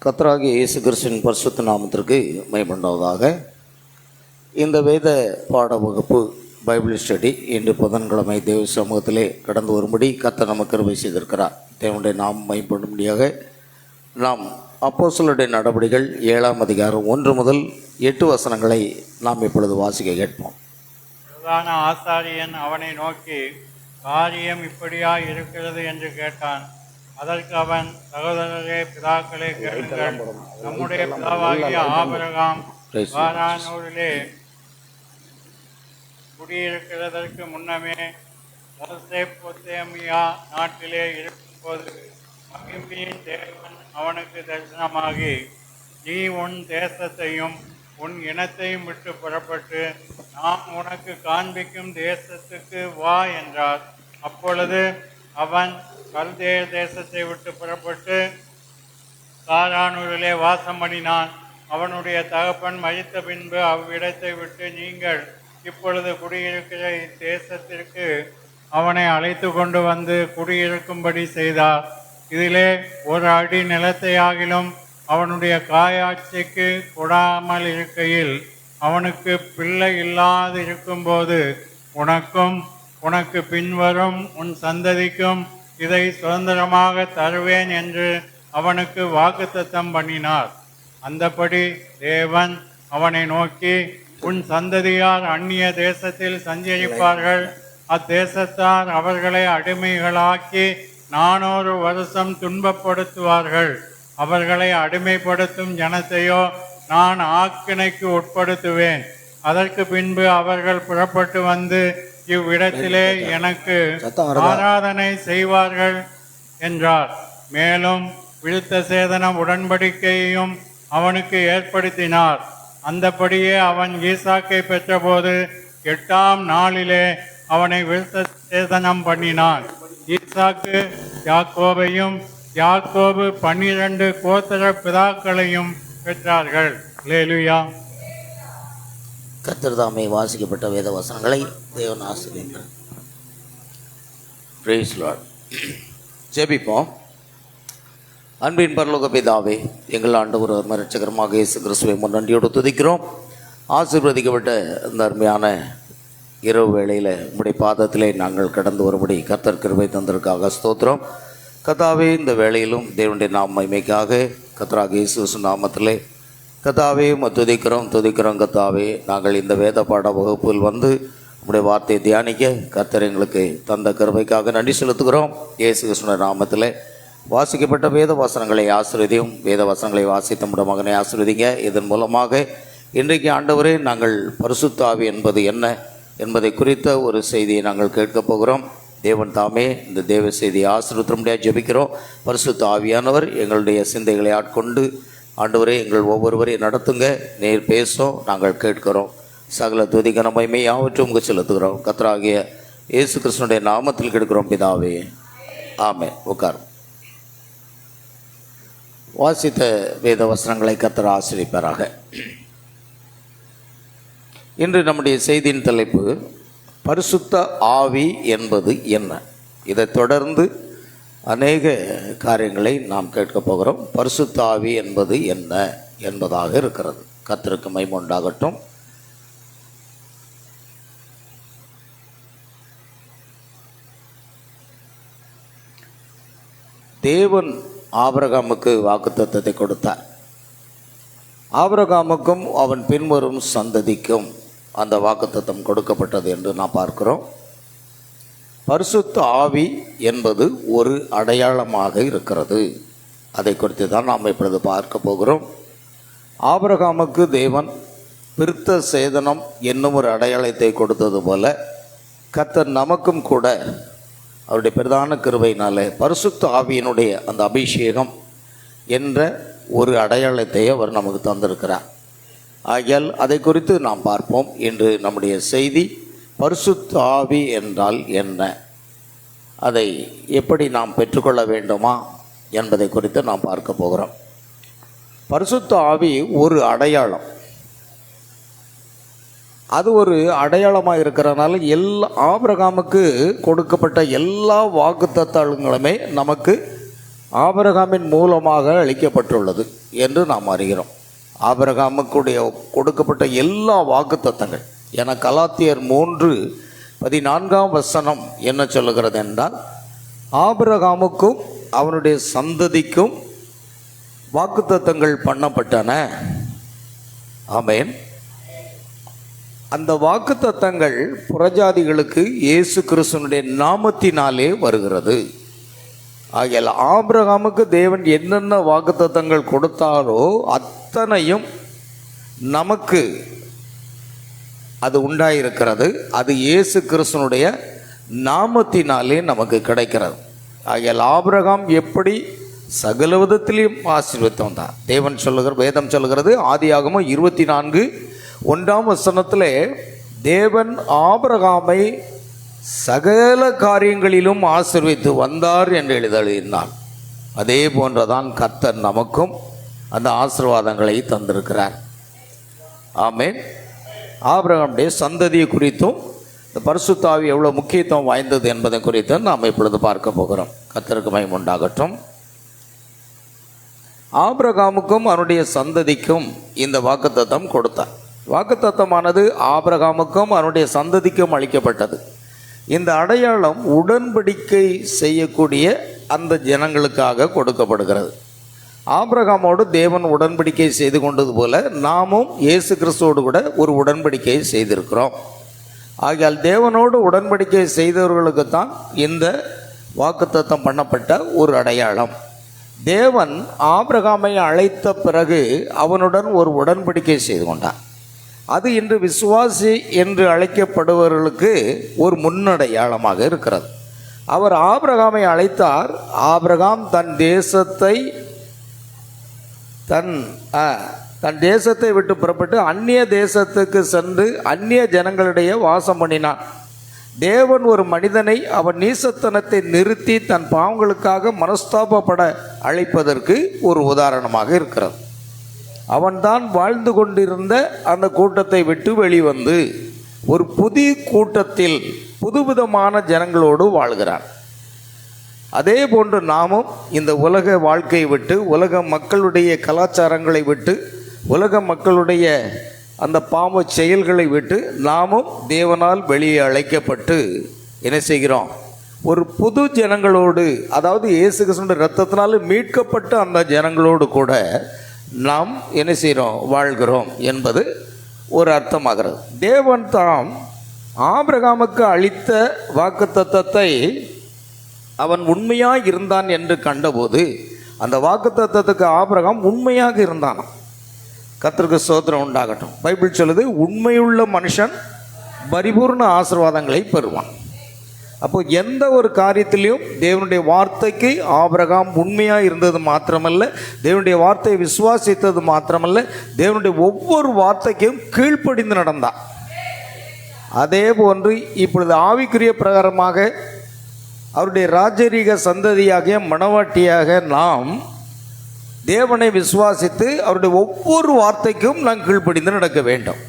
கர்த்தராகிய இயேசு கிறிஸ்துவின் பரிசுத்த நாமத்திற்கு மகிமையுண்டாவதாக. இந்த வேத பாட வகுப்பு பைபிள் ஸ்டடி இன்று புதன்கிழமை தேவ சமூகத்திலே கடந்து வரும்படி கர்த்தர் நமக்கு கிருபை செய்திருக்கிறார். தேவனுடைய நாம் மகிமைப்படும்படியாக நாம் அப்போஸ்தலருடைய நடபடிகள் 7ஆம் அதிகாரம் 1 முதல் 8 வசனங்களை நாம் இப்பொழுது வாசிக்க கேட்போம். பிரதான ஆசாரியன் அவனை நோக்கி, காரியம் இப்படியா இருக்கிறது என்று கேட்டான். அதற்கு அவன், சகோதரரே, பிதாக்களே, கேளுங்கள். நம்முடைய பிதாவாகிய ஆபிரகாம் கானானிலே குடியிருக்கிறதற்கு முன்னமே மெசொப்பொத்தேமியா நாட்டிலே இருக்கும்போது மகிமையின் தேவன் அவனுக்கு தரிசனமாகி, நீ உன் தேசத்தையும் உன் இனத்தையும் விட்டு புறப்பட்டு நான் உனக்கு காண்பிக்கும் தேசத்துக்கு வா என்றார். அப்பொழுது அவன் கல்தேயர் தேசத்தை விட்டு புறப்பட்டு காரானூரிலே வாசம் பண்ணினான். அவனுடைய தகப்பன் மரித்த பின்பு அவ்விடத்தை விட்டு, நீங்கள் இப்பொழுது குடியிருக்கிற இத்தேசத்திற்கு அவனை அழைத்து கொண்டு வந்து குடியிருக்கும்படி செய்தார். இதிலே ஒரு அடி நிலத்தையாகிலும் அவனுடைய காயாட்சிக்கு கொடாமல் இருக்கையில், அவனுக்கு பிள்ளை இல்லாது இருக்கும்போது உனக்கும் உனக்கு பின்வரும் உன் சந்ததிக்கும் இதை சுதந்திரமாக தருவேன் என்று அவனுக்கு வாக்குத்தத்தம் பண்ணினார். அந்தபடி தேவன் அவனை நோக்கி, உன் சந்ததியார் அந்நிய தேசத்தில் சஞ்சரிப்பார்கள். அத்தேசத்தார் அவர்களை அடிமைகளாக்கி 400 வருஷம் துன்பப்படுத்துவார்கள். அவர்களை அடிமைப்படுத்தும் ஜனத்தையோ நான் ஆக்கினைக்கு உட்படுத்துவேன். அதற்கு பின்பு அவர்கள் புறப்பட்டு வந்து இவ்விடத்திலே எனக்கு ஆராதனை செய்வார்கள் என்றார். மேலும் விருத்த சேதன உடன்படிக்கையையும் அவனுக்கு ஏற்படுத்தினார். அந்தபடியே அவன் ஈசாக்கை பெற்றபோது 8ஆம் நாளிலே அவனை விருத்த சேதனம் பண்ணினான். ஈசாக்கு யாக்கோபையும், யாக்கோபு 12 கோத்திர பிதாக்களையும் பெற்றார்கள். அல்லேலூயா. கர்த்தர் தாமே வாசிக்கப்பட்ட வேத வசனங்களை தேவன் ஆசீர்வதிப்பார். Praise Lord. ஜெபிப்போம். அன்பின் பரலோக பிதாவே, எங்கள் ஆண்டவர் இரட்சகருமாக இயேசு கிறிஸ்துவை நன்றியோடு துதிக்கிறோம். ஆசீர்வதிக்கப்பட்ட இந்த அருமையான இரவு வேளையில் உம்முடைய பாதத்திலே நாங்கள் கடந்து வரும்படி கர்த்தர் கிருபை தந்ததற்காக ஸ்தோத்திரம். கர்த்தாவே, இந்த வேளையிலும் தேவனுடைய நாம மகிமைக்காக கர்த்தராகிய இயேசு நாமத்திலே கர்த்தாவே துதிக்கிறோம் கர்த்தாவே. நாங்கள் இந்த வேத பாட வகுப்பில் வந்து நம்முடைய வார்த்தையை தியானிக்க கர்த்தர் எங்களுக்கு தந்த கிருபைக்காக நன்றி செலுத்துகிறோம். இயேசு கிறிஸ்துவின் நாமத்தில் வாசிக்கப்பட்ட வேத வசனங்களை ஆசீர்வதியும். வேத வசனங்களை வாசித்த நம்முடைய மகனை ஆசீர்வதிங்க. இதன் மூலமாக இன்றைக்கு ஆண்டவரே, நாங்கள் பரிசுத்த ஆவி என்பது என்ன என்பதை குறித்த ஒரு செய்தியை நாங்கள் கேட்கப் போகிறோம். தேவன் தாமே இந்த தேவ செய்தியை ஆசீர்வதிக்கும்படியாக ஜெபிக்கிறோம். பரிசுத்த ஆவியானவர் எங்களுடைய சிந்தைகளை ஆட்கொண்டு ஆண்டவரே எங்கள் ஒவ்வொருவரையும் நடத்துங்க. நேர் பேசும், நாங்கள் கேட்கிறோம். சகல துதி கன மகிமை யாவற்றும் உங்க செலுத்துகிறோம். கர்த்தராகிய இயேசு கிறிஸ்துவினுடைய நாமத்தில் கேட்கிறோம் பிதாவே, ஆமென். உட்காரும். வாசித்த வேத வசனங்களை கர்த்தர் ஆசீர்வதிப்பாராக. இன்று நம்முடைய செய்தியின் தலைப்பு பரிசுத்த ஆவி என்பது என்ன. இதைத் தொடர்ந்து அநேக காரியங்களை நாம் கேட்கப் போகிறோம். பரிசுத்த ஆவி என்பது என்ன என்பதாக இருக்கிறது. கர்த்தருக்கு மகிமை உண்டாகட்டும். தேவன் ஆபிரகாமுக்கு வாக்குத்தத்தத்தை கொடுத்தார். ஆபிரகாமுக்கும் அவன் பின்வரும் சந்ததிக்கும் அந்த வாக்குத்தத்தம் கொடுக்கப்பட்டது என்று நாம் பார்க்கிறோம். பரிசுத்த ஆவி என்பது ஒரு அடையாளமாக இருக்கிறது. அதை குறித்து தான் நாம் இப்பொழுது பார்க்க போகிறோம். ஆபிரகாமுக்கு தேவன் விருத்த சேதனம் என்னும் ஒரு அடையாளத்தை கொடுத்தது போல கர்த்தர் நமக்கும் கூட அவருடைய பிரதான கிருபையினாலே பரிசுத்த ஆவியினுடைய அந்த அபிஷேகம் என்ற ஒரு அடையாளத்தை அவர் நமக்கு தந்திருக்கிறார். ஆகையால் அதை குறித்து நாம் பார்ப்போம். இன்று நம்முடைய செய்தி பரிசுத்த ஆவி என்றால் என்ன, அதை எப்படி நாம் பெற்றுக்கொள்ள வேண்டுமா என்பதை குறித்து நாம் பார்க்க போகிறோம். பரிசுத்த ஆவி ஒரு அடையாளம். அது ஒரு அடையாளமாக இருக்கிறதுனால ஆபிரகாமுக்கு கொடுக்கப்பட்ட எல்லா வாக்குத்தத்தங்களுமே நமக்கு ஆபிரகாமின் மூலமாக அளிக்கப்பட்டுள்ளது என்று நாம் அறிகிறோம். ஆபிரகாமுக்குடைய கொடுக்கப்பட்ட எல்லா வாக்குத்தத்தங்கள் என கலாத்தியர் 3:14 என்ன சொல்லுகிறது என்றால், ஆபிரகாமுக்கும் அவனுடைய சந்ததிக்கும் வாக்குத்தத்தங்கள் பண்ணப்பட்டன. ஆமென். அந்த வாக்குத்தத்தங்கள் புறஜாதிகளுக்கு இயேசு கிறிஸ்துவினுடைய நாமத்தினாலே வருகிறது. ஆகையால் ஆபிரகாமுக்கு தேவன் என்னென்ன வாக்குத்தத்தங்கள் கொடுத்தாரோ அத்தனையும் நமக்கு அது உண்டாயிருக்கிறது. அது இயேசு கிறிஸ்துனுடைய நாமத்தினாலே நமக்கு கிடைக்கிறது. ஆகையால் ஆபிரகாம் எப்படி சகல விதத்திலையும் ஆசீர்வதித்தவன் தான். தேவன் சொல்லுகிற வேதம் சொல்லுகிறது, ஆதியாகமம் 24:1 தேவன் ஆபிரகாமை சகல காரியங்களிலும் ஆசீர்வதித்து வந்தார் என்று எழுதினார். அதே போன்றதான் கர்த்தர் நமக்கும் அந்த ஆசீர்வாதங்களை தந்திருக்கிறார். ஆமென். ஆபிரகாமுடைய சந்ததியை குறித்தும் இந்த பரிசுத்த ஆவி எவ்வளோ முக்கியத்துவம் வாய்ந்தது என்பதை குறித்தும் நாம் இப்பொழுது பார்க்க போகிறோம். கர்த்தருக்கு மகிமை உண்டாகட்டும். ஆபிரகாமுக்கும் அவனுடைய சந்ததிக்கும் இந்த வாக்குத்தத்தம் கொடுத்தார். வாக்குத்தத்தமானது ஆபிரகாமுக்கும் அவனுடைய சந்ததிக்கும் அளிக்கப்பட்டது. இந்த அடையாளம் உடன்படிக்கை செய்யக்கூடிய அந்த ஜனங்களுக்காக கொடுக்கப்படுகிறது. ஆபிரகாமோடு தேவன் உடன்படிக்கை செய்து கொண்டது போல நாமும் இயேசு கிறிஸ்துவோடு கூட ஒரு உடன்படிக்கை செய்திருக்கிறோம். ஆகையால் தேவனோடு உடன்படிக்கை செய்தவர்களுக்கு தான் இந்த வாக்குத்தத்தம் பண்ணப்பட்ட ஒரு அடையாளம். தேவன் ஆபிரகாமை அழைத்த பிறகு அவனுடன் ஒரு உடன்படிக்கை செய்து கொண்டார். அது இன்று விசுவாசி என்று அழைக்கப்படுபவர்களுக்கு ஒரு முன்னடையாளமாக இருக்கிறது. அவர் ஆபிரகாமை அழைத்தார். ஆபிரகாம் தன் தேசத்தை விட்டு புறப்பட்டு அந்நிய தேசத்துக்கு சென்று அந்நிய ஜனங்களிடையே வாசம் பண்ணினான். தேவன் ஒரு மனிதனை அவன் நீசத்தனத்தை நிறுத்தி தன் பாவங்களுக்காக மனஸ்தாபப்பட அழைப்பதற்கு ஒரு உதாரணமாக இருக்கிறது. அவன்தான் வாழ்ந்து கொண்டிருந்த அந்த கூட்டத்தை விட்டு வெளிவந்து ஒரு புதிய கூட்டத்தில் புதுவிதமான ஜனங்களோடு வாழ்கிறான். அதே போன்று நாமும் இந்த உலக வாழ்க்கையை விட்டு, உலக மக்களுடைய கலாச்சாரங்களை விட்டு, உலக மக்களுடைய அந்த பாவ செயல்களை விட்டு நாமும் தேவனால் வெளியே அழைக்கப்பட்டு என்ன செய்கிறோம்? ஒரு புது ஜனங்களோடு, அதாவது இயேசு கிறிஸ்துவின் இரத்தத்தினால மீட்கப்பட்ட அந்த ஜனங்களோடு கூட நாம் என்ன செய்கிறோம்? வாழ்கிறோம் என்பது ஒரு அர்த்தமாகிறது. தேவன் தாம் ஆபிரகாமுக்கு அளித்த வாக்குத்தத்தத்தை அவன் உண்மையாக இருந்தான் என்று கண்டபோது அந்த வாக்குத்தத்தத்துக்கு ஆபிரகாம் உண்மையாக இருந்தான். கர்த்தருக்கு ஸ்தோத்திரம் உண்டாகட்டும். பைபிள் சொல்லுது, உண்மையுள்ள மனுஷன் பரிபூர்ண ஆசீர்வாதங்களை பெறுவான். அப்போ எந்த ஒரு காரியத்திலையும் தேவனுடைய வார்த்தைக்கு ஆபிரகாம் உண்மையாக இருந்தது மாத்திரமல்ல, தேவனுடைய வார்த்தையை விசுவாசித்தது மாத்திரமல்ல, தேவனுடைய ஒவ்வொரு வார்த்தைக்கும் கீழ்ப்படிந்து நடந்தான். அதே போன்று இப்பொழுது ஆவிக்குரிய பிரகாரமாக அவருடைய ராஜரீக சந்ததியாகிய மணவாட்டியாக நாம் தேவனை விசுவாசித்து அவருடைய ஒவ்வொரு வார்த்தைக்கும் நாம் கீழ்ப்படிந்து நடக்க வேண்டும்.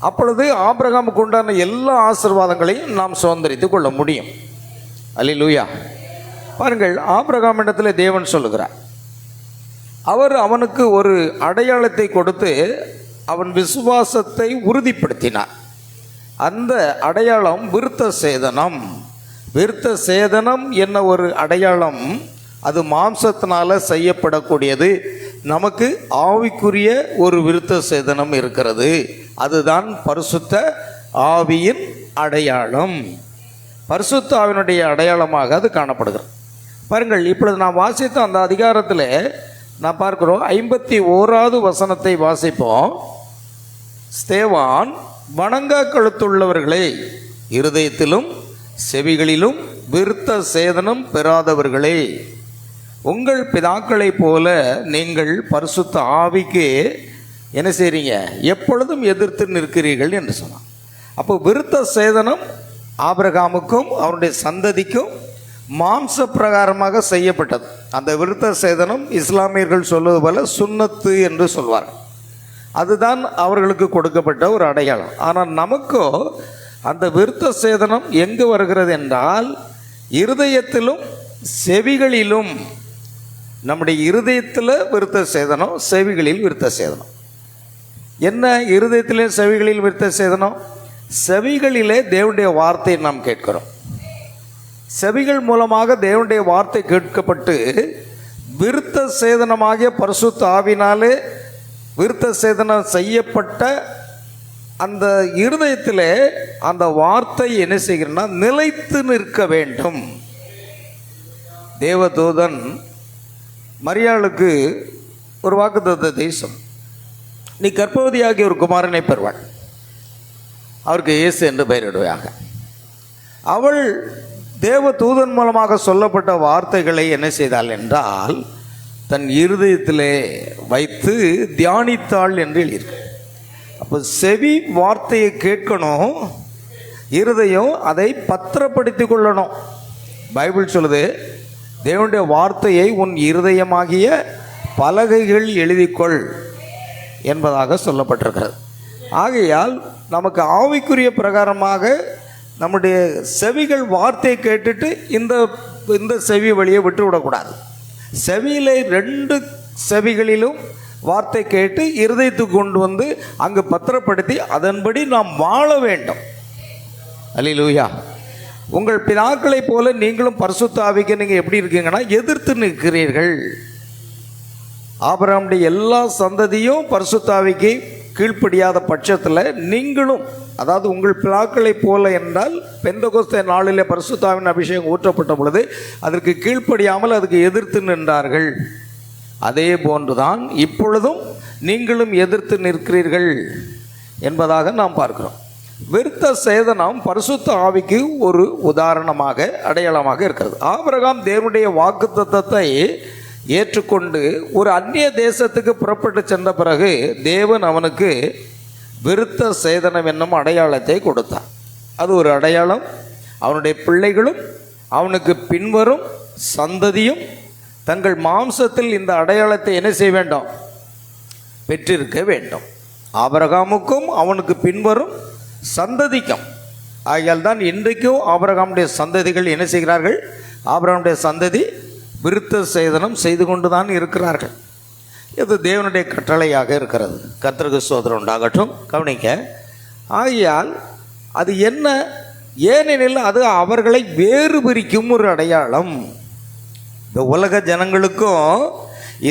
அப்பொழுது ஆபிரகாமுக்கு உண்டான எல்லா ஆசீர்வாதங்களையும் நாம் சுதந்திரித்து கொள்ள முடியும். அல்லேலூயா. பாருங்கள், ஆபிரகாமிடத்தில் தேவன் சொல்லுகிறார், அவர் அவனுக்கு ஒரு அடையாளத்தை கொடுத்து அவன் விசுவாசத்தை உறுதிப்படுத்தினார். அந்த அடையாளம் விருத்த சேதனம். விருத்த சேதனம் என்ன ஒரு அடையாளம்? அது மாம்சத்தினால செய்யப்படக்கூடியது. நமக்கு ஆவிக்குரிய ஒரு விருத்த சேதனம் இருக்கிறது. அதுதான் பரிசுத்த ஆவியின் அடையாளம். பரிசுத்த ஆவியினுடைய அடையாளமாக அது காணப்படுகிறது. பாருங்கள், இப்பொழுது நான் வாசித்த அந்த அதிகாரத்தில் நான் பார்க்கிறோம், 51வது வசனத்தை வாசிப்போம். ஸ்தேவான் வணங்கா கழுத்துள்ளவர்களே, இருதயத்திலும் செவிகளிலும் விருத்த சேதனம் பெறாதவர்களே, உங்கள் பிதாக்களைப் போல நீங்கள் பரிசுத்த ஆவிக்கு என்ன செய்கிறீங்க? எப்பொழுதும் எதிர்த்து நிற்கிறீர்கள் என்று சொன்னான். அப்போ விருத்த சேதனம் ஆபிரகாமுக்கும் அவருடைய சந்ததிக்கும் மாம்ச பிரகாரமாக செய்யப்பட்டது. அந்த விருத்த சேதனம் இஸ்லாமியர்கள் சொல்வது போல சுன்னத்து என்று சொல்வார்கள். அதுதான் அவர்களுக்கு கொடுக்கப்பட்ட ஒரு அடையாளம். ஆனால் நமக்கோ அந்த விருத்த சேதனம் எங்கு வருகிறது என்றால், இருதயத்திலும் செவிகளிலும் நம்முடைய இருதயத்தில் விருத்த சேதனம், செவிகளில் விருத்த சேதனம். என்ன இருதயத்திலே செவிகளில் விருத்த சேதனம்? செவிகளிலே தேவனுடைய வார்த்தையை நாம் கேட்கிறோம். செவிகள் மூலமாக தேவனுடைய வார்த்தை கேட்கப்பட்டு விருத்த சேதனமாகிய பரிசுத்த ஆவினாலே விருத்த சேதனம் செய்யப்பட்ட அந்த இருதயத்திலே அந்த வார்த்தை என்ன செய்கிறன்னா நிலைத்து நிற்க வேண்டும். தேவதூதன் மரியாளுக்கு ஒரு வாக்குத்தத்தத்தை சொன்னான். நீ கர்ப்பவதியாகிய ஒரு குமாரனை பெறுவாள், அவருக்கு இயேசு என்று பெயரிடுவாயாக. அவள் தேவதூதன் மூலமாக சொல்லப்பட்ட வார்த்தைகளை என்ன செய்தாள் என்றால் தன் இருதயத்திலே வைத்து தியானித்தாள் என்று எழுதியிருக்கு. அப்போ செவி வார்த்தையை கேட்கணும், இருதயம் அதை பத்திரப்படுத்தி கொள்ளணும். பைபிள் சொல்லுது, தேவனுடைய வார்த்தையை உன் இருதயமாகிய பலகைகள் எழுதிக்கொள் என்பதாக சொல்லப்பட்டிருக்கிறது. ஆகையால் நமக்கு ஆவிக்குரிய பிரகாரமாக நம்முடைய செவிகள் வார்த்தையை கேட்டுட்டு இந்த செவி வழியை விட்டு விடக்கூடாது. செவியில் 2 செவிகளிலும் வார்த்தை கேட்டு இருதயத்துக்கு கொண்டு வந்து அங்கு பத்திரப்படுத்தி அதன்படி நாம் வாழ வேண்டும். அல்லேலூயா. உங்கள் பிதாக்களைப் போல நீங்களும் பரிசுத்த ஆவிக்கு நீங்கள் எப்படி இருக்கீங்கன்னா எதிர்த்து நிற்கிறீர்கள். ஆபிரகாமுடைய எல்லா சந்ததியும் பரிசுத்த ஆவிக்கு கீழ்ப்படியாத பட்சத்தில் நீங்களும், அதாவது உங்கள் பிதாக்களைப் போல என்றால் பெந்தெகோஸ்தே நாளிலே பரிசுத்த ஆவியின் அபிஷேகம் ஊற்றப்பட்ட பொழுது அதற்கு கீழ்ப்படியாமல் அதுக்கு எதிர்த்து நின்றார்கள். அதே போன்றுதான் இப்பொழுதும் நீங்களும் எதிர்த்து நிற்கிறீர்கள் என்பதாக நாம் பார்க்கிறோம். விருத்த சேதனம் பரிசுத்த ஆவிக்கு ஒரு உதாரணமாக, அடையாளமாக இருக்கிறது. ஆபிரகாம் தேவனுடைய வாக்குத்தத்தத்தை ஏற்றுக்கொண்டு ஒரு அந்நிய தேசத்துக்கு புறப்பட்டு சென்ற பிறகு தேவன் அவனுக்கு விருத்த சேதனம் என்னும் அடையாளத்தை கொடுத்தார். அது ஒரு அடையாளம். அவனுடைய பிள்ளைகளும் அவனுக்கு பின்வரும் சந்ததியும் தங்கள் மாம்சத்தில் இந்த அடையாளத்தை என்ன செய்ய வேண்டும்? பெற்றிருக்க வேண்டும். ஆபிரகாமுக்கும் அவனுக்கு பின்வரும் சந்ததிக்கும். ஆகையால் தான் இன்றைக்கும் ஆபிரகாமுடைய சந்ததிகள் என்ன செய்கிறார்கள்? ஆபிரகாமுடைய சந்ததி விருத்த சேதனம் செய்து கொண்டு தான் இருக்கிறார்கள். இது தேவனுடைய கட்டளையாக இருக்கிறது. கர்த்தருக்கு ஸ்தோத்திரம் உண்டாகட்டும். கவனிக்க. ஆகையால் அது என்ன? ஏனெனில் அது அவர்களை வேறு பிரிக்கும் ஒரு அடையாளம். இந்த உலக ஜனங்களுக்கும்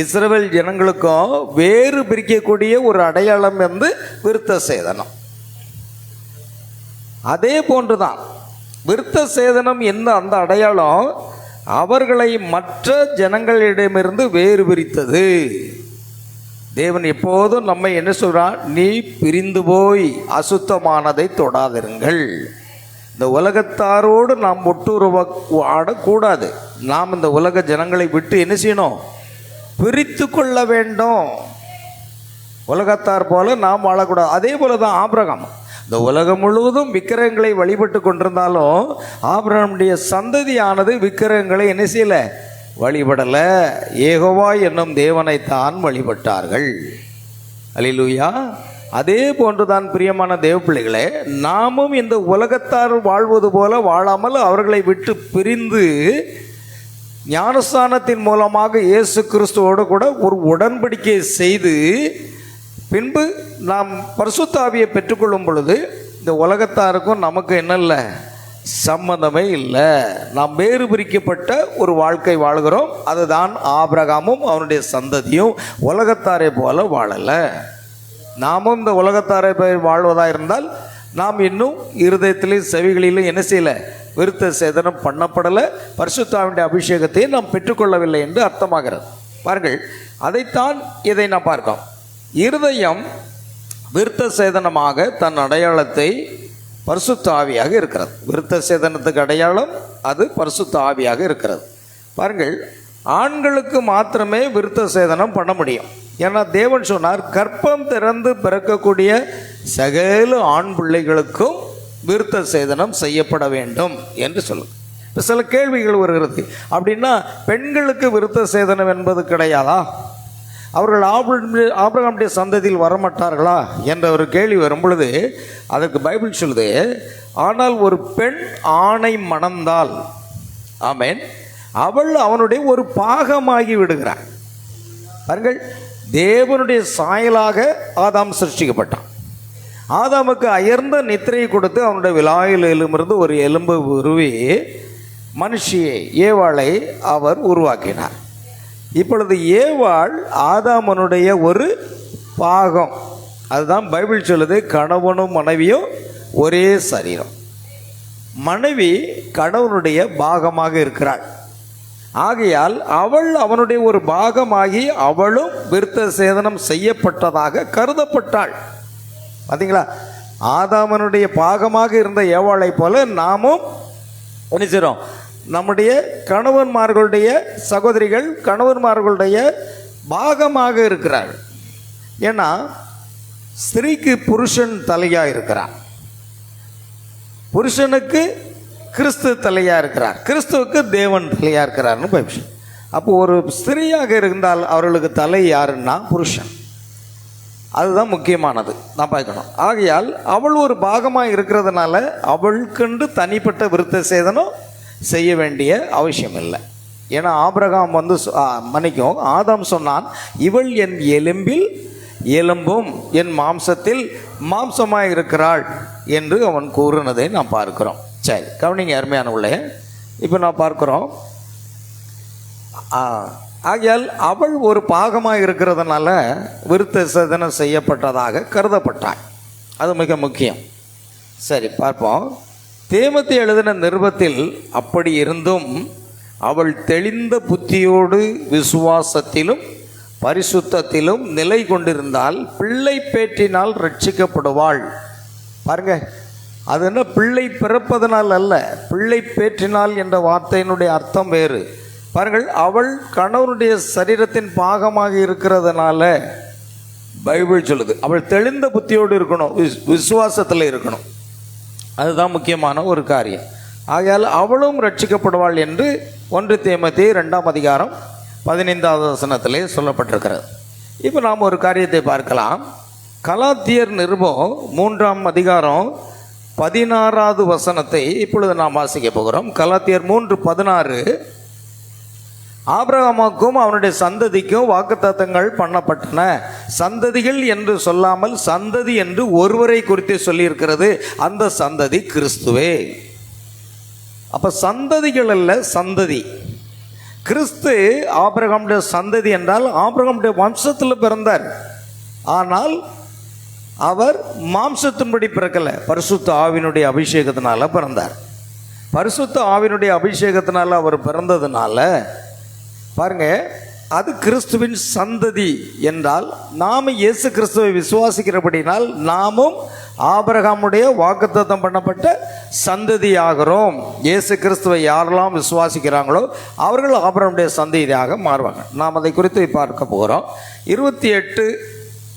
இஸ்ரவேல் ஜனங்களுக்கும் வேறு பிரிக்கக்கூடிய ஒரு அடையாளம் வந்து விருத்த சேதனம். அதே போன்றுதான் விருத்த சேதனம் என்ன அந்த அடையாளம் அவர்களை மற்ற ஜனங்களிடமிருந்து வேறு பிரித்தது. தேவன் எப்போதும் நம்மை என்ன சொல்றார்? நீ பிரிந்து போய் அசுத்தமானதை தொடாதிருங்கள். இந்த உலகத்தாரோடு நாம் ஒட்டுறவாடக்கூடாது. நாம் இந்த உலக ஜனங்களை விட்டு என்ன செய்யணும்? பிரித்து கொள்ள வேண்டும். உலகத்தார் போல நாம் வாழக்கூடாது. அதே போல தான் ஆபிரகாம் இந்த உலகம் முழுவதும் விக்கிரகங்களை வழிபட்டு கொண்டிருந்தாலும் ஆபிரகாமுடைய சந்ததியானது விக்கிரகங்களை என்ன செய்யல? வழிபடலை. யெகோவா என்னும் தேவனைத்தான் வழிபட்டார்கள். அல்லேலூயா. அதே போன்றுதான் பிரியமான தேவ பிள்ளைகளே, நாமும் இந்த உலகத்தார் வாழ்வது போல வாழாமல் அவர்களை விட்டு பிரிந்து ஞானஸ்தானத்தின் மூலமாக இயேசு கிறிஸ்துவோடு கூட ஒரு உடன்படிக்கை செய்து பின்பு நாம் பரிசுத்த ஆவியை பெற்றுக்கொள்ளும் பொழுது இந்த உலகத்தாருக்கும் நமக்கு என்ன இல்லை? சம்மந்தமே இல்லை. நாம் வேறு பிரிக்கப்பட்ட ஒரு வாழ்க்கை வாழ்கிறோம். அதுதான் ஆபிரகாமும் அவனுடைய சந்ததியும் உலகத்தாரை போல வாழலை. நாமும் இந்த உலகத்தாரை போய் வாழ்வதாக இருந்தால் நாம் இன்னும் இருதயத்திலும் செவிகளிலும் என்ன செய்யலை? விருத்த சேதனம் பண்ணப்படலை. பரிசுத்த ஆவியுடைய அபிஷேகத்தை நாம் பெற்றுக்கொள்ளவில்லை என்று அர்த்தமாகிறது. பாருங்கள், அதைத்தான் இதை நாம் பார்க்கிறோம். இருதயம் விருத்த சேதனமாக தன் அடையாளத்தை பரிசுத்த ஆவியாக இருக்கிறது. விருத்த சேதனத்துக்கு அடையாளம் அது பரிசுத்த ஆவியாக இருக்கிறது. பாருங்கள், ஆண்களுக்கு மாத்திரமே விருத்த சேதனம் பண்ண முடியும். ஏன்னா தேவன் சொன்னார், கர்ப்பம் திறந்து பிறக்கக்கூடிய சகல ஆண் பிள்ளைகளுக்கும் விருத்த சேதனம் செய்யப்பட வேண்டும் என்று சொல்லுது. இப்போ சில கேள்விகள் வருகிறது. அப்படின்னா பெண்களுக்கு விருத்த சேதனம் என்பது கிடையாதா? அவர்கள் ஆபிரகாமுடைய சந்ததியில் வரமாட்டார்களா என்ற ஒரு கேள்வி வரும் பொழுது அதற்கு பைபிள் சொல்லுது, ஆனால் ஒரு பெண் ஆணை மணந்தால், ஆமென், அவள் அவனுடைய ஒரு பாகமாகி விடுகிறாள். பாருங்கள், தேவனுடைய சாயலாக ஆதாம் சிருஷ்டிக்கப்பட்டான். ஆதாமுக்கு அயர்ந்த நித்திரையை கொடுத்து அவனுடைய விலாயிலிருந்து ஒரு எலும்பு உருவி மனுஷியை ஏவாளை அவர் உருவாக்கினார். இப்பொழுது ஏவாள் ஆதாமனுடைய ஒரு பாகம். அதுதான் பைபிள் சொல்லுது, கணவனும் மனைவியும் ஒரே சரீரம். மனைவி கணவனுடைய பாகமாக இருக்கிறாள். ஆகையால் அவள் அவனுடைய ஒரு பாகமாகி அவளும் விருத்த சேதனம் செய்யப்பட்டதாக கருதப்பட்டாள். பார்த்தீங்களா? ஆதாமனுடைய பாகமாக இருந்த ஏவாளை போல நாமும் நினைச்சிரோம் நம்முடைய கணவன்மார்களுடைய சகோதரிகள் கணவன்மார்களுடைய பாகமாக இருக்கிறாள். ஏன்னா ஸ்திரீக்கு புருஷன் தலையாக இருக்கிறார், புருஷனுக்கு கிறிஸ்து தலையாக இருக்கிறார், கிறிஸ்துவுக்கு தேவன் தலையாக இருக்கிறார்னு பைபிள். அப்போ ஒரு ஸ்திரீயாக இருந்தால் அவர்களுக்கு தலை யாருன்னா புருஷன். அதுதான் முக்கியமானது நான் பார்க்கணும். ஆகையால் அவள் ஒரு பாகமாக இருக்கிறதுனால அவளுக்கென்று தனிப்பட்ட விருத்த சேதனம் செய்ய வேண்டிய அவசியம் இல்லை. ஏன்னா ஆபிரகாம் மன்னிக்கும், ஆதாம் சொன்னான், இவள் என் எலும்பில் எலும்பும் என் மாம்சத்தில் மாம்சமாக இருக்கிறாள் என்று அவன் கூறினதை நாம் பார்க்கிறோம். சரி, கவனிங்க அருமையான உள்ளே. இப்போ நான் பார்க்குறோம், ஆகையால் அவள் ஒரு பாகமாக இருக்கிறதுனால விருத்த சேதனம் செய்யப்பட்டதாக கருதப்பட்டாள். அது மிக முக்கியம். சரி, பார்ப்போம். தீமோத்தேயுவுக்கு எழுதின நிருபத்தில் அப்படி இருந்தும் அவள் தெளிந்த புத்தியோடு விசுவாசத்திலும் பரிசுத்தத்திலும் நிலை கொண்டிருந்தால் பிள்ளை பேற்றினால் ரட்சிக்கப்படுவாள். பாருங்க, அது என்ன, பிள்ளை பிறப்பதனால் அல்ல, பிள்ளை பேற்றினால் என்ற வார்த்தையினுடைய அர்த்தம் வேறு. பாருங்கள், அவள் கணவனுடைய சரீரத்தின் பாகமாக இருக்கிறதுனால பைபிள் சொல்லுது அவள் தெளிந்த புத்தியோடு இருக்கணும், விசுவாசத்தில் இருக்கணும். அதுதான் முக்கியமான ஒரு காரியம். ஆகையால் அவளும் ரட்சிக்கப்படுவாள் என்று 1 தீமோத்தேயு 2ஆம் அதிகாரம் 15வது வசனத்திலே சொல்லப்பட்டிருக்கிறது. இப்போ நாம் ஒரு காரியத்தை பார்க்கலாம். கலாத்தியர் நிருபம் 3ஆம் அதிகாரம் 16வது வசனத்தை இப்பொழுது நாம் வாசிக்க போகிறோம். கலாத்தியர் 3:16, ஆபிரகாமுக்கும் அவனுடைய சந்ததிக்கும் வாக்குத்தத்தங்கள் பண்ணப்பட்டன. சந்ததிகள் என்று சொல்லாமல் சந்ததி என்று ஒருவரை குறித்து சொல்லியிருக்கிறது. அந்த சந்ததி கிறிஸ்துவே. அப்ப சந்ததிகள் அல்ல, சந்ததி. கிறிஸ்து ஆபிரகாமுடைய சந்ததி என்றால் ஆபிரகாமுடைய வம்சத்தில் பிறந்தார். ஆனால் அவர் மாம்சத்தின்படி பிறக்கலை, பரிசுத்த ஆவியினுடைய அபிஷேகத்தினால பிறந்தார். பரிசுத்த ஆவியினுடைய அபிஷேகத்தினால அவர் பிறந்ததுனால பாருங்க, அது கிறிஸ்துவின் சந்ததி என்றால் நாம் இயேசு கிறிஸ்துவை விசுவாசிக்கிறபடினால் நாமும் ஆபிரகாமுடைய வாக்குத்தத்தம் பண்ணப்பட்ட சந்ததி ஆகிறோம். இயேசு கிறிஸ்துவை யாரெல்லாம் விசுவாசிக்கிறாங்களோ அவர்கள் ஆபிரகாமுடைய சந்ததியாக மாறுவாங்க. நாம் அதை குறித்து பார்க்க போகிறோம். 28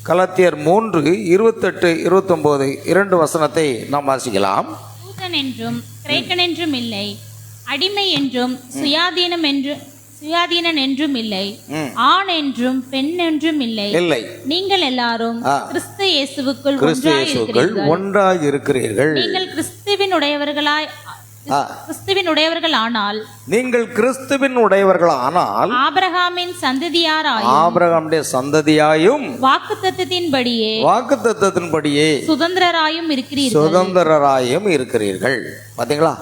கலாத்தியர் 3:28-29 2 வசனத்தை நாம் வாசிக்கலாம். யூதன் என்றும் கிரேக்கன் என்றும் இல்லை, அடிமை என்றும் சுயாதீனன் என்றும் இல்லை, ஆண் என்றும் பெண் என்றும் இல்லை, நீங்கள் எல்லாரும் கிறிஸ்து இயேசுவுக்குள் ஒன்றாய் இருக்கிறீர்கள். நீங்கள் கிறிஸ்துவின் உடையவர்களானால் நீங்கள் கிறிஸ்துவின் உடையவர்களானால் ஆபிரகாமின் சந்ததியாராயும் ஆபிரகாமுடைய சந்ததியாயும் வாக்குத்தத்தத்தின்படியே சுதந்திரராயும் இருக்கிறீர்கள். பாத்தீங்களா?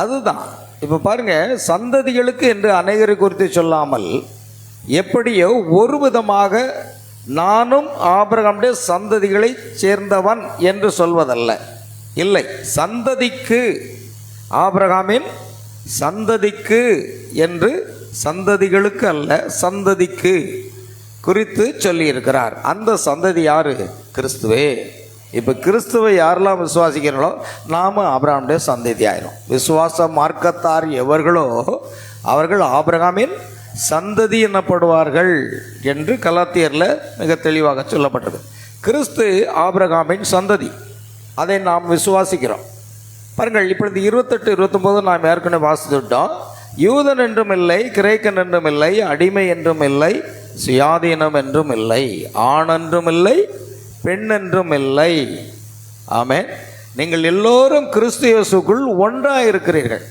அதுதான். இப்போ பாருங்க, சந்ததிகளுக்கு என்று அநேகரை குறித்து சொல்லாமல் எப்படியோ ஒரு விதமாக நானும் ஆபிரகாமுடைய சந்ததிகளை சேர்ந்தவன் என்று சொல்வதல்ல. இல்லை, சந்ததிக்கு, ஆபிரகாமின் சந்ததிக்கு என்று, சந்ததிகளுக்கு அல்ல, சந்ததிக்கு குறித்து சொல்லியிருக்கிறார். அந்த சந்ததி யாரு? கிறிஸ்துவே. இப்போ கிறிஸ்துவை யாரெல்லாம் விசுவாசிக்கிறாங்களோ நாம் ஆபிரகாமுடைய சந்ததி ஆயிரும். விசுவாச மார்க்கத்தார் எவர்களோ அவர்கள் ஆபிரகாமின் சந்ததி எனப்படுவார்கள் என்று கலாத்தியரில் மிக தெளிவாக சொல்லப்பட்டது. கிறிஸ்து ஆபிரகாமின் சந்ததி, அதை நாம் விசுவாசிக்கிறோம். பாருங்கள், இப்பொழுது 28-29 நாம் ஏற்கனவே வாசித்துட்டோம். யூதன் என்றும் இல்லை, கிரேக்கன் என்றும் இல்லை, அடிமை என்றும் இல்லை, சுயாதீனம் என்றும் இல்லை, ஆண் என்றும் இல்லை, பெண் என்றும் இல்லை. ஆமென். நீங்கள் எல்லோரும் கிறிஸ்து இயேசுக்குள் ஒன்றாக இருக்கிறீர்கள்.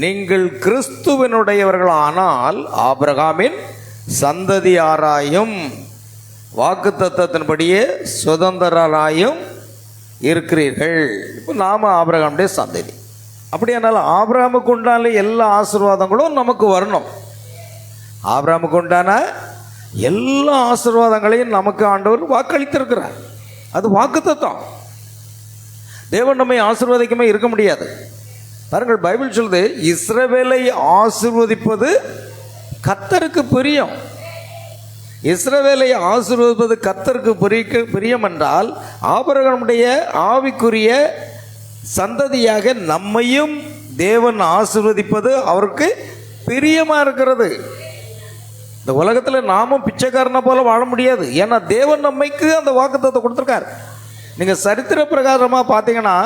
நீங்கள் கிறிஸ்துவினுடையவர்களானால் ஆபிரகாமின் சந்ததியாராயும் வாக்குத்தத்தத்தின்படியே சுதந்திரராயும் இருக்கிறீர்கள். இப்போ நாம் ஆபிரகாமுடைய சந்ததி. அப்படியானால் ஆபிரகாமுக்கு உண்டான எல்லா ஆசீர்வாதங்களும் நமக்கு வரணும். ஆபிரகாமுக்கு உண்டான எல்லா ஆசீர்வாதங்களையும் நமக்கு ஆண்டவர் வாக்களித்திருக்கிறார். அது வாக்குத்தத்தம். தேவன் நம்மை ஆசீர்வதிக்காம இருக்க முடியாது. பாருங்கள், பைபிள் சொல்லுது, இஸ்ரவேலை ஆசீர்வதிப்பது கர்த்தருக்கு பிரியம். இஸ்ரவேலை ஆசீர்வதிப்பது கர்த்தருக்கு பிரியம் என்றால் ஆபிரகாமுடைய ஆவிக்குரிய சந்ததியாக நம்மையும் தேவன் ஆசீர்வதிப்பது அவருக்கு பிரியமாக இருக்கிறது. இந்த உலகத்தில் நாமும் பிச்சைக்காரனை போல வாழ முடியாது. ஏன்னா தேவன் நம்மைக்கு அந்த வாக்குத்தத்தத்தை கொடுத்துருக்கார். நீங்கள் சரித்திர பிரகாரமாக பார்த்தீங்கன்னா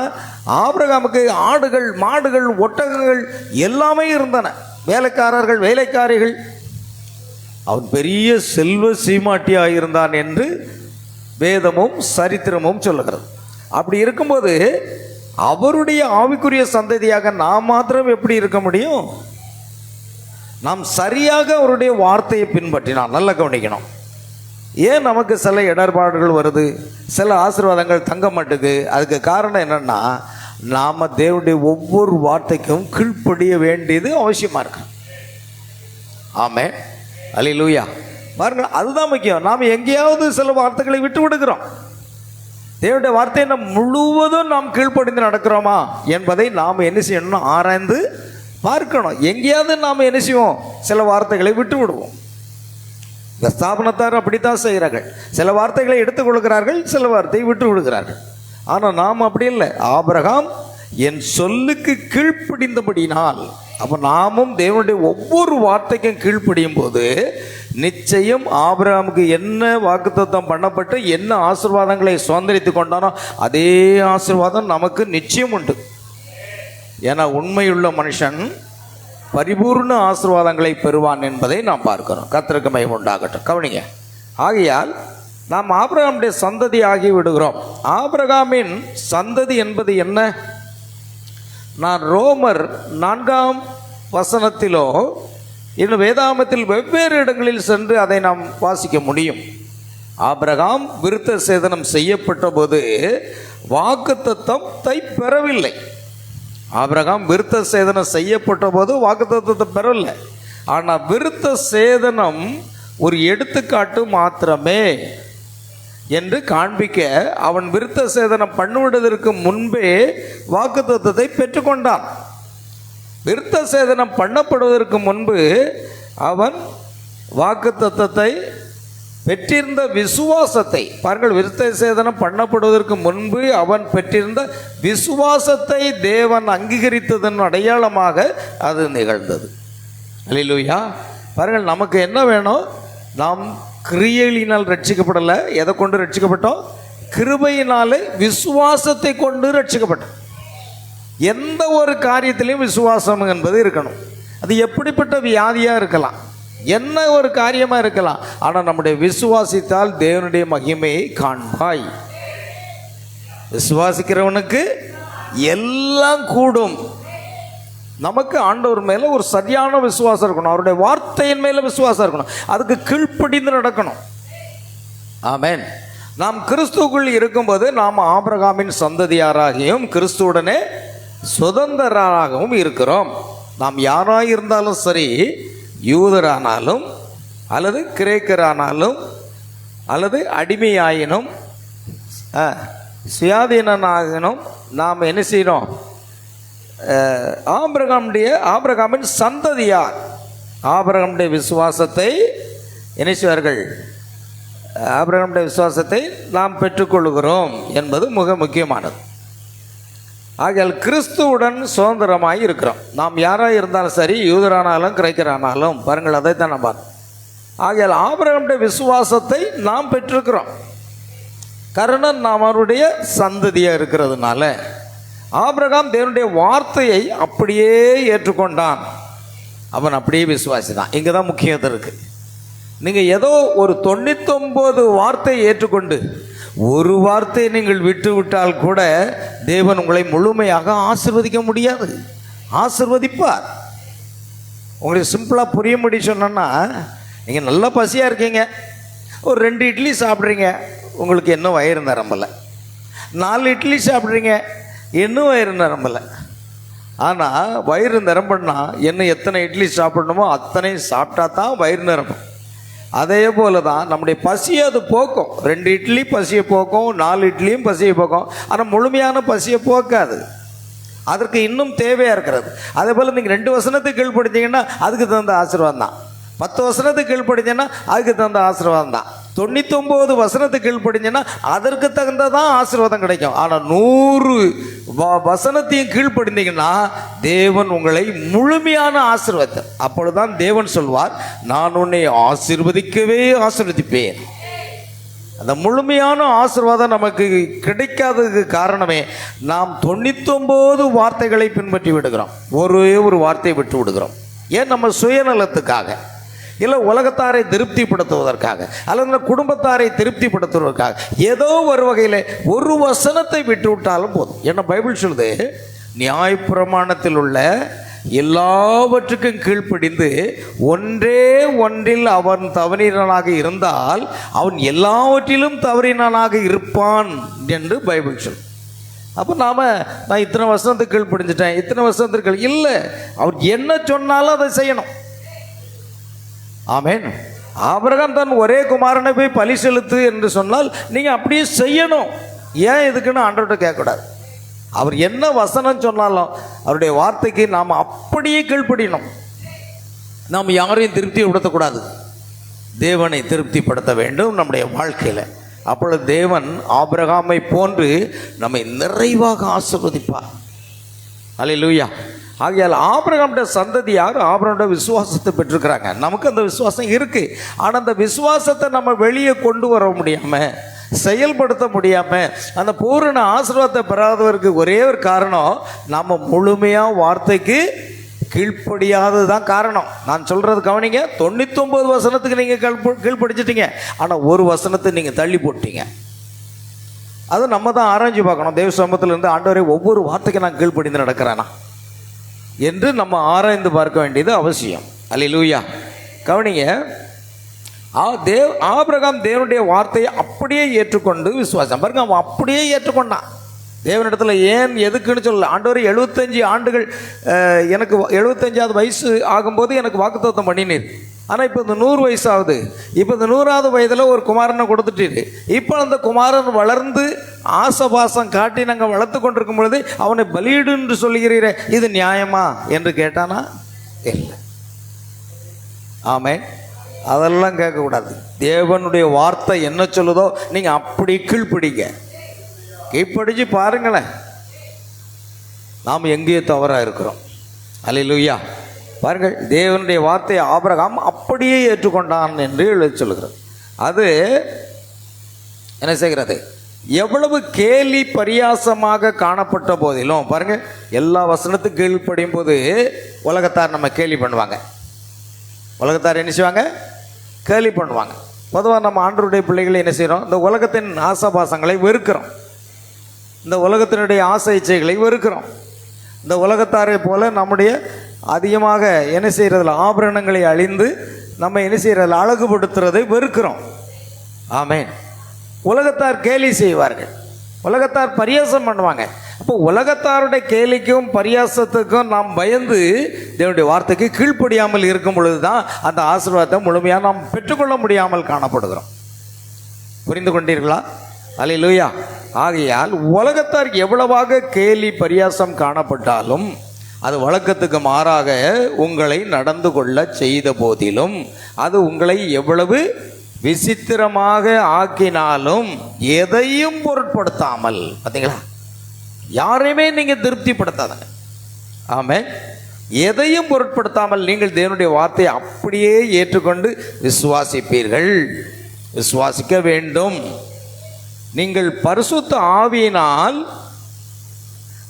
ஆபிரகாமுக்கு ஆடுகள், மாடுகள், ஒட்டகங்கள் எல்லாமே இருந்தன, வேலைக்காரர்கள், வேலைக்காரிகள். அவன் பெரிய செல்வ சீமாட்டியாக இருந்தான் என்று வேதமும் சரித்திரமும் சொல்லுகிறது. அப்படி இருக்கும்போது அவருடைய ஆவிக்குரிய சந்ததியாக நாம் மாத்திரம் எப்படி இருக்க முடியும்? நாம் சரியாக அவருடைய வார்த்தையை பின்பற்றினால். நல்லா கவனிக்கணும். ஏன் நமக்கு சில இடர்பாடுகள் வருது, சில ஆசீர்வாதங்கள் தங்க மாட்டுது? அதுக்கு காரணம் என்னன்னா, நாம் தேவனுடைய ஒவ்வொரு வார்த்தைக்கும் கீழ்ப்படிய வேண்டியது அவசியமாக இருக்கு. ஆமென், அல்லேலூயா. பாருங்கள், அதுதான் முக்கியம். நாம் எங்கேயாவது சில வார்த்தைகளை விட்டு விடுகிறோம். தேவனுடைய வார்த்தையை நாம் முழுவதும் நாம் கீழ்ப்படிந்து நடக்கிறோமா என்பதை நாம் என்ன செய்யணும்னு ஆராய்ந்து பார்க்கணும். எங்கேயாவது நாம் என்ன செய்வோம், சில வார்த்தைகளை விட்டு விடுவோம். இந்த ஸ்தாபனத்தார் அப்படித்தான் செய்கிறார்கள். சில வார்த்தைகளை எடுத்துக்கொள்கிறார்கள், சில வார்த்தையை விட்டு விடுகிறார்கள். ஆனால் நாம் அப்படி இல்லை. ஆபிரகாம் என் சொல்லுக்கு கீழ்ப்படிந்தபடினால், அப்போ நாமும் தேவனுடைய ஒவ்வொரு வார்த்தைக்கும் கீழ்ப்படியும் போது நிச்சயம் ஆபிரகாமுக்கு என்ன வாக்குத்தத்தம் பண்ணப்பட்டு என்ன ஆசீர்வாதங்களை சுதந்திரித்து கொண்டானோ அதே ஆசீர்வாதம் நமக்கு நிச்சயம் உண்டு. ஏன்னா உண்மையுள்ள மனுஷன் பரிபூர்ண ஆசீர்வாதங்களை பெறுவான் என்பதை நாம் பார்க்கிறோம். கர்த்தருக்கு மகிமை உண்டாகட்டும். கவனிங்க. ஆகையால் நாம் ஆபிரகாமுடைய சந்ததி ஆகி விடுகிறோம். ஆபிரகாமின் சந்ததி என்பது என்ன? நான் ரோமர் 4 இன்னும் வேதாகமத்தில் வெவ்வேறு இடங்களில் சென்று அதை நாம் வாசிக்க முடியும். ஆபிரகாம் விருத்த சேதனம் செய்யப்பட்ட போது வாக்குத்தத்தத்தை பெறவில்லை. ஆபிரகாம் விருத்த சேதனம் செய்யப்பட்ட போது வாக்குத்தத்தத்தை பெறவில்லை. ஆனால் விருத்த சேதனம் ஒரு எடுத்துக்காட்டு மாத்திரமே என்று காண்பிக்க அவன் விருத்த சேதனம் பண்ணுவதற்கு முன்பே வாக்குத்தத்தத்தை பெற்றுக்கொண்டான். விருத்த சேதனம் பண்ணப்படுவதற்கு முன்பு அவன் வாக்குத்தத்தத்தை பெற்றிருந்த விசுவாசத்தை பாருங்கள். விருத்த சேதனம் பண்ணப்படுவதற்கு முன்பு அவன் பெற்றிருந்த விசுவாசத்தை தேவன் அங்கீகரித்ததன் அடையாளமாக அது நிகழ்ந்தது. அல்லேலூயா. பாருங்கள், நமக்கு என்ன வேணும்? நாம் கிரியையினால் ரட்சிக்கப்படலை. எதை கொண்டு ரட்சிக்கப்பட்டோம்? கிருபையினாலே விசுவாசத்தை கொண்டு ரட்சிக்கப்பட்டோம். எந்த ஒரு காரியத்திலையும் விசுவாசம் என்பது இருக்கணும். அது எப்படிப்பட்ட வியாதியாக இருக்கலாம், என்ன ஒரு காரியமாக இருக்கலாம். ஆனால் நம்முடைய விசுவாசித்தால் தேவனுடைய மகிமையை காண்பாய். விசுவாசிக்கிறவனுக்கு எல்லாம் கூடும். நமக்கு ஆண்டவர் மேலே ஒரு சரியான விசுவாசம் இருக்கணும். அவருடைய வார்த்தையின் மேலே விசுவாசம் இருக்கணும். அதுக்கு கீழ்ப்படிந்து நடக்கணும். ஆமென். நாம் கிறிஸ்துவுக்குள் இருக்கும்போது நாம் ஆபிரகாமின் சந்ததியாராகியும் கிறிஸ்துவுடனே சுதந்திரராகவும் இருக்கிறோம். நாம் யாராக இருந்தாலும் சரி, யூதரானாலும் அல்லது கிரேக்கரானாலும் அல்லது அடிமையாயினும் சுயாதீனனாகினும் நாம் என்ன செய்யணும்? ஆபிரகாமின் சந்ததியார். ஆபிரகாமுடைய விசுவாசத்தை என்ன செய்வார்கள்? ஆபிரகாமுடைய விசுவாசத்தை நாம் பெற்றுக்கொள்கிறோம் என்பது மிக முக்கியமானது. ஆகையால் கிறிஸ்துவுடன் சுதந்திரமாகி இருக்கிறோம். நாம் யாராக இருந்தாலும் சரி, யூதரானாலும் கிரேக்கரானாலும் பாருங்கள், அதைத்தான் நம்ம பார்த்தோம். ஆகையால் ஆபிரகாமுடைய விசுவாசத்தை நாம் பெற்றிருக்கிறோம். காரணம் நாம் அவருடைய சந்ததியாக இருக்கிறதுனால. ஆபிரகாம் தேவனுடைய வார்த்தையை அப்படியே ஏற்றுக்கொண்டான். அவன் அப்படியே விசுவாசி தான். இங்கே தான் முக்கியத்தை இருக்குது. நீங்கள் ஏதோ ஒரு 99 வார்த்தையை ஏற்றுக்கொண்டு ஒரு வார்த்தையை நீங்கள் விட்டு விட்டால் கூட தேவன் உங்களை முழுமையாக ஆசீர்வதிக்க முடியாது. ஆசீர்வதிப்பார். உங்களுக்கு சிம்பிளாக புரியும்படி சொன்னோன்னா, நீங்கள் நல்லா பசியாக இருக்கீங்க, ஒரு 2 இட்லி சாப்பிட்றீங்க, உங்களுக்கு இன்னும் வயிறு நிரம்பலை. 4 இட்லி சாப்பிட்றீங்க, இன்னும் வயிறு நிரம்பலை. ஆனால் வயிறு நிரம்புனா இன்னும் எத்தனை இட்லி சாப்பிடணுமோ அத்தனை சாப்பிட்டா தான் வயிறு நிரம்பும். அதே போல தான் நம்முடைய பசியை அது போக்கும். 2 இட்லி பசியை போக்கும், 4 இட்லியும் பசியை போக்கும். ஆனால் முழுமையான பசியை போக்காது, அதற்கு இன்னும் தேவையாக இருக்கிறது. அதே போல் நீங்கள் 2 வசனத்துக்கு கீழ்ப்படுத்தீங்கன்னா அதுக்கு தகுந்த ஆசீர்வாதம் தான். 10 வசனத்துக்கு கீழ்ப்படிஞ்சேன்னா அதுக்கு தகுந்த ஆசீர்வாதம் தான். 99 வசனத்துக்கு கீழ்ப்படிஞ்சேன்னா அதற்கு தகுந்ததான் ஆசீர்வாதம் கிடைக்கும். ஆனால் 100 வசனத்தையும் கீழ்ப்படிந்தீங்கன்னா தேவன் உங்களை முழுமையான ஆசீர்வாதம். அப்பொழுதுதான் தேவன் சொல்வார், நான் உன்னை ஆசீர்வதிக்கவே ஆசீர்வதிப்பேன். அந்த முழுமையான ஆசீர்வாதம் நமக்கு கிடைக்காததுக்கு காரணமே நாம் 99 வார்த்தைகளை பின்பற்றி விடுகிறோம், ஒரே ஒரு வார்த்தையை விட்டு விடுகிறோம். ஏன்? நம்ம சுயநலத்துக்காக, இல்லை உலகத்தாரை திருப்திப்படுத்துவதற்காக, அல்லது குடும்பத்தாரை திருப்திப்படுத்துவதற்காக, ஏதோ ஒரு வகையில் ஒரு வசனத்தை விட்டு விட்டாலும் போதும். ஏன்னா பைபிள் சொல்லுது, நியாயப்பிரமாணத்தில் உள்ள எல்லாவற்றுக்கும் கீழ்ப்படிந்து ஒன்றே ஒன்றில் அவன் தவறினானாக இருந்தால் அவன் எல்லாவற்றிலும் தவறினானாக இருப்பான் என்று பைபிள் சொல். அப்போ நான் இத்தனை வருஷத்துக்கு கீழ்ப்படிஞ்சிட்டேன், இத்தனை வருஷத்துக்கு இல்லை, அவர் என்ன சொன்னாலும் அதை செய்யணும். ஆமென். ஆபிரகாம் தன் ஒரே குமாரனை போய் பலி செலுத்து என்று சொன்னால் நீங்கள் அப்படியே செய்யணும். ஏன் இதுக்குன்னு ஆண்டவர்கிட்ட கேட்கக்கூடாது. அவர் என்ன வசனம் சொன்னாலும் அவருடைய வார்த்தைக்கு நாம் அப்படியே கீழ்ப்படியணும். நாம் யாரையும் திருப்திப்படுத்தக்கூடாது, தேவனை திருப்திப்படுத்த வேண்டும் நம்முடைய வாழ்க்கையில். அப்பொழுது தேவன் ஆபிரகாமை போன்று நம்மை நிறைவாக ஆசீர்வதிப்பார். அல்லேலூயா. ஆகையால் ஆபிரகாமுடைய சந்ததி யார்? ஆபிரகாமுடைய விசுவாசத்தை பெற்றிருக்கிறாங்க. நமக்கு அந்த விசுவாசம் இருக்குது. ஆனால் அந்த விசுவாசத்தை நம்ம வெளியே கொண்டு வர முடியாமல், செயல்படுத்த முடியாமல், அந்த பூரண ஆசீர்வாதத்தை பெறாதவருக்கு ஒரே ஒரு காரணம், நம்ம முழுமையாக வார்த்தைக்கு கீழ்ப்படியாதது தான் காரணம். நான் சொல்கிறது கவனிங்க. 99 வசனத்துக்கு நீங்கள் கீழ்ப்படிச்சிட்டீங்க, ஆனால் ஒரு வசனத்தை நீங்கள் தள்ளி போட்டீங்க. அதை நம்ம தான் ஆராய்ச்சி பார்க்கணும். தேவ சமூகத்திலிருந்து ஆண்டவரை ஒவ்வொரு வார்த்தைக்கு நான் கீழ்ப்படிந்து நடக்கிறேனா என்று நம்ம ஆராய்ந்து பார்க்க வேண்டியது அவசியம். அல்லேலூயா. கவனிங்க. ஆபிரகாம் தேவனுடைய வார்த்தையை அப்படியே ஏற்றுக்கொண்டு விசுவாசம் பாருங்க, அவன் அப்படியே ஏற்றுக்கொண்டான். தேவனிடத்தில் ஏன் எதுக்குன்னு சொல்லல. ஆண்டவர் 75 ஆண்டுகள், எனக்கு 75வது வயசு ஆகும்போது எனக்கு வாக்குத்தத்தம் பண்ணினீர். ஆனால் இப்போ இந்த 100 வயசு ஆகுது. இப்போ இந்த 100வது வயதில் ஒரு குமாரனை கொடுத்துட்டீரு. இப்போ அந்த குமாரன் வளர்ந்து ஆசபாசம் காட்டி நாங்கள் வளர்த்து கொண்டிருக்கும் பொழுது அவனை பலியிடு என்று சொல்லுகிறீரே, இது நியாயமா என்று கேட்டானா? இல்லை. ஆமென். அதெல்லாம் கேட்கக்கூடாது. தேவனுடைய வார்த்தை என்ன சொல்லுதோ நீங்கள் அப்படி கீழ்ப்பிடிங்க. கீழ்ப்படிச்சு பாருங்களேன், நாம் எங்கேயோ தவறாக இருக்கிறோம். அல்லேலூயா. பாருங்கள், தேவனுடைய வார்த்தையை ஆபிரகாம் அப்படியே ஏற்றுக்கொண்டான் என்று எழுதி சொல்லுகிறது. அது என்ன செய்கிறது? எவ்வளவு கேலி பரியாசமாக காணப்பட்ட போதிலும் பாருங்கள், எல்லா வசனத்துக்கும் கீழ்ப்படியும் போது உலகத்தார் நம்ம கேலி பண்ணுவாங்க. உலகத்தார் என்ன செய்வாங்க? கேலி பண்ணுவாங்க. பொதுவாக நம்ம ஆண்டவருடைய பிள்ளைகளை என்ன செய்கிறோம்? இந்த உலகத்தின் ஆசாபாசங்களை வெறுக்கிறோம், இந்த உலகத்தினுடைய ஆசை இச்சைகளை வெறுக்கிறோம். இந்த உலகத்தாரை போல நம்முடைய அதிகமாக என்ன செய்கிறதில் ஆபரணங்களை அழிந்து நம்ம என்ன செய்கிறதில் அழகுபடுத்துறதை வெறுக்கிறோம். ஆமென். உலகத்தார் கேலி செய்வார்கள், உலகத்தார் பரியாசம் பண்ணுவாங்க. அப்போ உலகத்தாருடைய கேலிக்கும் பரியாசத்துக்கும் நாம் பயந்து தேவனுடைய வார்த்தைக்கு கீழ்ப்படியாமல் இருக்கும் பொழுது தான் அந்த ஆசீர்வாதத்தை முழுமையாக நாம் பெற்றுக்கொள்ள முடியாமல் காணப்படுகிறோம். புரிந்து கொண்டீர்களா? அல்லேலூயா. ஆகையால் உலகத்தார் எவ்வளவாக கேலி பரியாசம் காணப்பட்டாலும் அது வழக்கத்துக்கு மாறாக உங்களை நடந்து கொள்ள செய்த போதிலும், அது உங்களை எவ்வளவு விசித்திரமாக ஆக்கினாலும் எதையும் பொருட்படுத்தாமல், பார்த்தீங்களா, யாரையுமே நீங்கள் திருப்திப்படுத்தாதங்க. ஆமென். எதையும் பொருட்படுத்தாமல் நீங்கள் தேவனுடைய வார்த்தையை அப்படியே ஏற்றுக்கொண்டு விசுவாசிப்பீர்கள், விசுவாசிக்க வேண்டும். நீங்கள் பரிசுத்த ஆவியினால்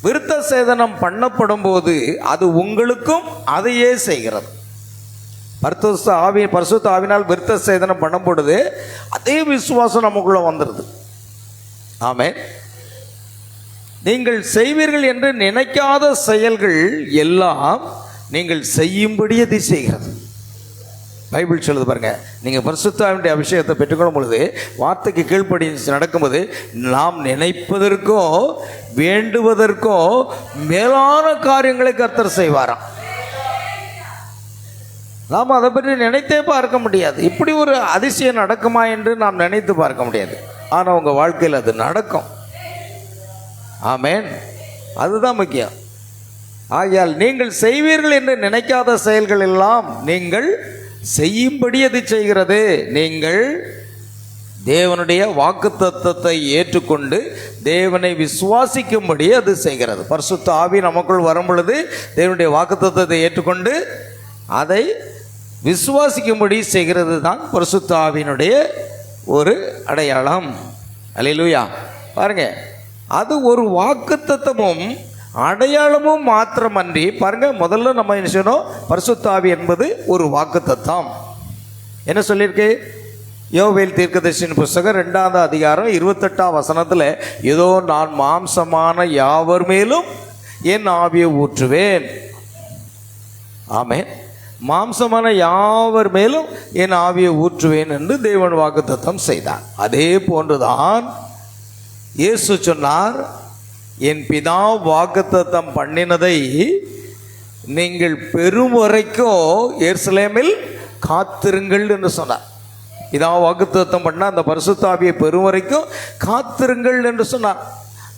விருத்த சேதனம் பண்ணப்படும் போது அது உங்களுக்கும் அதையே செய்கிறது. பரிசுத்த ஆவியினால் விருத்த சேதனம் பண்ணும்பொழுது அதே விசுவாசம் நமக்குள்ள வந்துடுது. ஆமென். நீங்கள் செய்வீர்கள் என்று நினைக்காத செயல்கள் எல்லாம் நீங்கள் செய்யும்படி அதை செய்கிறது. பைபிள் சொல்லுது பாருங்க, நீங்கள் பரிசுத்த ஆவியுடைய அபிஷேகத்தை பெற்றுக்கொள்ளும் பொழுது, வார்த்தைக்கு கீழ்ப்படி நடக்கும்போது, நாம் நினைப்பதற்கும் வேண்டுவதற்கும் மேலான காரியங்களை கர்த்தர் செய்வாராம். நாம் அதை பற்றி நினைத்தே பார்க்க முடியாது. இப்படி ஒரு அதிசயம் நடக்குமா என்று நாம் நினைத்து பார்க்க முடியாது. ஆனால் உங்கள் வாழ்க்கையில் அது நடக்கும். ஆமென். அதுதான் முக்கியம். ஆகையால் நீங்கள் செய்வீர்கள் என்று நினைக்காத செயல்கள் எல்லாம் நீங்கள் செய்யும்படி அது செய்கிறது. நீங்கள் தேவனுடைய வாக்குத்தத்தத்தை ஏற்றுக்கொண்டு தேவனை விசுவாசிக்கும்படி அது செய்கிறது. பரிசுத்த ஆவி நமக்குள் வரும் பொழுது தேவனுடைய வாக்குத்தத்தத்தை ஏற்றுக்கொண்டு அதை விசுவாசிக்கும்படி செய்கிறது தான் பரிசுத்த ஆவியினுடைய ஒரு அடையாளம். அல்லேலூயா. பாருங்க, அது ஒரு வாக்குத்தத்தமும் அடையாளமும் மாத்திரமன்றி, பாருங்க, முதல்ல நம்ம என்ன செய்யணும், பரிசுத்த ஆவி என்பது ஒரு வாக்குத்தத்தம். என்ன சொல்லியிருக்கு? யோவேல் தீர்க்கதரிசியின் புஸ்தகம் 2ஆம் அதிகாரம் 28ஆம் வசனத்தில், ஏதோ நான் மாம்சமான யாவர் மேலும் என் ஆவியை ஊற்றுவேன். ஆமென். மாம்சமான யாவர் மேலும் என் ஆவியை ஊற்றுவேன் என்று தேவன் வாக்குத்தத்தம் செய்தார். அதே போன்றுதான் இயேசு சொன்னார், என் பிதா வாக்குத்தத்தம் பண்ணினதை நீங்கள் பெறும் வரைக்கும் எருசலேமில் காத்திருங்கள் என்று சொன்னார். பிதா வாக்குத்தத்தம் பண்ண அந்த பரிசுத்த ஆவியை பெறும் வரைக்கும் காத்திருங்கள் என்று சொன்னார்.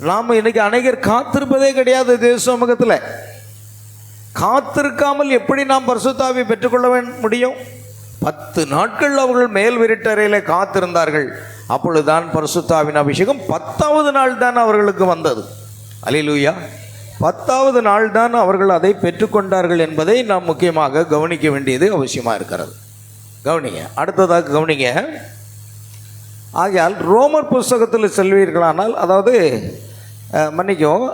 நாம் இன்னைக்கு அநேகர் காத்திருப்பதே கிடையாது. தேவ சமூகத்தில் காத்திருக்காமல் எப்படி நாம் பரிசுத்த ஆவியை பெற்றுக்கொள்ள முடியும்? 10 நாட்கள் அவர்கள் மேல் விருட்டறையில் காத்திருந்தார்கள். அப்பொழுதுதான் பரிசுத்த ஆவியின் அபிஷேகம் 10ஆவது நாள் தான் அவர்களுக்கு வந்தது. அல்லேலூயா. 10ஆவது நாள் தான் அவர்கள் அதை பெற்றுக்கொண்டார்கள் என்பதை நாம் முக்கியமாக கவனிக்க வேண்டியது அவசியமாக இருக்கிறது. கவனிங்க, அடுத்ததாக கவனிங்க. ஆகையால் ரோமர் புஸ்தகத்தில் செல்வீர்களானால், அதாவது மன்னிக்கும்,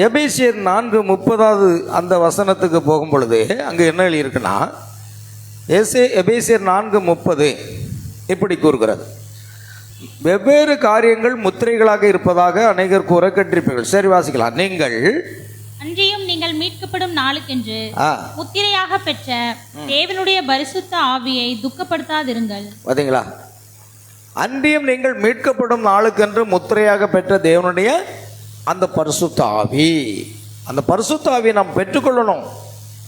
எபேசியர் 4:30 அந்த வசனத்துக்கு போகும் பொழுது அங்கே என்ன எழுதியிருக்குன்னா, எபேசியர் 4:30 இப்படி கூறுகிறது, வெவ்வேறு காரியங்கள் முத்திரைகளாக இருப்பதாக அநேகர் கூற கேட்டிருப்பீர்கள். சரி, வாசிக்கலாம். நீங்கள் அன்றியும் நீங்கள் மீட்கப்படும் நாளுக்கென்று முத்திரையாக பெற்ற தேவனுடைய பரிசுத்த ஆவியை துக்கப்படுத்தாதிருங்கள். பார்த்தீங்களா? அன்றியும் நீங்கள் மீட்கப்படும் நாளுக்கென்று முத்திரையாக பெற்ற தேவனுடைய அந்த பரிசுத்த ஆவி, அந்த பரிசுத்த ஆவியை நாம் பெற்றுக்கொள்ளணும்.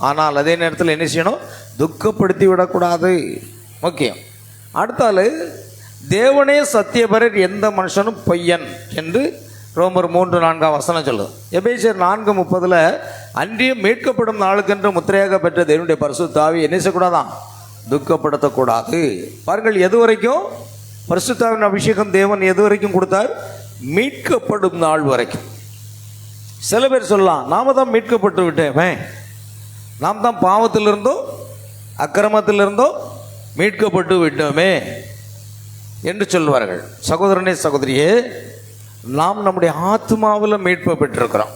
ஆனால் அதே நேரத்தில் என்ன செய்யணும்? துக்கப்படுத்தி விடக்கூடாது. முக்கியம். அடுத்தால், தேவனே சத்தியபரர், எந்த மனுஷனும் பொய்யன் என்று ரோமர் 3:4 வசனம் சொல்லுது. எபேசியர் 4:30 அன்றியும் மீட்கப்படும் நாளுக்கென்று முத்திரையாக பெற்ற தேவனுடைய பரிசுத்த ஆவி என்ன செய்யக்கூடாதான்? துக்கப்படுத்தக்கூடாது. பாருங்கள், எது வரைக்கும் பரிசுத்த ஆவியின் அபிஷேகம் தேவன் எது வரைக்கும் கொடுத்தார்? மீட்கப்படும் நாள் வரைக்கும். சில பேர் சொல்லலாம், நாம தான் மீட்கப்பட்டு விட்டேன், நாம் தான் பாவத்திலிருந்தோ அக்கிரமத்திலிருந்தோ மீட்கப்பட்டு விட்டோமே என்று சொல்வார்கள். சகோதரனே, சகோதரியே, நாம் நம்முடைய ஆத்மாவில் மீட்பை பெற்றிருக்கிறோம்.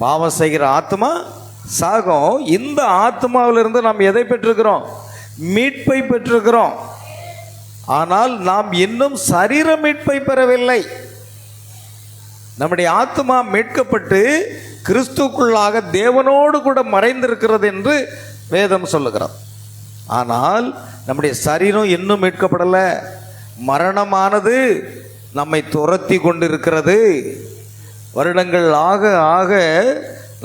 பாவம் செய்கிற ஆத்மா சாகும். இந்த ஆத்மாவிலிருந்து நாம் எதை பெற்றிருக்கிறோம்? மீட்பை பெற்றிருக்கிறோம். ஆனால் நாம் இன்னும் சரீர மீட்பை பெறவில்லை. நம்முடைய ஆத்மா மீட்கப்பட்டு கிறிஸ்துக்குள்ளாக தேவனோடு கூட மறைந்திருக்கிறது என்று வேதம் சொல்லுகிறது. ஆனால் நம்முடைய சரீரம் இன்னும் மீட்கப்படலை. மரணமானது நம்மை துரத்தி கொண்டிருக்கிறது. வருடங்கள் ஆக ஆக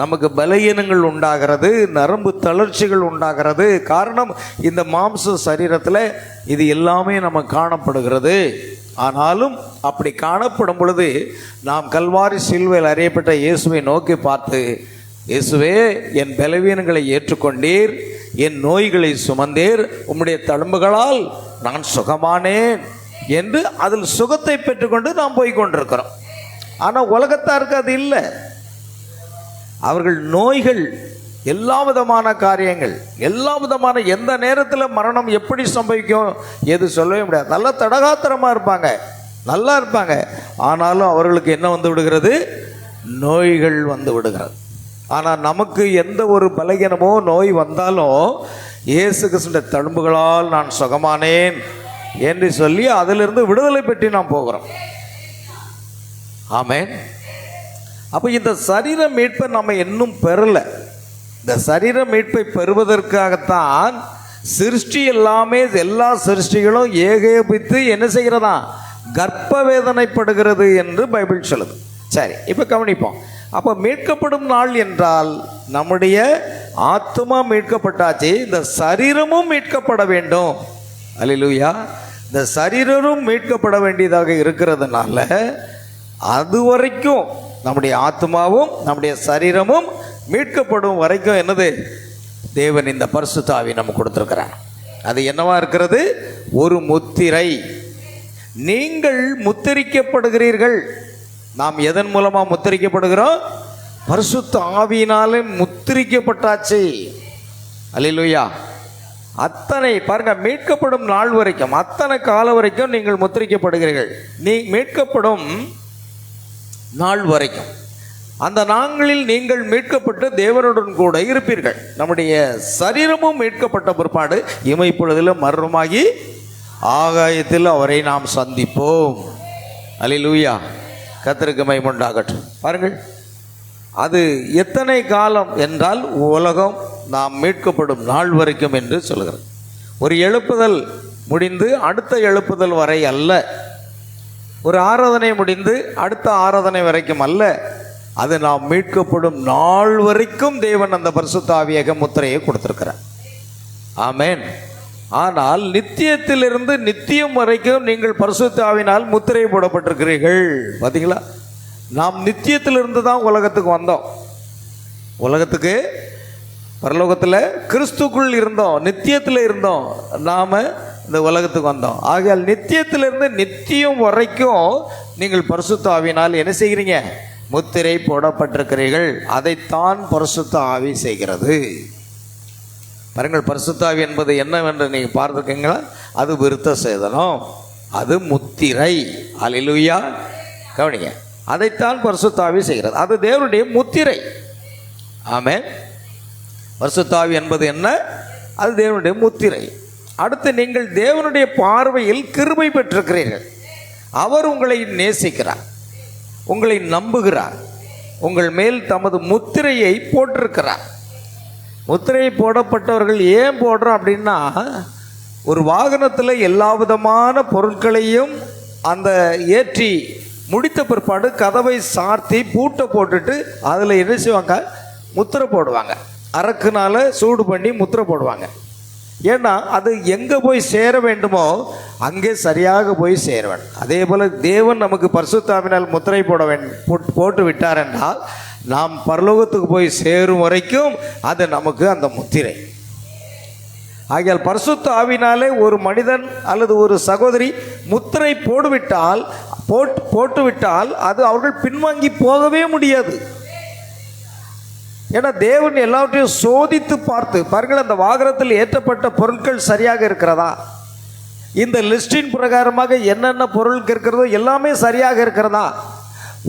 நமக்கு பலவீனங்கள் உண்டாகிறது, நரம்பு தளர்ச்சிகள் உண்டாகிறது. காரணம், இந்த மாம்ச சரீரத்தில் இது எல்லாமே நம்ம காணப்படுகிறது. ஆனாலும் அப்படி காணப்படும் பொழுது நாம் கல்வாரி சிலுவையில் அறையப்பட்ட இயேசுவை நோக்கி பார்த்து, இயேசுவே, என் பலவீனங்களை ஏற்றுக்கொண்டீர், என் நோய்களை சுமந்தீர், உம்முடைய தழும்புகளால் நான் சுகமானேன் என்று அதில் சுகத்தை பெற்றுக்கொண்டு நாம் போய் கொண்டிருக்கிறோம். ஆனால் உலகத்தாருக்கு அது இல்லை. அவர்கள் நோய்கள், எல்லா விதமான காரியங்கள், எல்லா விதமான, எந்த நேரத்தில் மரணம் எப்படி சம்பவிக்கும் எது சொல்லவே முடியாது. நல்லா தடகாத்திரமாக இருப்பாங்க, நல்லா இருப்பாங்க. ஆனாலும் அவர்களுக்கு என்ன வந்து விடுகிறது? நோய்கள் வந்து விடுகிறது. ஆனால் நமக்கு எந்த ஒரு பலகீனமோ நோய் வந்தாலும் இயேசு கிறிஸ்துவின் தழும்புகளால் நான் சுகமானேன் என்று சொல்லி அதிலிருந்து விடுதலை பெற்று நாம் போகிறோம். ஆமென். அப்போ இந்த சரீர மீட்பை நம்ம இன்னும் பெறலை. இந்த சரீர மீட்பை பெறுவதற்காகத்தான் சிருஷ்டி எல்லாமே, எல்லா சிருஷ்டிகளும் ஏகோபித்து என்ன செய்கிறதா? கர்ப்ப வேதனைப்படுகிறது என்று பைபிள் சொல்லுது. சரி, இப்போ கவனிப்போம். அப்போ மீட்கப்படும் நாள் என்றால் நம்முடைய ஆத்மா மீட்கப்பட்டாச்சு, இந்த சரீரமும் மீட்கப்பட வேண்டும். அல்லேலூயா. இந்த சரீரமும் மீட்கப்பட வேண்டியதாக இருக்கிறதுனால அது வரைக்கும் நம்முடைய ஆத்மாவும் நம்முடைய சரீரமும் மீட்கப்படும் வரைக்கும் என்னது? தேவன் இந்த பரிசுத்த ஆவியை நமக்கு கொடுத்திருக்கிறார். அது என்னவா இருக்கிறது? ஒரு முத்திரை. நீங்கள் முத்திரிக்கப்படுகிறீர்கள். நாம் எதன் மூலமா முத்திரிக்கப்படுகிறோம்? பரிசுத்த ஆவியினாலே முத்திரிக்கப்பட்டாச்சு. அல்லேலூயா. அத்தனை பாருங்க, மீட்கப்படும் நாள் வரைக்கும், அத்தனை காலம் வரைக்கும் நீங்கள் முத்திரிக்கப்படுகிறீர்கள். நீ மீட்கப்படும் நாள் வரைக்கும், அந்த நாட்களில் நீங்கள் மீட்கப்பட்டு தேவனுடன் கூட இருப்பீர்கள். நம்முடைய சரீரமும் மீட்கப்பட்ட பிற்பாடு இமைப்பொழுதிலும் மரணமாகி ஆகாயத்தில் அவரை நாம் சந்திப்போம். அல்லேலூயா. கர்த்தருக்கு மகிமை உண்டாகட்டும். பாருங்கள், அது எத்தனை காலம் என்றால் உலகம் நாம் மீட்கப்படும் நாள் வரைக்கும் என்று சொல்கிறது. ஒரு எழுப்புதல் முடிந்து அடுத்த எழுப்புதல் வரை அல்ல, ஒரு ஆராதனை முடிந்து அடுத்த ஆராதனை வரைக்கும் அல்ல, அது நாம் மீட்கப்படும் நாள் வரைக்கும் தேவன் அந்த பரிசுத்த ஆவியாக முத்திரையை கொடுத்திருக்கிறார். ஆமென். ஆனால் நித்தியத்திலிருந்து நித்தியம் வரைக்கும் நீங்கள் பரிசுத்த ஆவியினால் முத்திரை போடப்பட்டிருக்கிறீர்கள். பார்த்தீங்களா? நாம் நித்தியத்திலிருந்து தான் உலகத்துக்கு வந்தோம். உலகத்துக்கு பரலோகத்தில் கிறிஸ்துக்குள் இருந்தோம், நித்தியத்தில் இருந்தோம். நாம் இந்த உலகத்துக்கு வந்தோம். ஆகையால் நித்தியத்திலிருந்து நித்தியம் வரைக்கும் நீங்கள் பரிசுத்த ஆவியினால் என்ன செய்கிறீங்க? முத்திரை போடப்பட்டிருக்கிறீர்கள். அதைத்தான் பரிசுத்த ஆவி செய்கிறது. பாருங்கள், பரிசுத்த ஆவி என்பது என்னவென்று நீங்கள் பார்த்துருக்கீங்களா? அது விருத்த சேதனம், அது முத்திரை. அல்லேலூயா. கவனிங்க, அதைத்தான் பரிசுத்த ஆவி செய்கிறது. அது தேவனுடைய முத்திரை. ஆமென். பரிசுத்த ஆவி என்பது என்ன? அது தேவனுடைய முத்திரை. அடுத்து, நீங்கள் தேவனுடைய பார்வையில் கிருபை பெற்றிருக்கிறீர்கள். அவர் உங்களை நேசிக்கிறார், உங்களை நம்புகிறார், உங்கள் மேல் தமது முத்திரையை போட்டிருக்கிறார். முத்திரை போடப்பட்டவர்கள் ஏன் போடுறோம் அப்படின்னா, ஒரு வாகனத்தில் எல்லா விதமான பொருட்களையும் அந்த ஏற்றி முடித்த பிற்பாடு கதவை சார்த்தி பூட்டை போட்டுட்டு அதில் என்ன செய்வாங்க? முத்திரை போடுவாங்க. அரக்குனால சூடு பண்ணி முத்திரை போடுவாங்க. ஏன்னா அது எங்கே போய் சேர வேண்டுமோ அங்கே சரியாக போய் சேர வேண்டும். அதே போல் தேவன் நமக்கு பரிசுத்த ஆவியினால் முத்திரை போட்டு விட்டார் என்றால் நாம் பரலோகத்துக்கு போய் சேரும் வரைக்கும் அது நமக்கு அந்த முத்திரை. ஆகையால் பரிசுத்த ஆவியினாலே ஒரு மனிதன் அல்லது ஒரு சகோதரி முத்திரை போட்டுவிட்டால் அது அவர்கள் பின்வாங்கி போகவே முடியாது. ஏன்னா தேவன் எல்லாவற்றையும் சோதித்து பார்த்து பாருங்கள், அந்த வாகனத்தில் ஏற்றப்பட்ட பொருட்கள் சரியாக இருக்கிறதா, இந்த லிஸ்டின் பிரகாரமாக என்னென்ன பொருள் இருக்கிறதோ எல்லாமே சரியாக இருக்கிறதா,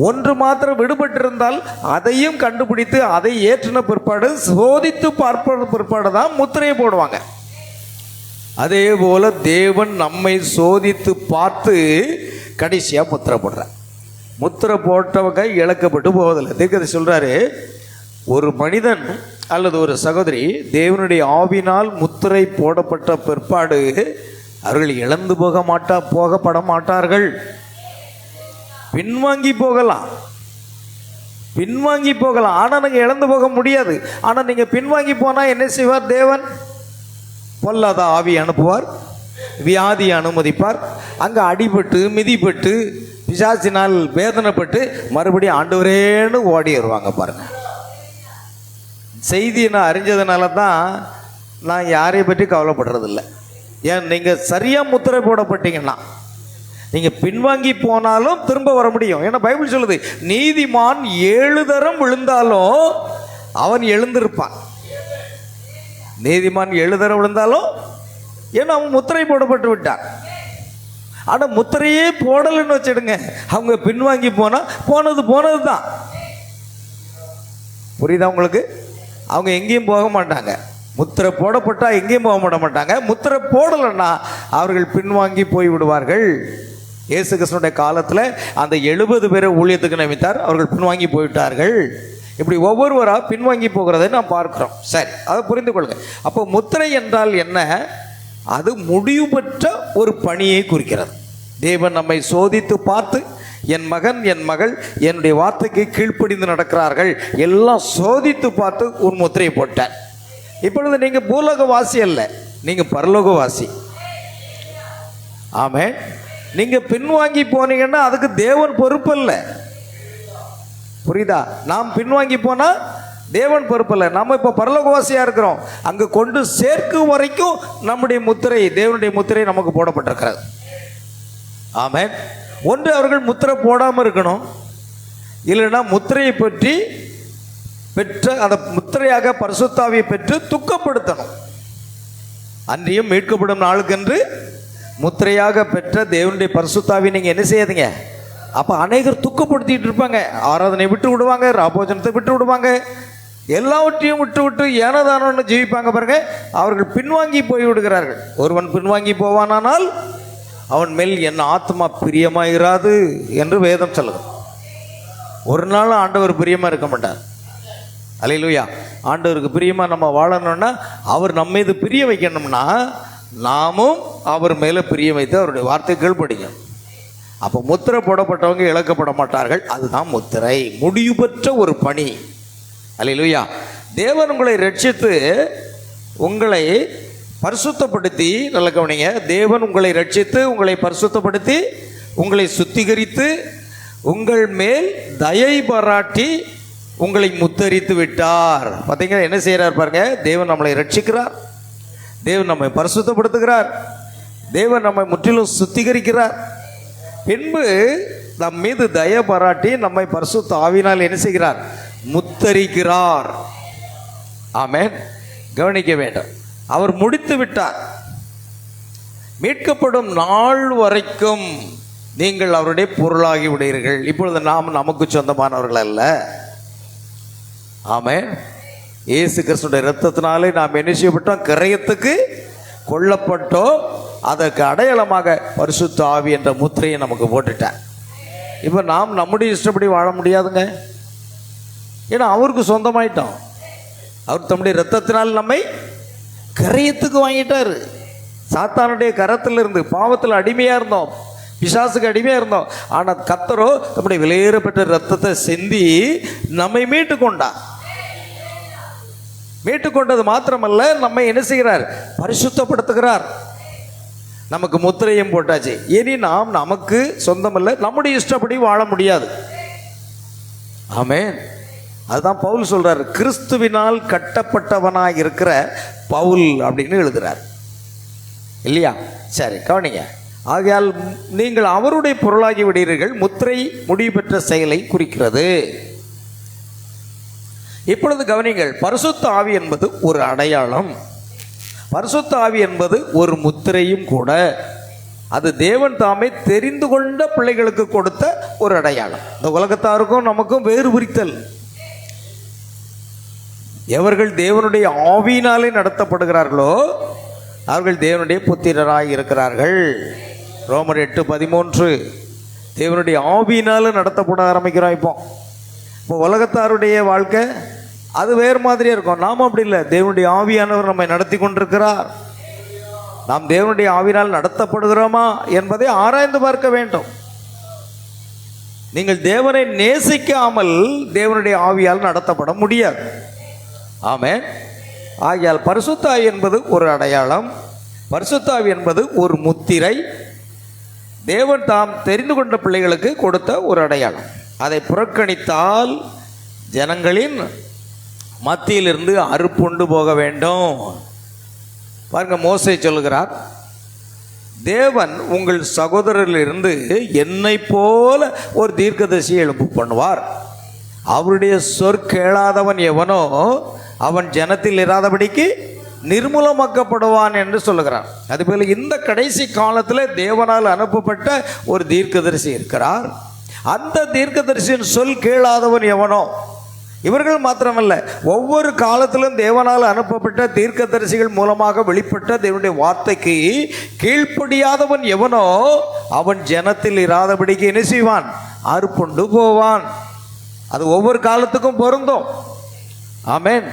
ஒன்று மாத்திரம் விடுபட்டிருந்தால் அதையும் கண்டுபிடித்து அதை ஏற்றின பிற்பாடு சோதித்து பார்ப்பது பிற்பாடு தான் முத்திரையை போடுவாங்க. அதே போல தேவன் நம்மை சோதித்து பார்த்து கடைசியாக முத்திரை போடுறார். முத்திரை போட்டவங்க இழக்கப்பட்டு போவதில்லை. தீர்க்கதரிசி சொல்றாரு, ஒரு மனிதன் அல்லது ஒரு சகோதரி தேவனுடைய ஆவினால் முத்திரை போடப்பட்ட பிற்பாடு அவர்கள் இழந்து போகப்பட மாட்டார்கள். பின்வாங்கி போகலாம், ஆனால் நீங்கள் இழந்து போக முடியாது. ஆனால் நீங்கள் பின்வாங்கி போனால் என்ன செய்வார்? தேவன் பொல்லாத ஆவி அனுப்புவார், வியாதியை அனுமதிப்பார். அங்கே அடிபட்டு மிதிப்பட்டு பிசாசினால் வேதனைப்பட்டு மறுபடியும் ஆண்டவரேன்னு ஓடி வருவாங்க. பாருங்க, செய்தியை நான் அறிஞ்சதுனால தான் நான் யாரையும் பற்றி கவலைப்படுறதில்லை. ஏன், நீங்கள் சரியாக முத்திரை போடப்பட்டீங்கன்னா நீங்கள் பின்வாங்கி போனாலும் திரும்ப வர முடியும். ஏன்னா பைபிள் சொல்லுது, நீதிமான் 7 தரம் விழுந்தாலும் அவன் எழுந்திருப்பான். நீதிமான் 7 தரம் விழுந்தாலும், ஏன்னா அவன் முத்திரை போடப்பட்டு விட்டான். ஆனால் முத்திரையே போடலைன்னு வச்சிடுங்க, அவங்க பின்வாங்கி போனது தான். புரியுதா உங்களுக்கு? அவங்க எங்கேயும் போக மாட்டாங்க. முத்திரை போடப்பட்டால் எங்கேயும் போக மாட்டாங்க. முத்திரை போடலைன்னா அவர்கள் பின்வாங்கி போய் விடுவார்கள். இயேசு கிறிஸ்துவினுடைய காலத்தில் அந்த 70 பேரை ஊழியத்துக்கு நியமித்தார், அவர்கள் பின்வாங்கி போய்விட்டார்கள். இப்படி ஒவ்வொருவராக பின்வாங்கி போகிறதை நாம் பார்க்கிறோம். சரி, அதை புரிந்து கொள்ளுங்க. அப்போ முத்திரை என்றால் என்ன? அது முடிவு பெற்ற ஒரு பணியை குறிக்கிறது. தேவன் நம்மை சோதித்து பார்த்து, என் மகன் என் மகள் என்னுடைய வார்த்தைக்கு கீழ்ப்படிந்து நடக்கிறார்கள், எல்லாம் சோதித்து பார்த்து ஒரு முத்திரையை போட்டார். இப்பொழுது நீங்கள் பூலோகவாசி அல்ல, நீங்கள் பரலோகவாசி. ஆமென். நீங்கள் பின்வாங்கி போனீங்கன்னா அதுக்கு தேவன் பொறுப்பு இல்லை. புரியுதா? நாம் பின்வாங்கி போனால் தேவன் பொறுப்பில்லை. நம்ம இப்போ பரலோகவாசியாக இருக்கிறோம். அங்கே கொண்டு சேர்க்கும் வரைக்கும் நம்முடைய முத்திரை, தேவனுடைய முத்திரை நமக்கு போடப்பட்டிருக்கிறது. ஆமென். ஒன்று அவர்கள் முத்திரை போடாமல் இருக்கணும், இல்லைன்னா முத்திரையை பற்றி பெற்ற அந்த முத்திரையாக பரிசுத்தாவியை பெற்று துக்கப்படுத்தணும். அன்றியும் மீட்கப்படும் நாளுக்கென்று முத்திரையாக பெற்ற தேவனுடைய பரிசுத்தாவியை நீங்கள் என்ன செய்யாதீங்க. அப்போ அநேகர் துக்கப்படுத்திட்டு இருப்பாங்க. ஆராதனை விட்டு விடுவாங்க, ராபோஜனத்தை விட்டு விடுவாங்க, எல்லாவற்றையும் விட்டு விட்டு ஏனதானோன்னு ஜீவிப்பாங்க. பாருங்க, அவர்கள் பின்வாங்கி போய் விடுகிறார்கள். ஒருவன் பின்வாங்கி போவானால் அவன் மேல் என் ஆத்மா பிரியமாயிராது என்று வேதம் சொல்லுது. ஒரு நாள் ஆண்டவர் பிரியமாக இருக்க மாட்டார். அல்லேலூயா. ஆண்டவருக்கு பிரியமாக நம்ம வாழணும்னா, அவர் நம்ம மீது பிரிய வைக்கணும்னா நாமும் அவர் மேலே பிரிய வைத்து அவருடைய வார்த்தைகள் படிக்கணும். அப்போ முத்திரை போடப்பட்டவங்க இழக்கப்பட மாட்டார்கள். அதுதான் முத்திரை, முடிவு பெற்ற ஒரு பணி. அல்லேலூயா. தேவன் உங்களை ரட்சித்து உங்களை பரிசுத்தப்படுத்தி, நல்ல கவனிங்க, தேவன் உங்களை ரட்சித்து உங்களை பரிசுத்தப்படுத்தி உங்களை சுத்திகரித்து உங்கள் மேல் தயை பாராட்டி உங்களை முத்தரித்து விட்டார். பார்த்தீங்கன்னா என்ன செய்கிறார் பாருங்க. தேவன் நம்மளை ரட்சிக்கிறார், தேவன் நம்மை பரிசுத்தப்படுத்துகிறார், தேவன் நம்மை முற்றிலும் சுத்திகரிக்கிறார். பின்பு நம் மீது தயை பாராட்டி நம்மை பரிசுத்த ஆவியினால் என்ன செய்கிறார்? முத்தரிக்கிறார். ஆமென். கவனிக்க வேண்டும். அவர் முடித்து விட்டார். மீட்கப்படும் நாள் வரைக்கும் நீங்கள் அவருடைய பொருளாகி விடுவீர்கள். இப்பொழுது நாம் நமக்கு சொந்தமானவர்கள் அல்ல. ஆமென். இயேசு கிறிஸ்துடைய இரத்தத்தினாலே நாம் என்ன செய்யப்பட்டோம்? கிரயத்துக்கு கொல்லப்பட்டோம். அதற்கு அடையாளமாக பரிசுத்த ஆவி என்ற முத்திரையை நமக்கு போட்டுட்டார். இப்போ நாம் நம்முடைய இஷ்டப்படி வாழ முடியாதுங்க. ஏன்னா அவருக்கு சொந்தமாயிட்டோம். அவர் தம்முடைய இரத்தத்தினால் நம்மை கிரயத்துக்கு வாங்கிட்டார். சாத்தானுடைய கரத்திலிருந்து பாவத்தில் அடிமையாக இருந்தோம், பிசாசுக்கு அடிமையாக இருந்தோம். ஆனால் கர்த்தரோ நம்முடைய விலையேறப்பட்ட இரத்தத்தை சிந்தி நம்மை மீட்டு கொண்டார். மீட்டுக்கொண்டது மாத்திரமல்ல, நம்மை என்ன செய்கிறார்? பரிசுத்தப்படுத்துகிறார். நமக்கு முத்திரையும் போட்டாச்சு. இனி நாம் நமக்கு சொந்தமல்ல, நம்முடைய இஷ்டப்படி வாழ முடியாது. ஆமென். அதுதான் பவுல் சொல்றார், கிறிஸ்துவினால் கட்டப்பட்டவனாய் இருக்கிற பவுல் அப்படின்னு எழுதுறார் இல்லையா? சரி, கவனிங்க. ஆகையால் நீங்கள் அவருடைய பொருளாகி விடுவீர்கள். முத்திரை முடிவு பெற்ற செயலை குறிக்கிறது. இப்பொழுது கவனிங்கள். பரிசுத்த ஆவி என்பது ஒரு அடையாளம், பரிசுத்த ஆவி என்பது ஒரு முத்திரையும் கூட. அது தேவன் தாமே தெரிந்து கொண்ட பிள்ளைகளுக்கு கொடுத்த ஒரு அடையாளம். இந்த உலகத்தாருக்கும் நமக்கும் வேறு பிரித்தல். எவர்கள் தேவனுடைய ஆவியினாலே நடத்தப்படுகிறார்களோ அவர்கள் தேவனுடைய புத்திரராய் இருக்கிறார்கள். ரோமர் 8:13. தேவனுடைய ஆவியினால நடத்தப்பட ஆரம்பிக்கிறோம். இப்போ உலகத்தாருடைய வாழ்க்கை அது வேறு மாதிரியே இருக்கும். நாம் அப்படி இல்லை. தேவனுடைய ஆவியானவர் நம்மை நடத்தி கொண்டிருக்கிறார். நாம் தேவனுடைய ஆவியினால் நடத்தப்படுகிறோமா என்பதை ஆராய்ந்து பார்க்க வேண்டும். நீங்கள் தேவனை நேசிக்காமல் தேவனுடைய ஆவியால் நடத்தப்பட முடியாது. ஆமென். ஆகையால் பரிசுத்த ஆவி என்பது ஒரு அடையாளம், பரிசுத்த ஆவி என்பது ஒரு முத்திரை, தேவன் தாம் தெரிந்து கொண்ட பிள்ளைகளுக்கு கொடுத்த ஒரு அடையாளம். அதை புறக்கணித்தால் ஜனங்களின் மத்தியிலிருந்து அறுப்புண்டு போக வேண்டும். பாருங்க, மோசே சொல்லுகிறார், தேவன் உங்கள் சகோதரரிலிருந்து என்னை போல ஒரு தீர்க்கதரிசியை எழுப்பு பண்ணுவார். அவருடைய சொற்கேளாதவன் எவனோ அவன் ஜனத்தில் இராதபடிக்கு நிர்மூலமாக்கப்படுவான் என்று சொல்லுகிறார். அதுபோல இந்த கடைசி காலத்தில் தேவனால் அனுப்பப்பட்ட ஒரு தீர்க்கதரிசி இருக்கிறார். அந்த தீர்க்கதரிசியின் சொல் கேளாதவன் எவனோ, இவர்கள் மாத்திரமல்ல, ஒவ்வொரு காலத்திலும் தேவனால் அனுப்பப்பட்ட தீர்க்கதரிசிகள் மூலமாக வெளிப்பட்ட தேவனுடைய வார்த்தைக்கு கீழ்ப்படியாதவன் எவனோ அவன் ஜனத்தில் இராதபடிக்கு என்ன செய்வான்? அறுப்புண்டு போவான். அது ஒவ்வொரு காலத்துக்கும் பொருந்தும். ஆமென்.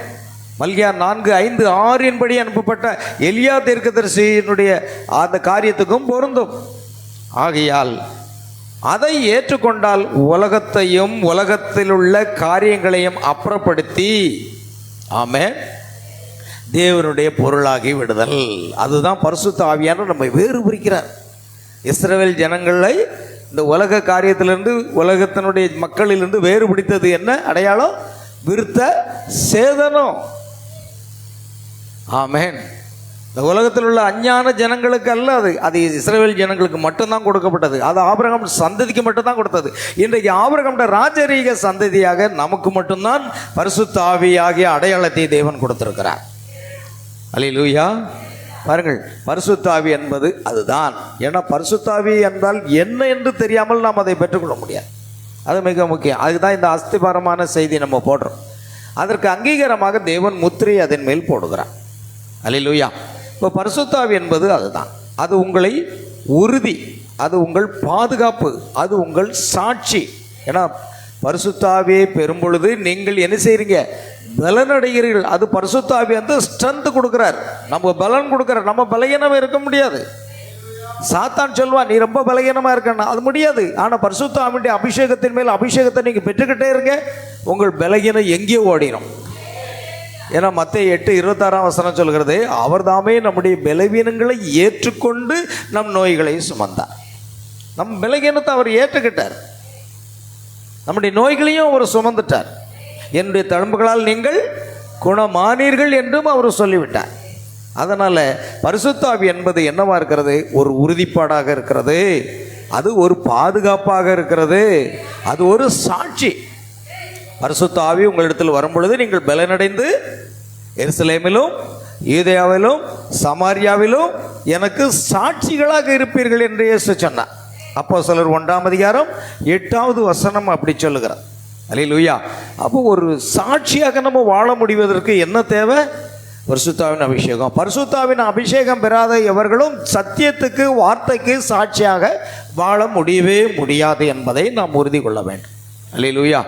மல்கியா 4:5-6 படி அனுப்பப்பட்ட எலியா தீர்க்கதரிசியினுடைய அந்த காரியத்துக்கும் பொருந்தும். ஆகையால் அதை ஏற்றுக்கொண்டால் உலகத்தையும் உலகத்தில் உள்ள காரியங்களையும் அப்புறப்படுத்தி ஆமென் தேவனுடைய பொருளாகி விடுதல். அதுதான் பரிசுத்த ஆவியானவர் நம்மை வேறு பிரிக்கிறார். இஸ்ரவேல் ஜனங்களை இந்த உலக காரியத்திலிருந்து உலகத்தினுடைய மக்களிலிருந்து வேறு பிடித்தது என்ன அடையாளம்? விருத்த சேதனம். ஆமென். இந்த உலகத்தில் உள்ள அஞ்ஞான ஜனங்களுக்கு அல்ல, அது இஸ்ரவேல் ஜனங்களுக்கு மட்டும்தான் கொடுக்கப்பட்டது. அது ஆபிரகாம் சந்ததிக்கு மட்டும்தான் கொடுத்தது. இன்றைக்கு ஆபிரகாம் ராஜரீக சந்ததியாக நமக்கு மட்டும்தான் பரிசுத்த ஆவியாகிய அடையாளத்தை தேவன் கொடுத்திருக்கிறார். அல்லேலூயா. பாருங்கள், பரிசுத்த ஆவி என்பது அதுதான். ஏன்னா பரிசுத்த ஆவி என்றால் என்ன என்று தெரியாமல் நாம் அதை பெற்றுக்கொள்ள முடியாது. அது மிக முக்கியம். அதுதான் இந்த அஸ்திபாரமான செய்தி நம்ம போடுறோம். அதற்கு அங்கீகாரமாக தேவன் முத்திரை அதன் மேல் போடுகிறார். அல்லேலூயா. இப்போ பரிசுத்த ஆவி என்பது அதுதான். அது உங்களை உறுதி, அது உங்கள் பாதுகாப்பு, அது உங்கள் சாட்சி. ஏன்னா பரிசுத்த ஆவியை பெறும் பொழுது நீங்கள் என்ன செய்கிறீங்க? பலனடைகிறீர்கள். அது பரிசுத்த ஆவி வந்து ஸ்ட்ரென்த் கொடுக்குறார், நம்ம பலன் கொடுக்குறார். நம்ம பலகீனமாக இருக்க முடியாது. சாத்தான் சொல்வான், நீ ரொம்ப பலகீனமாக இருக்கன்னா, அது முடியாது. ஆனால் பரிசுத்த ஆவியுடைய அபிஷேகத்தின் மேல் அபிஷேகத்தை நீங்கள் பெற்றுக்கிட்டே இருங்க, உங்கள் பலகீனம் எங்கேயோ ஓடிடும். ஏன்னா மத்தேயு 8:26 சொல்கிறது, அவர் தாமே நம்முடைய பலவீனங்களை ஏற்றுக்கொண்டு நம் நோய்களை சுமந்தார். நம் பலகீனத்தை அவர் ஏற்றுக்கிட்டார், நம்முடைய நோய்களையும் அவர் சுமந்துட்டார். என்னுடைய தழும்புகளால் நீங்கள் குணமானீர்கள் என்றும் அவர் சொல்லிவிட்டார். அதனால் பரிசுத்த ஆவி என்பது என்னவா இருக்கிறது? ஒரு உறுதிப்பாடாக இருக்கிறது, அது ஒரு பாதுகாப்பாக இருக்கிறது, அது ஒரு சாட்சி. பரிசுத்த ஆவி உங்களிடத்தில் வரும் பொழுது நீங்கள் பலனடைந்து எருசலேமிலும் யூதேயாவிலும் சமாரியாவிலும் எனக்கு சாட்சிகளாக இருப்பீர்கள் என்று இயேசு சொன்னார். அப்போஸ்தலர் 1:8 அப்படி சொல்லுகிறார். அல்லேலூயா. அப்போ ஒரு சாட்சியாக நம்ம வாழ முடிவதற்கு என்ன தேவை? பரிசுத்தாவின் அபிஷேகம். பரிசுத்தாவின் அபிஷேகம் பெறாத எவர்களும் சத்தியத்துக்கு வார்த்தைக்கு சாட்சியாக வாழ முடியவே முடியாது என்பதை நாம் உறுதி கொள்ள வேண்டும். அல்லேலூயா.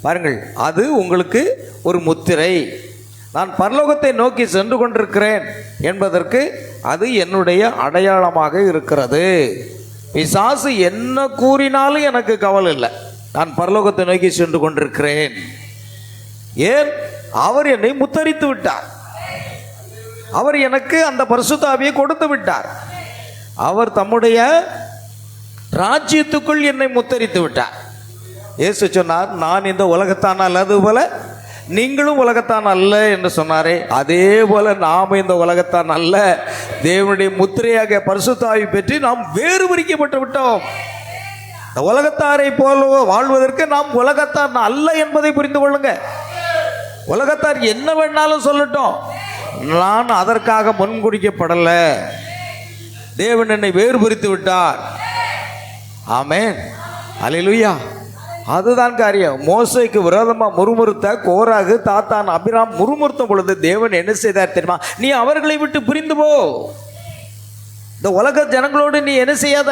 பாருங்கள், அது உங்களுக்கு ஒரு முத்திரை. நான் பரலோகத்தை நோக்கி சென்று கொண்டிருக்கிறேன் என்பதற்கு அது என்னுடைய அடையாளமாக இருக்கிறது. பிசாசு என்ன கூறினாலும் எனக்கு கவலை இல்லை, நான் பரலோகத்தை நோக்கி சென்று கொண்டிருக்கிறேன். ஏன்? அவர் என்னை முத்தரித்து விட்டார், அவர் எனக்கு அந்த பரிசுத்த ஆவியை கொடுத்து விட்டார், அவர் தம்முடைய ராஜ்யத்துக்குள் என்னை முத்தரித்து விட்டார். இயேசு சொன்னார், நான் இந்த உலகத்தான் அல்லது போல நீங்களும் உலகத்தான் அல்ல என்று சொன்னாரே, அதே போல நாம் இந்த உலகத்தான் அல்ல, தேவனுடைய முத்திரையாக பரிசுத்த ஆவி பெற்று நாம் வேறு பிரிக்கப்பட்டு விட்டோம். இந்த உலகத்தாரை போல வாழ்வதற்கு நாம் உலகத்தார் அல்ல என்பதை புரிந்து கொள்ளுங்க. உலகத்தார் என்ன வேணாலும் சொல்லட்டும், நான் அதற்காக முன்குறிக்கப்படலை. தேவன் என்னை வேறு பிரித்து விட்டார். ஆமென். அல்லேலூயா. அதுதான் காரியம். மோசேக்கு விரோதமாக முறுமுறுத்த கோராகு, தாத்தான், அபிராம் முறுமுறுத்த பொழுது தேவன் என்ன செய்தார் தெரியுமா? நீ அவர்களை விட்டு பிரிந்து போ, இந்த உலக ஜனங்களோடு நீ என்ன செய்யாத,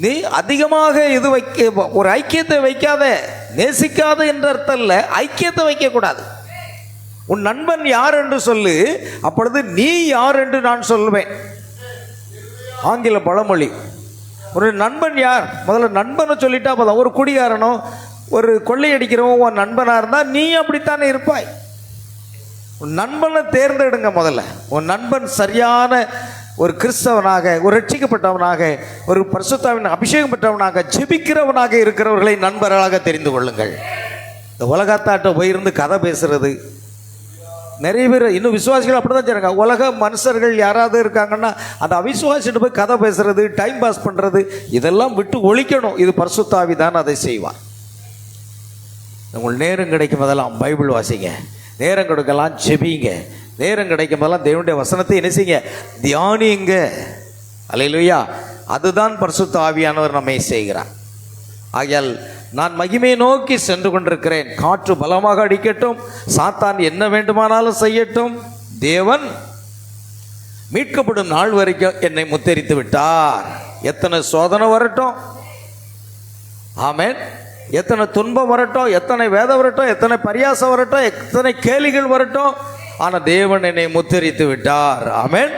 நீ அதிகமாக இது வைக்க, ஒரு ஐக்கியத்தை வைக்காத. நேசிக்காத என்ற அர்த்தம் இல்லை, ஐக்கியத்தை வைக்கக்கூடாது. உன் நண்பன் யார் என்று சொல்லு, அப்பொழுது நீ யார் என்று நான் சொல்லுவேன். ஆங்கில பழமொழி. ஒரு நண்பன் யார்? முதல்ல நண்பனை சொல்லிட்டா போதும். ஒரு குடிகாரனோ ஒரு கொள்ளையடிக்கிறவன் உன் நண்பனாக இருந்தால் நீ அப்படித்தானே இருப்பாய். உன் நண்பனை தேர்ந்தெடுங்க முதல்ல. உன் நண்பன் சரியான ஒரு கிறிஸ்தவனாக, ஒரு ரட்சிக்கப்பட்டவனாக, ஒரு பரிசுத்தாவின் அபிஷேகம் பெற்றவனாக, ஜெபிக்கிறவனாக இருக்கிறவர்களை நண்பர்களாக தெரிந்து கொள்ளுங்கள். இந்த உலகத்தாட்ட போயிருந்து கதை பேசுறது, நிறைய பேர் இன்னும் விசுவாசிகள் அப்படி தான் செய்கிறாங்க. உலக மனுஷர்கள் யாராவது இருக்காங்கன்னா அந்த அவிசுவாசிட்டு போய் கதை பேசுறது, டைம் பாஸ் பண்ணுறது, இதெல்லாம் விட்டு ஒழிக்கணும். இது பரிசுத்த ஆவி தான் அதை செய்வார். உங்களுக்கு நேரம் கிடைக்கும் போதெல்லாம் பைபிள் வாசிங்க, நேரம் கொடுக்கலாம் ஜெபிங்க, நேரம் கிடைக்கும் போதெல்லாம் தேவனுடைய வசனத்தை என்ன செய்யுங்க, தியானிங்க. அல்லேலூயா. அதுதான் பரிசுத்த ஆவியானவர் நம்மை செய்கிறார். ஆகையால் நான் மகிமையை நோக்கி சென்று கொண்டிருக்கிறேன். காற்று பலமாக அடிக்கட்டும், சாத்தான் என்ன வேண்டுமானாலும் செய்யட்டும், தேவன் மீட்கப்படும் நாள் வரைக்கும் என்னை முத்தரித்து விட்டார். எத்தனை சோதனை வரட்டும், ஆமென், எத்தனை துன்பம் வரட்டும், எத்தனை வேதம் வரட்டும், எத்தனை பரியாசம் வரட்டும், எத்தனை கேலிகள் வரட்டும், ஆனால் தேவன் என்னை முத்தரித்து விட்டார். ஆமென்.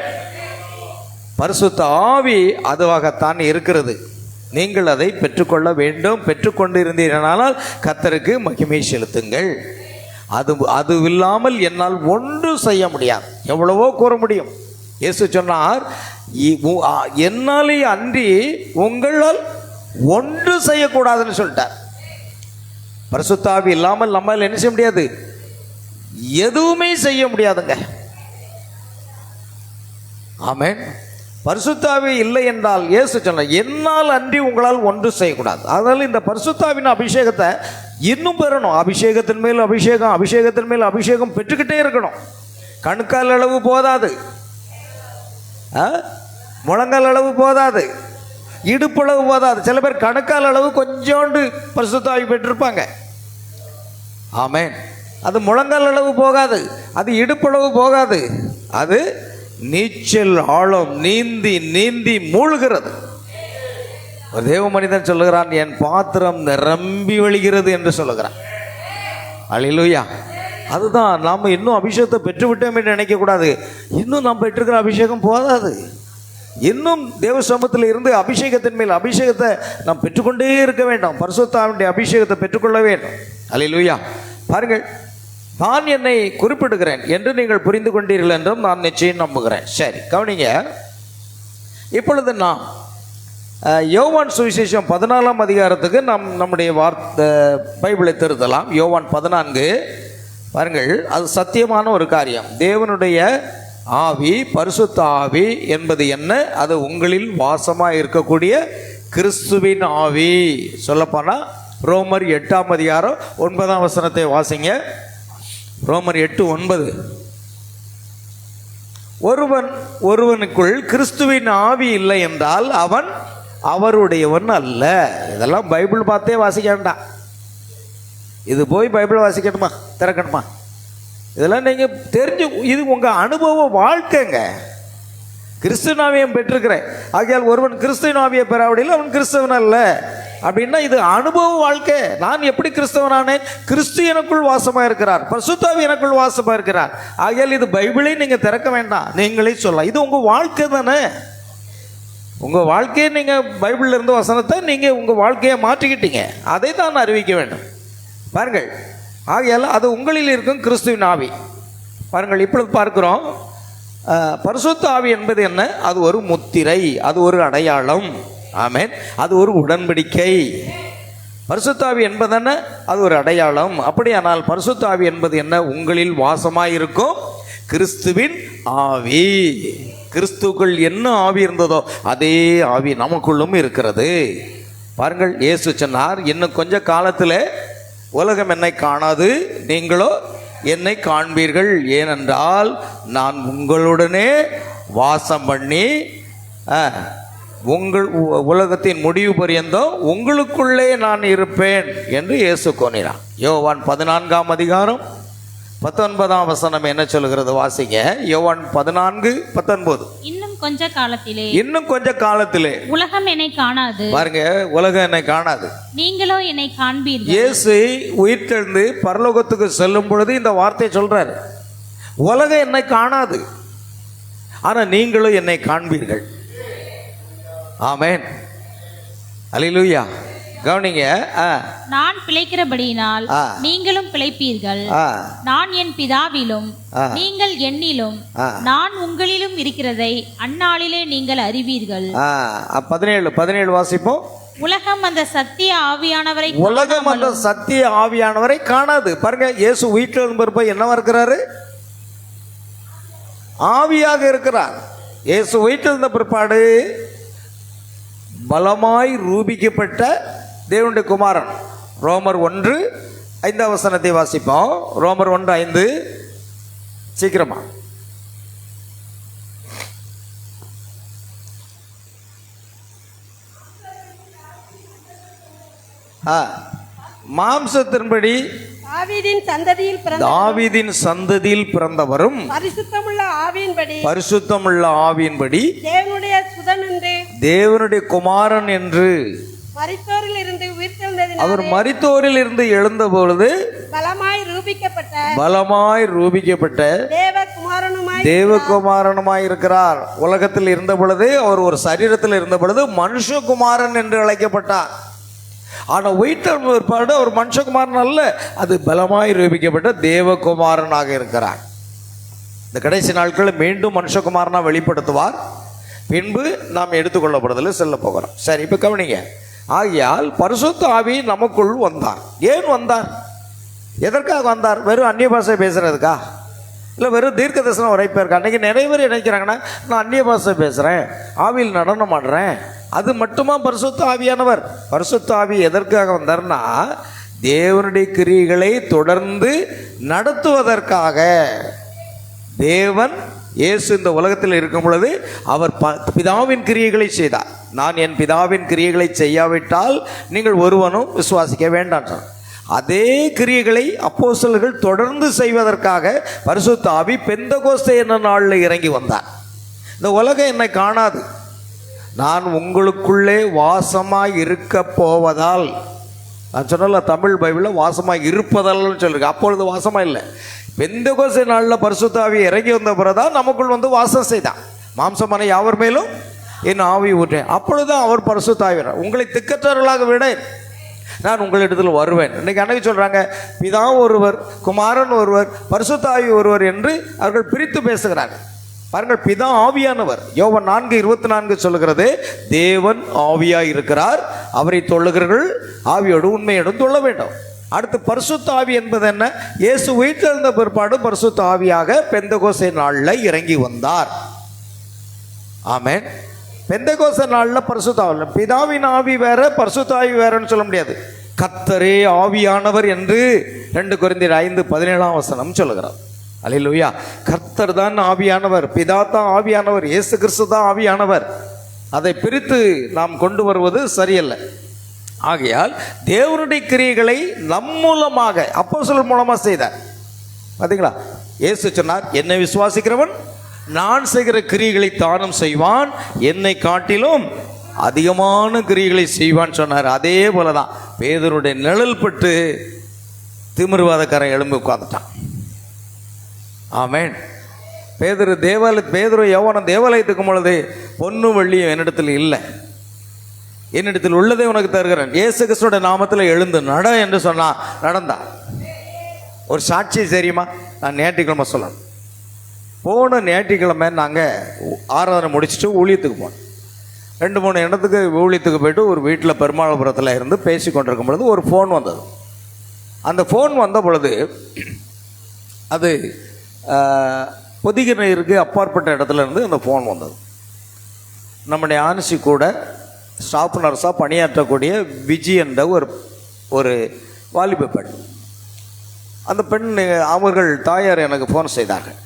பரிசுத்த ஆவி அதுவாகத்தான் இருக்கிறது. நீங்கள் அதை பெற்றுக்கொள்ள வேண்டும். பெற்றுக்கொண்டு இருந்தீர்களானால் கர்த்தருக்கு மகிமை செலுத்துங்கள். அது இல்லாமல் என்னால் ஒன்றும் செய்ய முடியாது. எவ்வளவோ கூற முடியும். இயேசு சொன்னார், என்னாலே அன்றி உங்களால் ஒன்று செய்யக்கூடாதுன்னு சொல்லிட்டார். பரிசுத்த ஆவி இல்லாமல் நம்மால் என்ன செய்ய முடியாது? எதுவுமே செய்ய முடியாதுங்க. ஆமென். பரிசுத்த ஆவி இல்லை என்றால் இயேசு சொன்னார், என்னால் அன்றி உங்களால் ஒன்று செய்யக்கூடாது. அதனால் இந்த பரிசுத்த ஆவியின் அபிஷேகத்தை இன்னும் பெறணும். அபிஷேகத்தின் மேல் அபிஷேகம், அபிஷேகத்தின் மேல் அபிஷேகம் பெற்றுக்கிட்டே இருக்கணும். கணுக்கால் அளவு போதாது, முழங்கால் அளவு போதாது, இடுப்பளவு போதாது. சில பேர் கணுக்கால் அளவு கொஞ்சோண்டு பரிசுத்த ஆவி பெற்றிருப்பாங்க. ஆமென். அது முழங்கால் அளவு போகாது, அது இடுப்பளவு போகாது. அது நீச்சல் ஆழம் நீந்தி நீந்தி மூழ்கிறது. ஒரு தேவ மனிதன் சொல்லுகிறான், என் பாத்திரம் நிரம்பி வழிகிறது என்று சொல்லுகிறான். அல்லேலூயா. அதுதான் நாம் இன்னும் அபிஷேகத்தை பெற்றுவிட்டோம் என்று நினைக்கக்கூடாது. இன்னும் நாம் பெற்றிருக்கிற அபிஷேகம் போதாது. இன்னும் தேவ சமூகத்தில் இருந்து அபிஷேகத்தின் மேல் அபிஷேகத்தை நாம் பெற்றுக்கொண்டே இருக்க வேண்டும். பரிசுத்த ஆவியுடைய அபிஷேகத்தை பெற்றுக்கொள்ள வேண்டும். அல்லேலூயா. பாருங்கள், நான் என்னை குறிப்பிடுகிறேன் என்று நீங்கள் புரிந்து கொண்டீர்கள் என்றும் நான் நிச்சயம் நம்புகிறேன். சரி, கவனிங்க. இப்பொழுது நாம் யோவான் சுவிசேஷம் 14ஆம் அதிகாரத்துக்கு நம்முடைய பைபிளை திருத்தலாம். யோவான் 14 பாருங்கள். அது சத்தியமான ஒரு காரியம். தேவனுடைய ஆவி, பரிசுத்த ஆவி என்பது என்ன? அது உங்களில் வாசமாக இருக்கக்கூடிய கிறிஸ்துவின் ஆவி. சொல்லப்போனால் ரோமர் 8ஆம் அதிகாரம் 9ஆம் வசனத்தை வாசிங்க. ரோமர் 8:9. ஒருவனுக்குள் கிறிஸ்துவின் ஆவி இல்லை என்றால் அவன் அவருடையவன் அல்ல. இதெல்லாம் பைபிள் பார்த்தே வாசிக்க வேண்டாம். இது போய் பைபிள் வாசிக்கணுமா, திறக்கணுமா? இதெல்லாம் நீங்கள் தெரிஞ்சு, இது உங்கள் அனுபவ வாழ்க்கைங்க. கிறிஸ்துவின் ஆவியை பெற்றிருக்கிறேன், ஆகையால் ஒருவன் கிறிஸ்துவின் ஆவியை பெறாவிடையில் அவன் கிறிஸ்தவன் அல்ல அப்படின்னா இது அனுபவ வாழ்க்கை. நான் எப்படி கிறிஸ்தவனானேன்? கிறிஸ்து எனக்குள் வாசமாக இருக்கிறார், பரிசுத்த ஆவி எனக்குள் வாசமாக இருக்கிறார். ஆகையால் இது பைபிளை நீங்கள் திறக்க வேண்டாம், நீங்களே சொல்லலாம். இது உங்கள் வாழ்க்கை தானே. உங்கள் வாழ்க்கையை நீங்கள் பைபிளில் இருந்து வசனத்தை நீங்கள் உங்கள் வாழ்க்கையை மாற்றிக்கிட்டீங்க, அதை தான் அறிவிக்க வேண்டும். பாருங்கள், ஆகையால் அது உங்களில் இருக்கும் கிறிஸ்துவின் ஆவி. பாருங்கள், இப்பொழுது பார்க்கிறோம், பரிசுத்த ஆவி என்பது என்ன? அது ஒரு முத்திரை, அது ஒரு அடையாளம். ஆமென். அது ஒரு உடன்படிக்கை. பரிசுத்த ஆவி என்பது என்ன? அது ஒரு அடையாளம். அப்படியானால் பரிசுத்த ஆவி என்பது என்ன? உங்களில் வாசமாயிருக்கும் கிறிஸ்துவின் ஆவி. கிறிஸ்துக்குள் என்ன ஆவி இருந்ததோ அதே ஆவி நமக்குள்ளும் இருக்கிறது. பாருங்கள், இயேசு சொன்னார், இன்னும் கொஞ்ச காலத்தில் உலகம் என்னை காணாது, நீங்களோ என்னை காண்பீர்கள். ஏனென்றால் நான் உங்களுடனே வாசம் பண்ணி உங்கள் உலகத்தின் முடிவு பரியந்தம் உங்களுக்குள்ளே நான் இருப்பேன் என்று இயேசு கூறினார். யோவான் 14ஆம் அதிகாரம் 19ஆம் வசனம் என்ன சொல்கிறது? வாசிங்க. யோவான் 14:19. இன்னும் கொஞ்ச காலத்திலே உலகம் என்னை காணாது. பாருங்க, உலகம் என்னை காணாது, நீங்களோ என்னை காண்பீர்கள். இயேசு உயிர்த்தெழுந்து பரலோகத்துக்கு செல்லும் பொழுது இந்த வார்த்தை சொல்றாரு, உலகம் என்னை காணாது, ஆனா நீங்களும் என்னை காண்பீர்கள். ஆமென். அல்லேலூயா. கவனிங்க. நான் பிழைக்கிறபடியினால் நீங்களும் பிழைப்பீர்கள். நான் என் பிதாவிலும் நீங்கள் என்னிலும் நான் உங்களிலும் இருக்கிறதை அந்நாளிலே நீங்கள் அறிவீர்கள். 17 வாசிப்போம். உலகம் அந்த சத்திய ஆவியானவரை காணாது. பாருங்க, இயேசு உயிர்த்தெழுந்த பிறகு என்னவா இருக்கிறாரு? ஆவியாக இருக்கிறார். இயேசு உயிர்த்தெழுந்த பிற்பாடு பலமாய் ரூபிக்கப்பட்ட தேவனுடைய குமாரன். ரோமர் 1:5 வசனத்தை வாசிப்போம். ரோமர் 1:5. சீக்கிரமா. மாம்சத்தின்படி தாவீதின் சந்ததியில் பிறந்தவரும் பரிசுத்தமுள்ள ஆவியின்படி தேவனுடைய குமாரன் என்று அவர் மரித்தோரில் இருந்து எழுந்த பொழுது பலமாய் ரூபிக்கப்பட்ட தேவகுமாரனுமாய் இருக்கிறார். உலகத்தில் இருந்த பொழுது அவர் ஒரு சரீரத்தில் இருந்த பொழுது மனுஷகுமாரன் என்று அழைக்கப்பட்டார். ஆனால் உயிர்த்தெழுந்த பிற்பாடு அவர் மனுஷகுமாரன் அல்ல, அது பலமாய் ரூபிக்கப்பட்ட தேவகுமாரனாக இருக்கிறார். இந்த கடைசி நாட்களில் மீண்டும் மனுஷகுமாரனா வெளிப்படுத்துவார். பின்பு நாம் எடுத்துக்கொள்ளப்படுதல் செல்ல போகிறோம். சரி, இப்போ கவனிங்க. ஆகையால் பரிசுத்த ஆவி நமக்குள் வந்தார். ஏன் வந்தார்? எதற்காக வந்தார்? வெறும் அந்நிய பாஷை பேசுறதுக்கா? இல்லை வெறும் தீர்க்க தரிசனம் உரைப்பதற்கா? அன்றைக்கி நிறைய பேர் நினைக்கிறாங்கன்னா, நான் அந்நிய பாஷை பேசுகிறேன், ஆவியில் நடனம் ஆடுறேன், அது மட்டுமா பரிசுத்த ஆவியானவர்? பரிசுத்த ஆவி எதற்காக வந்தார்னா, தேவனுடைய கிரியைகளை தொடர்ந்து நடத்துவதற்காக. தேவன் இயேசு இந்த உலகத்தில் இருக்கும் பொழுது அவர் பிதாவின் கிரியைகளை செய்தார். நான் என் பிதாவின் கிரியைகளை செய்யாவிட்டால் நீங்கள் ஒருவனும் விசுவாசிக்க வேண்டாம். அதே கிரியைகளை அப்போஸ்தலர்கள் தொடர்ந்து செய்வதற்காக பரிசுத்த ஆவி பெந்தகோஸ்தே என்ற நாளில் இறங்கி வந்தார். இந்த உலகம் என்னை காணாது, நான் உங்களுக்குள்ளே வாசமாய் இருக்க போவதால். நான் சொன்னல தமிழ் பைபிளில் வாசமாக இருப்பதால்னு சொல்லியிருக்கு. அப்பொழுது வாசமாக இல்லை. பெந்தகோஸ்தே நாளில் பரிசுத்த ஆவி இறங்கி வந்த பிறகுதான் நமக்குள் வந்து வாசம் செய்தான். மாம்சமான யாவர் மேலும் என் ஆவி ஊற்றேன். அப்பொழுதுதான் அவர் பரிசுத்த ஆவி, உங்களை திக்கற்றவர்களாக விட நான் உங்களிடத்தில் வருவேன். இன்னைக்கு அன்னைக்கு சொல்றாங்க, பிதா ஒருவர், குமாரன் ஒருவர், பரிசுத்த ஆவி ஒருவர் என்று அவர்கள் பிரித்து பேசுகிறார்கள். பாருங்கள், பிதா ஆவியானவர். யோவான் 4:24 சொல்லுகிறது, தேவன் ஆவியாய் இருக்கிறார், அவரை தொழுகிறவர்கள் ஆவியோடு உண்மையோடு தொழ வேண்டும். அடுத்து பரிசுத்த ஆவி என்பது என்ன? இயேசு உயிர்த்தெழுந்த பிற்பாடு பரிசுத்த ஆவியாக பெந்தகோஸ்தே நாளில் இறங்கி வந்தார். ஆமென். பெந்தகோஸ்தே நாளில் பரிசுத்த ஆவி, பிதாவின் ஆவி வேற பரிசுத்த ஆவி வேறன்னு சொல்ல முடியாது. கர்த்தரே ஆவியானவர் என்று 2 கொரிந்தியர் 5:17 சொல்லுகிறார். அல்லேலூயா. கர்த்தர் தான் ஆவியானவர், பிதா தான் ஆவியானவர், இயேசு கிறிஸ்து தான் ஆவியானவர். அதை பிரித்து நாம் கொண்டு வருவது சரியல்ல. ஆகையால் தேவனுடைய கிரியைகளை நம் மூலமாக அப்போஸ்தலர் மூலமாக செய்தார். பார்த்தீங்களா? இயேசு சொன்னார், என்னை விசுவாசிக்கிறவன் நான் செய்கிற கிரியைகளை தானும் செய்வான், என்னை காட்டிலும் அதிகமான கிரியைகளை செய்வான் சொன்னார். அதே போல தான் பேதுருடைய நிழல் பட்டு திமிர்வாதக்காரன் எழும்பி உட்கார்ந்துட்டான். ஆமென். பேதுரு யோவான் தேவாலயத்துக்கும் பொழுது பொன்னும் வெள்ளியும் என்னிடத்தில் இல்லை, என்னிடத்தில் உள்ளதை உனக்கு தருகிறேன், இயேசு கிறிஸ்துவோட நாமத்தில் எழுந்து நட என்று சொன்னான். நடந்தான். ஒரு சாட்சி தெரியுமா? நான் ஞாயிற்றுக்கிழமை சொல்லணும். போன ஞாயிற்றுக்கிழமை நாங்கள் ஆராதனை முடிச்சுட்டு ஊழியத்துக்கு போனோம். 2-3 இடத்துக்கு ஊழியத்துக்கு போய்ட்டு ஒரு வீட்டில் பெருமாளபுரத்தில் இருந்து பேசி கொண்டிருக்கும் பொழுது ஒரு ஃபோன் வந்தது. அந்த ஃபோன் வந்த பொழுது அது பொதிகநீருக்கு அப்பாற்பட்ட இடத்துல இருந்து அந்த ஃபோன் வந்தது. நம்முடைய ஆன்சி கூட ஸ்டாஃப் நர்ஸாக பணியாற்றக்கூடிய விஜி என்ற ஒரு வாலிப பெண். அந்த பெண் அவர்கள் தாயார் எனக்கு ஃபோன் செய்தார்கள்.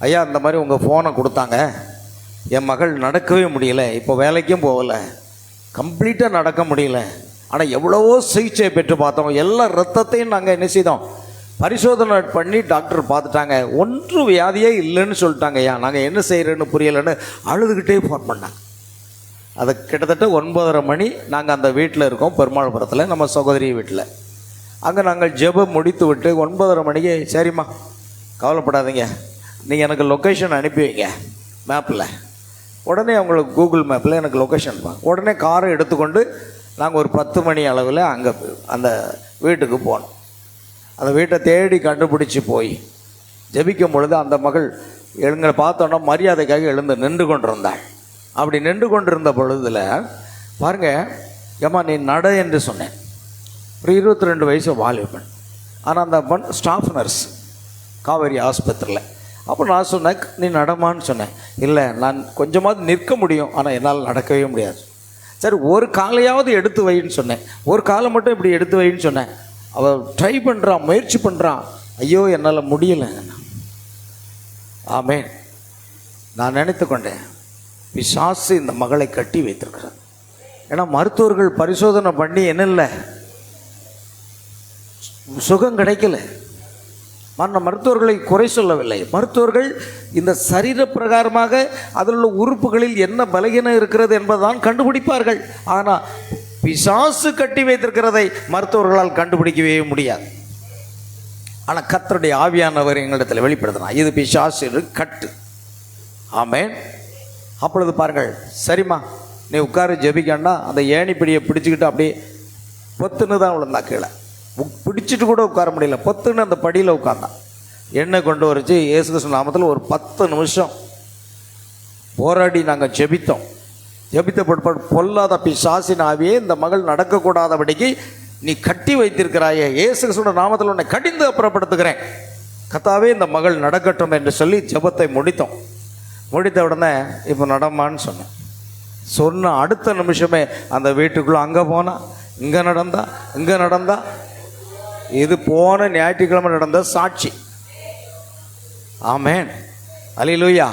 ஐயா, இந்த மாதிரி உங்கள் ஃபோனை கொடுத்தாங்க, என் மகள் நடக்கவே முடியல, இப்போ வேலைக்கும் போகலை, கம்ப்ளீட்டாக நடக்க முடியல, ஆனால் எவ்வளவோ சிகிச்சை பெற்று பார்த்தோம், எல்லா ரத்தத்தையும் நாங்கள் என்ன செய்தோம், பரிசோதனை பண்ணி டாக்டர் பார்த்துட்டாங்க, ஒன்று வியாதியே இல்லைன்னு சொல்லிட்டாங்க. ஐயா, நாங்கள் என்ன செய்கிறேன்னு புரியலைன்னு அழுதுகிட்டே ஃபோன் பண்ணாங்க. அது கிட்டத்தட்ட 9:30 மணி. நாங்கள் அந்த வீட்டில் இருக்கோம், பெருமாள்புரத்தில், நம்ம சகோதரி வீட்டில். அங்கே நாங்கள் ஜெபம் முடித்து விட்டு 9:30 மணிக்கு, சரிம்மா கவலைப்படாதீங்க, நீங்கள் எனக்கு லொக்கேஷன் அனுப்பி வைங்க மேப்பில். உடனே அவங்களுக்கு கூகுள் மேப்பில் எனக்கு லொக்கேஷன் உடனே காரை எடுத்துக்கொண்டு நாங்கள் ஒரு 10 மணி அளவில் அங்கே அந்த வீட்டுக்கு போனோம். அந்த வீட்டை தேடி கண்டுபிடிச்சி போய் ஜெபிக்கும் பொழுது அந்த மகள் எங்களை பார்த்தோன்னா மரியாதைக்காக எழுந்து நின்று கொண்டிருந்தாள். அப்படி நின்று கொண்டிருந்த பொழுதில் பாருங்க, ஏம்மா நீ நட என்று சொன்னேன். ஒரு 22 வயசு வாலிபன். ஆனால் அந்த பெண் ஸ்டாஃப் நர்ஸ் காவேரி ஆஸ்பத்திரியில். அப்போ நான் சொன்னேன், நீ நடமான்னு சொன்னேன். இல்லை, நான் கொஞ்சமாவது நிற்க முடியும், ஆனால் என்னால் நடக்கவே முடியாது. சரி, ஒரு காலையாவது எடுத்து வைன்னு சொன்னேன். ஒரு காலை மட்டும் இப்படி எடுத்து வைன்னு சொன்னேன். அவள் ட்ரை பண்ணுறான், முயற்சி பண்ணுறான். ஐயோ, என்னால் முடியலை. ஆமென். நான் நினைத்து கொண்டேன், பிசாசு இந்த மகளை கட்டி வைத்திருக்கிறார். ஏன்னா மருத்துவர்கள் பரிசோதனை பண்ணி என்ன இல்லை, சுகம் கிடைக்கல. மருத்துவர்களை குறை சொல்லவில்லை. மருத்துவர்கள் இந்த சரீர பிரகாரமாக அதில் உள்ள உறுப்புகளில் என்ன பலகீனம் இருக்கிறது என்பதுதான் கண்டுபிடிப்பார்கள். ஆனால் பிசாசு கட்டி வைத்திருக்கிறதை மருத்துவர்களால் கண்டுபிடிக்கவே முடியாது. ஆனால் கர்த்தருடைய ஆவியானவர் எங்களிடத்தில் வெளிப்படுத்தினா இது பிசாசு கட்டு. ஆமென். அப்பொழுது பாருங்கள், சரிம்மா நீ உட்காரு ஜெபிக்கண்டா, அந்த ஏணிப்பிடியை பிடிச்சிக்கிட்டு அப்படியே பொத்துன்னு தான் விழுந்தா கீழே. பிடிச்சிட்டு கூட உட்கார முடியல, பொத்துன்னு அந்த படியில் உட்கார்ந்தான். எண்ணெய் கொண்டு வரைச்சி இயேசு கிறிஸ்து நாமத்தில் ஒரு 10 நிமிஷம் போராடி நாங்கள் ஜெபித்தோம். ஜெபித்த பொல்லாத பிசாசின் ஆவியே, இந்த மகள் நடக்கக்கூடாதபடிக்கு நீ கட்டி வைத்திருக்கிறாயே, இயேசு கிறிஸ்துவோட நாமத்தில் உன்னை கடிந்து அப்புறப்படுத்துகிறேன், கர்த்தாவே இந்த மகள் நடக்கட்டும் என்று சொல்லி ஜெபத்தை முடித்தோம். முடித்த உடனே இப்போ நடமான்னு சொன்ன அடுத்த நிமிஷமே அந்த வீட்டுக்குள்ளே அங்கே போனா, இங்கே நடந்தா. இது போன ஞாயிற்றுக்கிழமை நடந்த சாட்சி. ஆமென், அல்லேலூயா.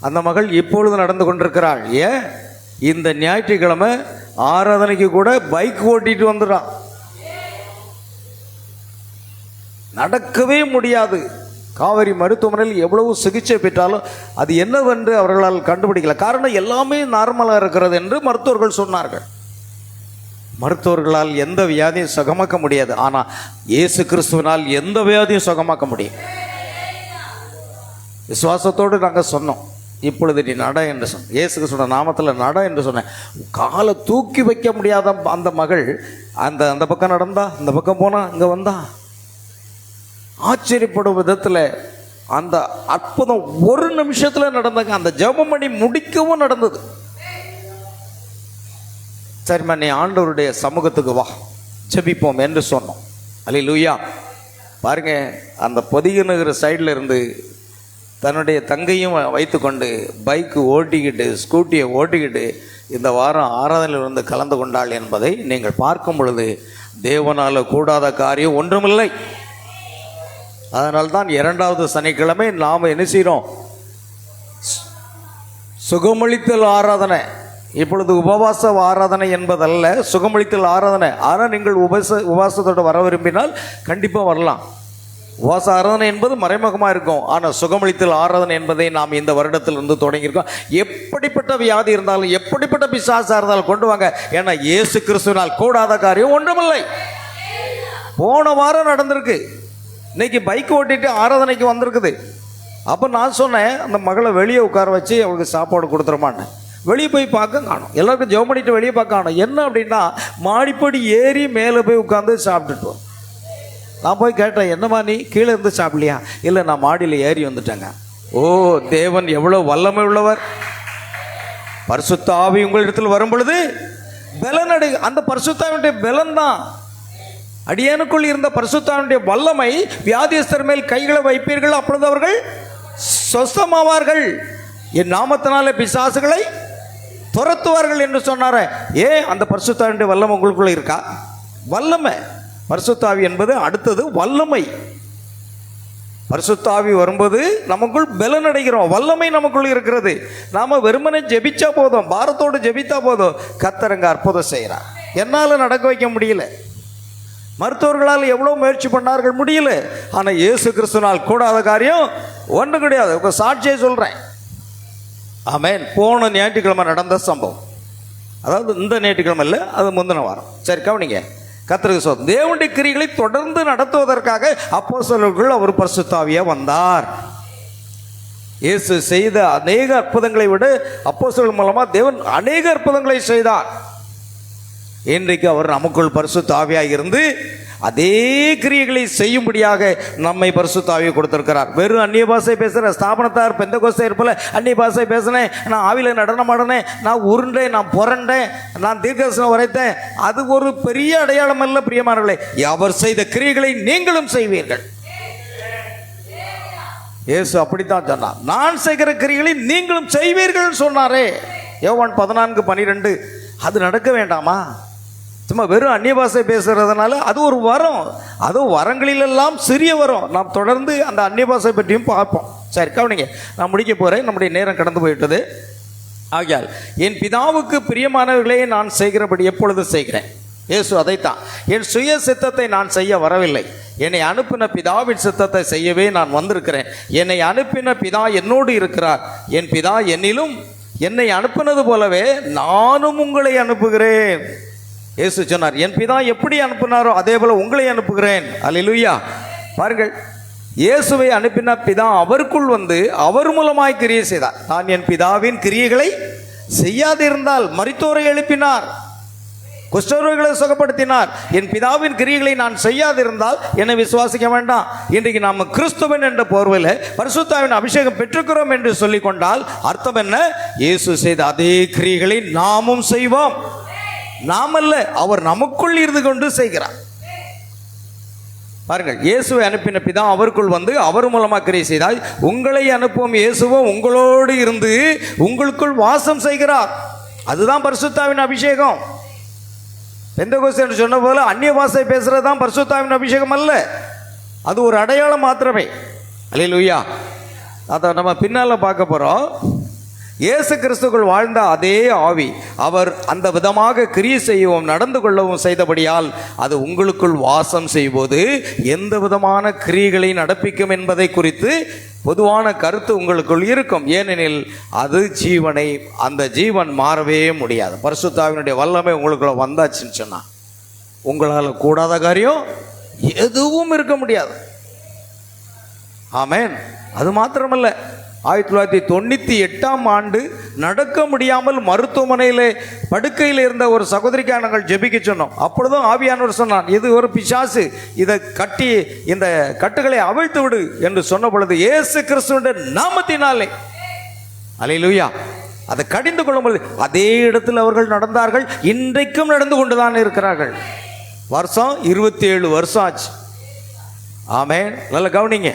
அந்த மகள் இப்பொழுது நடந்து கொண்டிருக்கிறாள். ஏன்? இந்த ஞாயிற்றுக்கிழமை ஆராதனைக்கு கூட பைக் ஓட்டிட்டு வந்துடுறான். நடக்கவே முடியாது. காவேரி மருத்துவமனையில் எவ்வளவு சிகிச்சை பெற்றாலும் அது என்னவென்று அவர்களால் கண்டுபிடிக்கல. காரணம் எல்லாமே நார்மலாக இருக்கிறது என்று மருத்துவர்கள் சொன்னார்கள். மருத்துவர்களால் எந்த வியாதியும் சுகமாக்க முடியாது, ஆனால் இயேசு கிறிஸ்துவினால் எந்த வியாதியும் சுகமாக்க முடியும். விசுவாசத்தோடு நாங்கள் சொன்னோம், இப்பொழுது நீ நட என்று சொன்ன, இயேசு கிறிஸ்துவோட நாமத்தில் நட என்று சொன்னேன். காலை தூக்கி வைக்க முடியாத அந்த மகள் அந்த பக்கம் நடந்தா, இந்த பக்கம் போனா, இங்கே வந்தா. ஆச்சரியப்படும் விதத்தில் அந்த அற்புதம் ஒரு நிமிஷத்தில் நடந்தாங்க. அந்த ஜெபம் பண்ணி முடிக்கவும் நடந்தது. சரிம்மா நீ ஆண்டவருடைய சமூகத்துக்கு வா, ஜெபிப்போம் என்று சொன்னோம். அல்லேலூயா. பாருங்க, அந்த பொதிகநகர் சைடில் இருந்து தன்னுடைய தங்கையும் வைத்துக்கொண்டு பைக்கு ஓட்டிக்கிட்டு, ஸ்கூட்டியை ஓட்டிக்கிட்டு இந்த வாரம் ஆராதனையில் இருந்து கலந்து கொண்டாள் என்பதை நீங்கள் பார்க்கும் பொழுது தேவனால் கூடாத காரியம் ஒன்றுமில்லை. அதனால்தான் 2வது சனிக்கிழமை நாம் என்ன செய்கிறோம்? சுகமளித்தல் ஆராதனை. இப்பொழுது உபவாச ஆராதனை என்பதல்ல, சுகமளித்தல் ஆராதனை. ஆனால் நீங்கள் உபவாசத்தோடு வர விரும்பினால் கண்டிப்பாக வரலாம். உபவாச ஆராதனை என்பது மறைமுகமாக இருக்கும், ஆனால் சுகமளித்தல் ஆராதனை என்பதை நாம் இந்த வருடத்திலிருந்து தொடங்கியிருக்கோம். எப்படிப்பட்ட வியாதி இருந்தாலும், எப்படிப்பட்ட பிசாசாக இருந்தாலும் கொண்டு வாங்க. ஏன்னா இயேசு கிறிஸ்துவினால் கூடாத காரியம் ஒன்றுமில்லை. போன வாரம் நடந்திருக்கு. இன்னைக்கு பைக் ஓட்டிட்டு ஆராதனைக்கு வந்திருக்குது. அப்போ நான் சொன்னேன், அந்த மகளை வெளியே உட்கார வச்சு அவளுக்கு சாப்பாடு கொடுத்துருமான்னு. வெளியே போய் பார்க்க காணும், எல்லாருக்கும் ஜெபம் பண்ணிட்டு வெளியே பார்க்க காணும். என்ன அப்படின்னா, மாடிப்படி ஏறி மேலே போய் உட்காந்து சாப்பிட்டுட்டு. நான் போய் கேட்டேன், என்னம்மா நீ கீழே இருந்து சாப்பிடலையா? இல்லை, நான் மாடியில் ஏறி வந்துட்டேங்க. ஓ, தேவன் எவ்வளோ வல்லமை உள்ளவர்! பரிசுத்த ஆவி உங்களிடத்தில் வரும் பொழுது பலனடை. அந்த பரிசுத்த ஆவியுடைய பலன் தான், அடியானுக்குள் இருந்த பரிசுத்த ஆவியுடைய வல்லமை. வியாதியஸ்தர் மேல் கைகளை வைப்பீர்கள், அப்பொழுது அவர்கள் சொஸ்தமாவார்கள், என் நாமத்தினாலே பிசாசுகளை துரத்துவார்கள் என்று சொன்னார. ஏன்? அந்த பரிசுத்த ஆவியுடைய வல்லமை உங்களுக்குள்ள இருக்கா? வல்லமை. பரிசுத்த ஆவி என்பது அடுத்தது வல்லமை. பரிசுத்த ஆவி வரும்போது நமக்குள் பலன் அடைகிறோம், வல்லமை நமக்குள் இருக்கிறது. நாம வெறுமனை ஜெபிச்சா போதும், பாரத்தோடு ஜெபித்தா போதும், கர்த்தர் அங்க அற்புதம் செய்கிறார். என்னால் நடக்க வைக்க முடியல, மருத்துவர்களால் எவ்வளோ முயற்சி பண்ணார்கள், முடியல. ஆனால் இயேசு கிறிஸ்துவினால் கூடாத காரியம் ஒன்றும் கிடையாது. உங்க சாட்சியை சொல்கிறேன். ஆமென். போன ஞாயிற்றுக்கிழமை நடந்த சம்பவம், அதாவது இந்த ஞாயிற்றுக்கிழமை இல்லை, அது முந்தின வாரம். சரி கவனிங்க. கர்த்தருக்கு ஸ்தோத்திரம். தேவனுடைய கிரியைகளை தொடர்ந்து நடத்துவதற்காக அப்போஸ்தலர்கள் அவர் பரிசுத்த ஆவியாக வந்தார். இயேசு செய்த அநேக அற்புதங்களை விட அப்போஸ்தலர்கள் மூலமாக தேவன் அநேக அற்புதங்களை செய்தார். இன்றைக்கு அவர் நமக்குள் பரிசுத்த ஆவியாக இருந்து அதே கிரியைகளை செய்யும்படியாக நம்மை பரிசுத்த ஆவியை கொடுத்திருக்கிறார். வெறும் அந்நிய பாஷை பேசுகிற ஸ்தாபனத்தார் பெந்தெகோஸ்தேயர் போல அந்நிய பாஷை பேசினேன், நான் ஆவியில் நடனம் ஆடினேன், நான் உருண்டேன், நான் புரண்டேன், நான் தீர்க்கதரிசனம் உரைத்தேன், அது ஒரு பெரிய அடையாளம் அல்ல பிரியமானவர்களே. அவர் செய்த கிரியைகளை நீங்களும் செய்வீர்கள். இயேசு அப்படித்தான் சொன்னார், நான் செய்கிற கிரியைகளை நீங்களும் செய்வீர்கள் சொன்னாரே. யோவான் 14:12. அது நடக்க வேண்டாமா? சும்மா வெறும் அந்நிய பாஷை பேசுகிறதுனால அது ஒரு வரம், அதுவும் வரங்களிலெல்லாம் சிறிய வரம். நாம் தொடர்ந்து அந்த அந்நிய பாஷை பற்றியும் பார்ப்போம். சரி கவனிங்க, நான் முடிக்க போகிறேன், நம்முடைய நேரம் கடந்து போயிட்டது. ஆகையால் என் பிதாவுக்கு பிரியமானவர்களே நான் செய்கிறபடி எப்பொழுது செய்கிறேன். இயேசு அதைத்தான், என் சுய சித்தத்தை நான் செய்ய வரவில்லை, என்னை அனுப்பின பிதாவின் சித்தத்தை செய்யவே நான் வந்திருக்கிறேன். என்னை அனுப்பின பிதா என்னோடு இருக்கிறார், என் பிதா என்னிலும் என்னை அனுப்பினது போலவே நானும் உங்களை அனுப்புகிறேன். இயேசு சொன்னார், என் பிதா எப்படி அனுப்பினாரோ அதே போல உங்களை அனுப்புகிறேன். அல்லேலூயா. பாருங்கள், இயேசுவை அனுப்பின பிதா அவருக்குள் வந்து அவர் மூலமாய் கிரியை செய்தார். நான் என் பிதாவின் கிரியைகளை செய்யாதிருந்தால், மரித்தோரை எழுப்பினார், குஷ்டரோகிகளை சுகப்படுத்தினார், என் பிதாவின் கிரியைகளை நான் செய்யாதிருந்தால் என்னை விசுவாசிக்க வேண்டாம். இன்றைக்கு நாம் கிறிஸ்துவன் என்ற போர்வையில் பரிசுத்தாவின் அபிஷேகம் பெற்றுக்கிறோம் என்று சொல்லிக் கொண்டால் அர்த்தம் என்ன? இயேசு செய்த அதே கிரியைகளை நாமும் செய்வோம். நாம் அல்ல, அவர் நமக்குள் இருந்து கொண்டு செய்கிறார். பாருங்கள், இயேசுவை அனுப்பின பிதா அவருக்குள் வந்து அவர் மூலமாக கிரியை செய்தால், உங்களை அனுப்பும் இயேசுவும் உங்களோடு இருந்து உங்களுக்குள் வாசம் செய்கிறார். அதுதான் பரிசுத்தாவின் அபிஷேகம். பெந்தெகோஸ்தே என்று சொன்ன போல அந்நிய பாஷை பேசுறது தான் பரிசுத்தாவின் அபிஷேகம் அல்ல, அது ஒரு அடையாளம் மாத்திரமே. அல்லேலூயா. அதை நம்ம பின்னால் பார்க்க போகிறோம். இயேசு கிறிஸ்துக்குள் வாழ்ந்த அதே ஆவி அவர் அந்த விதமாக கிரியை செய்யவும் நடந்து கொள்ளவும் செய்தபடியால் அது உங்களுக்குள் வாசம் செய்வது எந்த விதமான கிரியைகளை நடப்பிக்கும் என்பதை குறித்து பொதுவான கருத்து உங்களுக்குள் இருக்கும். ஏனெனில் அது ஜீவனை, அந்த ஜீவன் மாறவே முடியாது. பரிசுத்தாவினுடைய வல்லமை உங்களுக்குள்ள வந்தாச்சுன்னு சொன்னா உங்களால் கூடாத காரியம் எதுவும் இருக்க முடியாது. ஆமேன். அது மாத்திரமல்ல, 1998ஆம் ஆண்டு நடக்க முடியாமல் மருத்துவமனையில் படுக்கையில் இருந்த ஒரு சகோதரிக்காக நாங்கள் ஜெபிக்க சொன்னோம். அப்பொழுதும் ஆவியானவர் சொன்னான், இது ஒரு பிசாசு, இதை கட்டி இந்த கட்டுகளை அவிழ்த்து விடு என்று சொன்ன பொழுது இயேசு கிறிஸ்துவின் நாமத்தினாலே, அல்லேலூயா, அதை கடிந்து கொள்ளும்போது அதே இடத்தில் அவர்கள் நடந்தார்கள். இன்றைக்கும் நடந்து கொண்டுதான் இருக்கிறார்கள். வருஷம் 27 வருஷம் ஆச்சு. ஆமென். நல்லா கவனிங்க.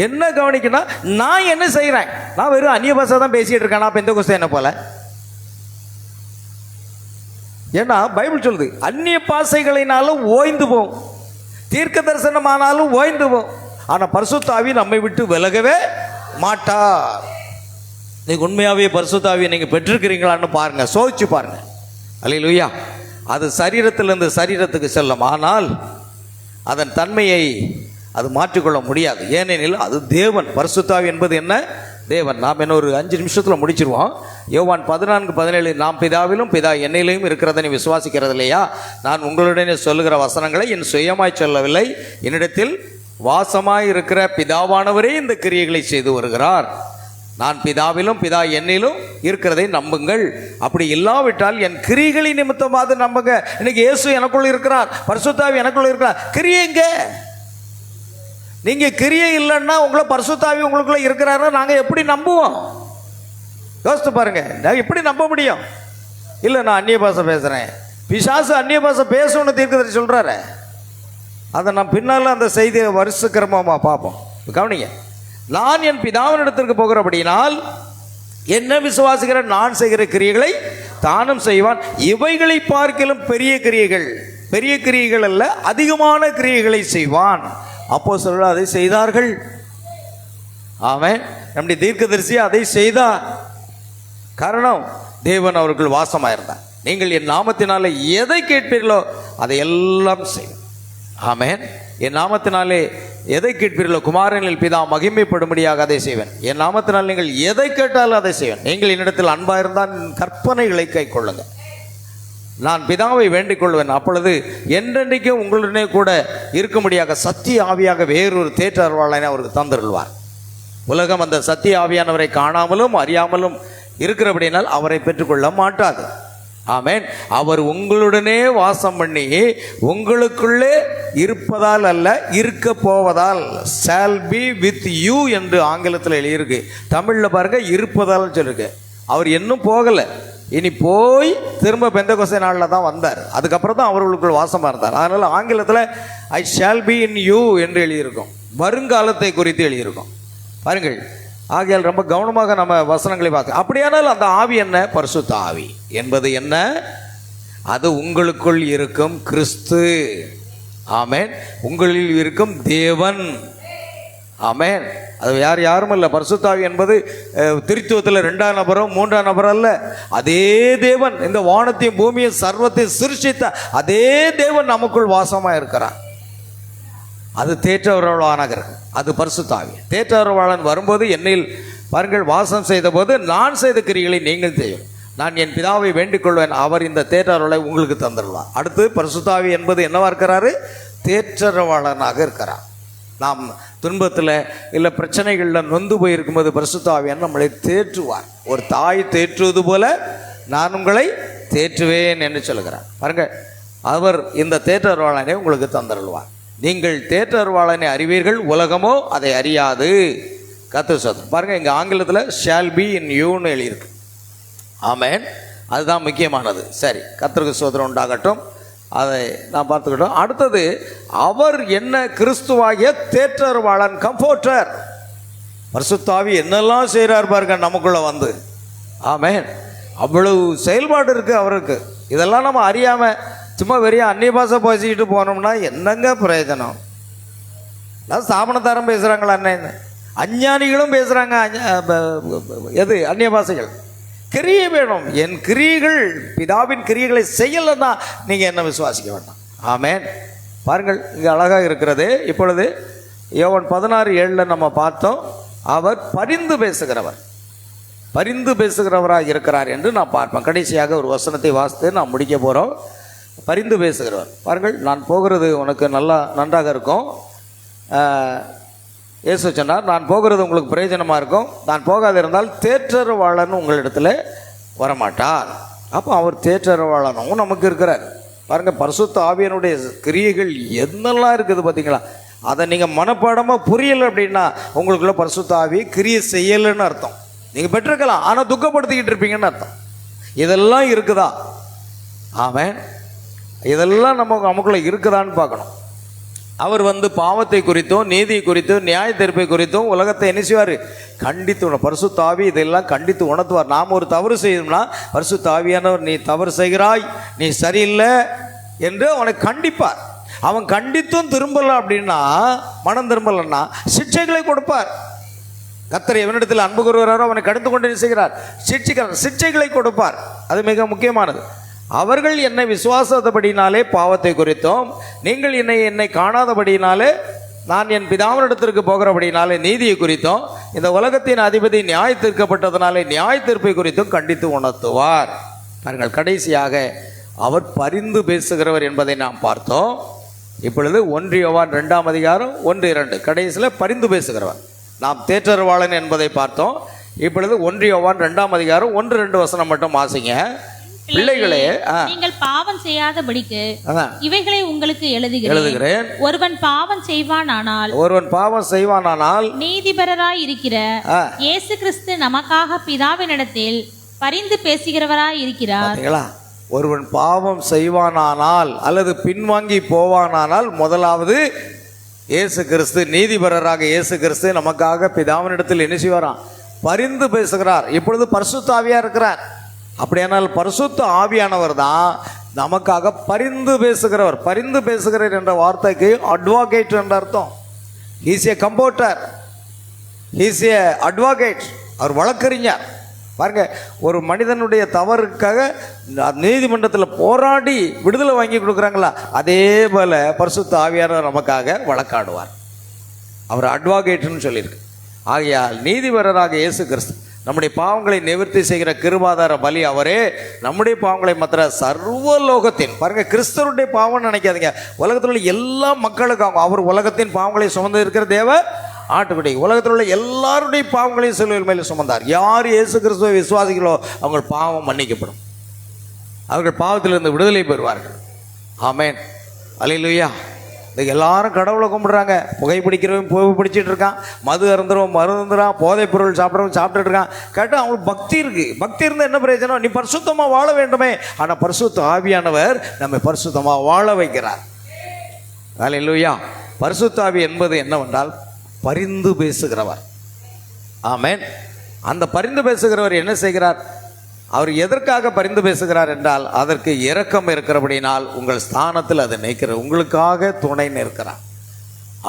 என்ன கவனிக்கணும்? நான் என்ன செய்கிறேன்? நான் வெறும் அந்நிய பாஷை தான் பேசிட்டு இருக்கேன். நான் பெந்தெகோஸ்தே என்ன போல? ஏன்னா பைபிள் சொல்லுது, அந்நிய பாஷைகளினாலும் ஓய்ந்து போகும், தீர்க்க தரிசனமானாலும் ஓய்ந்து போகும், ஆனால் பரிசுத்த ஆவி நம்மை விட்டு விலகவே மாட்டார். நீங்கள் உண்மையாகவே பரிசுத்த ஆவியை நீங்கள் பெற்றிருக்கிறீங்களான்னு பாருங்க, சோதிச்சு பாருங்க. அல்லேலூயா. அது சரீரத்திலிருந்து சரீரத்துக்கு செல்லும், ஆனால் அதன் தன்மையை அது மாற்றிக்கொள்ள முடியாது. ஏனெனில் அது தேவன். பரிசுத்த ஆவி என்பது என்ன? தேவன். நாம் என்ன ஒரு 5 நிமிஷத்தில் முடிச்சிருவோம். யோவான் 14:17, நாம் பிதாவிலும் பிதா என்னிலையும் இருக்கிறதை நீ விசுவாசிக்கிறது இல்லையா? நான் உங்களுடனே சொல்லுகிற வசனங்களை என் சுயமாய் சொல்லவில்லை, என்னிடத்தில் வாசமாய் இருக்கிற பிதாவானவரே இந்த கிரியைகளை செய்து வருகிறார். நான் பிதாவிலும் பிதா என்னிலும் இருக்கிறதை நம்புங்கள். அப்படி இல்லாவிட்டால் என் கிரியைகளை நிமித்தமாக நம்புங்க. இன்னைக்கு இயேசு எனக்குள்ள இருக்கிறார், பரிசுத்த ஆவி எனக்குள்ள இருக்கிறார். கிரியைங்க, நீங்கள் கிரியை இல்லைன்னா உங்களை பரிசுத்த ஆவி உங்களுக்குள்ள இருக்கிறாருன்னு நாங்கள் எப்படி நம்புவோம்? யோசித்து பாருங்க. நாங்கள் எப்படி நம்ப முடியும்? இல்லை, நான் அந்நிய பாஷை பேசுகிறேன், பிசாசு அந்நிய பாஷை பேசணும்னு தீர்க்கதரிசி சொல்கிறாரு. அதை நான் பின்னால் அந்த செய்தியை வருஷக்கிரமமாக பார்ப்போம். கவனிங்க. நான் என் பிதாவின் இடத்திற்கு போகிறபடினால் என்ன விசுவாசிக்கிற நான் செய்கிற கிரியைகளை தானும் செய்வான், இவைகளை பார்க்கிலும் பெரிய கிரியைகள், பெரிய கிரியைகள் அல்ல அதிகமான கிரியைகளை செய்வான். அப்போஸ்தலர்கள் அதை செய்தார்கள். ஆமென். நம்முடைய தீர்க்கதரிசி அதை செய்தார். காரணம், தேவன் அவர்கள் வாசமாயிருந்தார். நீங்கள் என் நாமத்தினாலே எதை கேட்பீர்களோ அதை எல்லாம் செய்வேன். ஆமென். என் நாமத்தினாலே எதை கேட்பீர்களோ குமாரனில் பிதா மகிமைப்படும்படியாக அதை செய்வேன். என் நாமத்தினால் நீங்கள் எதை கேட்டாலும் அதை செய்வேன். நீங்கள் என்னிடத்தில் அன்பாக இருந்தால் கற்பனைகளை கை கொள்ளுங்க. நான் பிதாவை வேண்டிக் கொள்வேன், அப்பொழுது என்றென்றைக்கும் உங்களுடனே கூட இருக்கும்படியாக சத்திய ஆவியாக வேறொரு தேற்றவாளனை அவருக்கு தந்திருவார். உலகம் அந்த சத்திய ஆவியானவரை காணாமலும் அறியாமலும் இருக்கிறபடினால் அவரை பெற்றுக்கொள்ள மாட்டாது. ஆமென். அவர் உங்களுடனே வாசம் பண்ணி உங்களுக்குள்ளே இருப்பதால் அல்ல, இருக்க போவதால், shall be with you என்று ஆங்கிலத்தில் எழுதியிருக்கு. தமிழில் பாருங்க, இருப்பதால் சொல்லிருக்கு. அவர் இன்னும் போகலை, இனி போய் திரும்ப பெந்தெகோஸ்தே நாளில் தான் வந்தார். அதுக்கப்புறம் தான் அவர்களுக்குள் வாசமாக இருந்தார். அதனால் ஆங்கிலத்தில் I shall be in you என்று எழுதியிருக்கும், வருங்காலத்தை குறித்து எழுதியிருக்கும். பாருங்கள். ஆகையால் ரொம்ப கவனமாக நம்ம வசனங்களை பார்க்க. அப்படியானால் அந்த ஆவி என்ன? பரிசுத்த ஆவி என்பது என்ன? அது உங்களுக்குள் இருக்கும் கிறிஸ்து. ஆமென். உங்களில் இருக்கும் தேவன். ஆமென். அது யாரும் இல்லை. பரிசுத்த ஆவி என்பது திருத்துவத்தில் 2ஆம் நபரோ 3ஆம் நபரோ அல்ல. அதே தேவன், இந்த வானத்தையும் பூமியும் சர்வத்தையும் சிருஷ்டித்த அதே தேவன் நமக்குள் வாசமாக இருக்கிறார். அது தேற்றவர்களானாக இருக்கு. அது பரிசுத்த ஆவி. தேற்றவர்களாளன் வரும்போது என்னில் பாருங்கள் வாசம் செய்த போது நான் செய்த கிரியைகளை நீங்கள் செய்யும். நான் என் பிதாவை வேண்டிக் கொள்வேன், அவர் இந்த தேற்றருளை உங்களுக்கு தந்துடுவார். அடுத்து பரிசுத்தாவி என்பது என்னவா இருக்கிறாரு? தேற்றரவாளனாக இருக்கிறார். நாம் துன்பத்தில் இல்லை பிரச்சனைகளில் நொந்து போயிருக்கும்போது பரிசுத்தாவியான் நம்மளை தேற்றுவார். ஒரு தாய் தேற்றுவது போல நான் உங்களை தேற்றுவேன் என்று சொல்கிறார். பாருங்க, அவர் இந்த தேற்றருவாளனை உங்களுக்கு தந்தருள்வார். நீங்கள் தேற்றருவாளனை அறிவீர்கள், உலகமோ அதை அறியாது. கர்த்தர் சொல்றார். பாருங்க, இங்கே ஆங்கிலத்தில் ஷால் பி இன் யூன்னு எழுதியிருக்கு. ஆமென். அதுதான் முக்கியமானது. சரி, கர்த்தருக்கு ஸ்தோத்திரம் உண்டாகட்டும். அதை நான் பார்த்துக்கிட்டோம். அடுத்தது, அவர் என்ன கிறிஸ்துவாகிய தேற்றருவாளன், கம்ஃபோர்ட்டர். பரிசுத்தாவி என்னெல்லாம் செய்கிறார் பாருங்க நமக்குள்ள வந்து. ஆமென். அவ்வளவு செயல்பாடு இருக்கு அவருக்கு. இதெல்லாம் நம்ம அறியாமல் சும்மா வெறிய அந்நிய பாஷை பேசிக்கிட்டு போனோம்னா என்னங்க பிரயோஜனம்? அதாவது ஸ்தாபனத்தாரம் பேசுகிறாங்களா? என்ன அஞ்ஞானிகளும் பேசுகிறாங்க. எது அந்நிய பாஷைகள்? கிரியை வேணும். என் கிரியைகள் பிதாவின் கிரியைகளை செய்யலைன்னா நீங்கள் என்ன விசுவாசிக்க வேண்டாம். ஆமென். பாருங்கள், இங்கே அழகாக இருக்கிறது. இப்பொழுது யோவான் 16:7 நம்ம பார்த்தோம். அவர் பரிந்து பேசுகிறவர், பரிந்து பேசுகிறவராக இருக்கிறார் என்று நான் பார்ப்பேன். கடைசியாக ஒரு வசனத்தை வாசித்து நான் முடிக்க போகிறோம். பரிந்து பேசுகிறவர். பாருங்கள், நான் போகிறது உனக்கு நன்றாக இருக்கும். இயேசு சொன்னார், நான் போகிறது உங்களுக்கு பிரயோஜனமாக இருக்கும். நான் போகாதிருந்தால் தேற்றரவாளன் உங்களிடத்தில் வரமாட்டார். அப்போ அவர் தேற்றரவாளனும் நமக்கு இருக்கிறார். பாருங்கள், பரிசுத்த ஆவியனுடைய கிரியைகள் என்னெல்லாம் இருக்குது பார்த்தீங்களா? அதை நீங்கள் மனப்பாடமாக புரியலை அப்படின்னா உங்களுக்குள்ள பரிசுத்த ஆவி கிரியை செய்யலைன்னு அர்த்தம். நீங்கள் பெற்றிருக்கலாம், ஆனால் துக்கப்படுத்திக்கிட்டு இருப்பீங்கன்னு அர்த்தம். இதெல்லாம் இருக்குதா? ஆமென். இதெல்லாம் நமக்குள்ளே இருக்குதான்னு பார்க்கணும். அவர் வந்து பாவத்தை குறித்தும் நீதி குறித்தும் நியாய தீர்ப்பை குறித்தும் உலகத்தை என்ன செய்வார்? கண்டித்து பரிசுத்த ஆவி இதெல்லாம் கண்டித்து உணர்த்துவார். நாம் ஒரு தவறு செய்யணும்னா பரிசுத்த ஆவியானவர் நீ தவறு செய்கிறாய், நீ சரியில்லை என்று அவனை கண்டிப்பார். அவன் கண்டித்தும் திரும்பலை அப்படின்னா, மனம் திரும்பலைன்னா சிக்ஷைகளை கொடுப்பார். கர்த்தர் எவனிடத்தில் அன்பு கூறுகிறாரோ அவனை கடந்து கொண்டு செய்கிறார், சிக்ஷிக்கிறார், சிக்ஷைகளை கொடுப்பார். அது மிக முக்கியமானது. அவர்கள் என்னை விசுவாசத்தபடினாலே பாவத்தை குறித்தும், நீங்கள் என்னை காணாதபடினாலே நான் என் பிதாவினிடத்திற்கு போகிறபடினாலே நீதியை குறித்தும், இந்த உலகத்தின் அதிபதி நியாய தீர்க்கப்பட்டதனாலே நியாய தீர்ப்பை குறித்தும் கண்டித்து உணர்த்துவார். பாருங்கள், கடைசியாக அவர் பரிந்து பேசுகிறவர் என்பதை நாம் பார்த்தோம். இப்பொழுது 1 யோவான் 2:1-2 கடைசியில் பரிந்து பேசுகிறவர். நாம் தேற்றருவாளன் என்பதை பார்த்தோம். இப்பொழுது 1 யோவான் 2:1-2 வசனம் மட்டும் வாசிங்க. பிள்ளைகளே, நீங்கள் பாவம் செய்யாதபடிக்கு இவைகளை உங்களுக்கு எழுதுகிறேன். ஒருவன் பாவம் செய்வானானால் நீதிபரராய் இருக்கிற இயேசு கிறிஸ்து நமக்காக பிதாவினிடத்தில் பரிந்து பேசுகிறவராய் இருக்கிறார். ஒருவன் பாவம் செய்வானானால் அல்லது பின்வாங்கி போவானானால் முதலாவது இயேசு கிறிஸ்து நீதிபரராக இயேசு கிறிஸ்து நமக்காக பிதாவினிடத்தில் என்ன செய்வாராம்? பரிந்து பேசுகிறார். இப்பொழுது பரிசுத்த ஆவியா இருக்கிறார். அப்படியானால் பரிசுத்த ஆவியானவர் தான் நமக்காக பரிந்து பேசுகிறவர். பரிந்து பேசுகிறார் என்ற வார்த்தைக்கு அட்வொகேட் என்ற அர்த்தம். He's a comforter, he's a advocate. அவர் வழக்கறிஞர். பாருங்க, ஒரு மனிதனுடைய தவறுக்காக நீதிமன்றத்தில் போராடி விடுதலை வாங்கி கொடுக்குறாங்களா, அதே போல பரிசுத்த ஆவியானவர் நமக்காக வழக்காடுவார். அவர் அட்வொகேட்னு சொல்லியிருக்கு. ஆகையால் நீதிபரராக இயேசு கிறிஸ்து நம்முடைய பாவங்களை நிவர்த்தி செய்கிற கிருபாதார பலி அவரே. நம்முடைய பாவங்களை மாத்திர சர்வலோகத்தின், பாருங்க, கிறிஸ்தவருடைய பாவம் நினைக்காதீங்க, உலகத்தில் உள்ள எல்லா மக்களுக்கும் அவர் உலகத்தின் பாவங்களை சுமந்து இருக்கிற தேவ ஆட்டுக்குடி. உலகத்தில் உள்ள எல்லாருடைய பாவங்களையும் சிலுவையின் மேலே சுமந்தார். யார் இயேசு கிறிஸ்துவை விசுவாசிகளோ அவங்க பாவம் மன்னிக்கப்படும், அவர்கள் பாவத்திலிருந்து விடுதலை பெறுவார்கள். ஆமென், அல்லேலூயா. இந்த எல்லாரும் கடவுளை கும்பிடுறாங்க. புகைப்பிடிக்கிறவன் புகைப்பிடிச்சிட்டு இருக்கான், மது அருந்துறவன் மருந்துறான், போதைப் பொருள் சாப்பிட்றவன் சாப்பிட்டுட்டு இருக்கான். கேட்டால் அவங்களுக்கு பக்தி இருக்கு. பக்தி இருந்தால் என்ன பிரயோஜனம்? நீ பரிசுத்தமாக வாழ வேண்டுமே. ஆனால் பரிசுத்த ஆவியானவர் நம்மை பரிசுத்தமாக வாழ வைக்கிறார். அல்லேலூயா. பரிசுத்த ஆவி என்பது என்னவென்றால் பரிந்து பேசுகிறவர். ஆமென். அந்த பரிந்து பேசுகிறவர் என்ன செய்கிறார்? அவர் எதற்காக பரிந்து பேசுகிறார் என்றால் அதற்கு இரக்கம் இருக்கிறபடினால் உங்கள் ஸ்தானத்தில் அதை நிற்கிறார், உங்களுக்காக துணை நிற்கிறார்.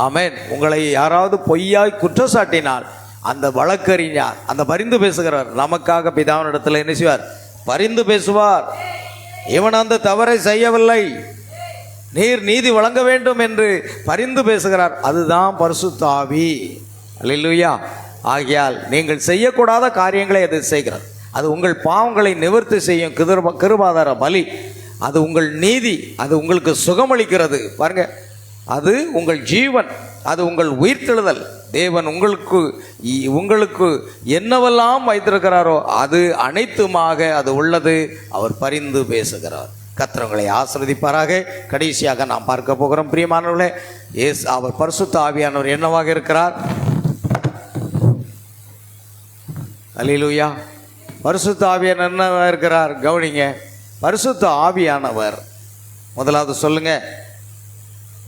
ஆமென். உங்களை யாராவது பொய்யாய் குற்றச்சாட்டினால் அந்த வழக்கறிஞர், அந்த பரிந்து பேசுகிறவர் நமக்காக பிதாவினிடத்தில் என்ன செய்வார்? பரிந்து பேசுவார். இவன் அந்த தவறை செய்யவில்லை, நீர் நீதி வழங்க வேண்டும் என்று பரிந்து பேசுகிறார். அதுதான் பரிசுத்த ஆவி. அல்லேலூயா. ஆகையால் நீங்கள் செய்யக்கூடாத காரியங்களை அது செய்கிறார். அது உங்கள் பாவங்களை நிவர்த்தி செய்யும் கிருபாதார பலி, அது உங்கள் நீதி, அது உங்களுக்கு சுகமளிக்கிறது. பாருங்க, அது உங்கள் ஜீவன், அது உங்கள் உயிர்த்தெழுதல். தேவன் உங்களுக்கு என்னவெல்லாம் வைத்திருக்கிறாரோ அது அனைத்துமாக அது உள்ளது. அவர் பரிந்து பேசுகிறார். கர்த்தர் ஆசீர்வதிப்பாராக. கடைசியாக நாம் பார்க்க போகிறோம் பிரியமானவர்களே, அவர் பரிசுத்த ஆவியானவர் என்னவாக இருக்கிறார்? அல்லேலூயா. பரிசுத்த ஆவியானவர் என்னவா இருக்கிறார்? கவனிங்க, பரிசுத்த ஆவியானவர் முதலாவது சொல்லுங்க.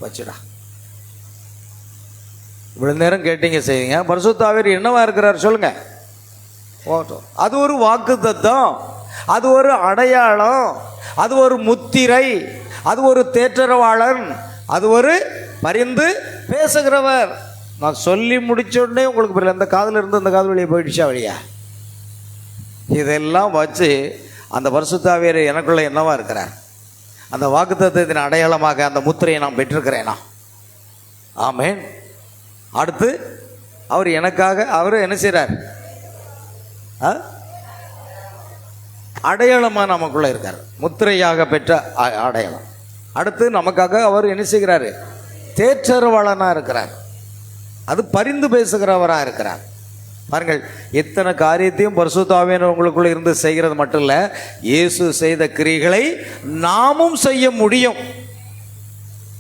வச்சுடா, இவ்வளவு நேரம் கேட்டீங்க, செய்யுங்க. பரிசுத்த ஆவியானவர் என்னவா இருக்கிறார் சொல்லுங்க. அது ஒரு வாக்குத்தத்தம், அது ஒரு அடையாளம், அது ஒரு முத்திரை, அது ஒரு தேற்றரவாளன், அது ஒரு பரிந்து பேசுகிறவர். நான் சொல்லி முடிச்ச உடனே உங்களுக்கு புரியல, அந்த காதில் இருந்து அந்த காது வெளியே போயிடுச்சா வழியா? இதெல்லாம் வச்சு அந்த பரிசுத்த ஆவியானவர் எனக்குள்ள என்னவா இருக்கிறார்? அந்த வாக்குத்தத்தத்தின் அடையாளமாக அந்த முத்திரையை நான் பெற்றிருக்கிறேனா? ஆமென். அடுத்து அவர் எனக்காக அவர் என்ன செய்கிறார்? அடையாளமாக நமக்குள்ள இருக்கார், முத்திரையாக பெற்ற அடையாளம். அடுத்து நமக்காக அவர் என்ன செய்கிறாரு? தேற்றரவாளனாக இருக்கிறார், அது பரிந்து பேசுகிறவராக இருக்கிறார். பாருங்கள், இத்தனை காரியத்தையும் பரிசுத்த ஆவியானவர் உங்களுக்குள்ள இருந்து செய்கிறது மட்டும் இல்லை, இயேசு செய்த கிரியைகளை நாமும் செய்ய முடியும்.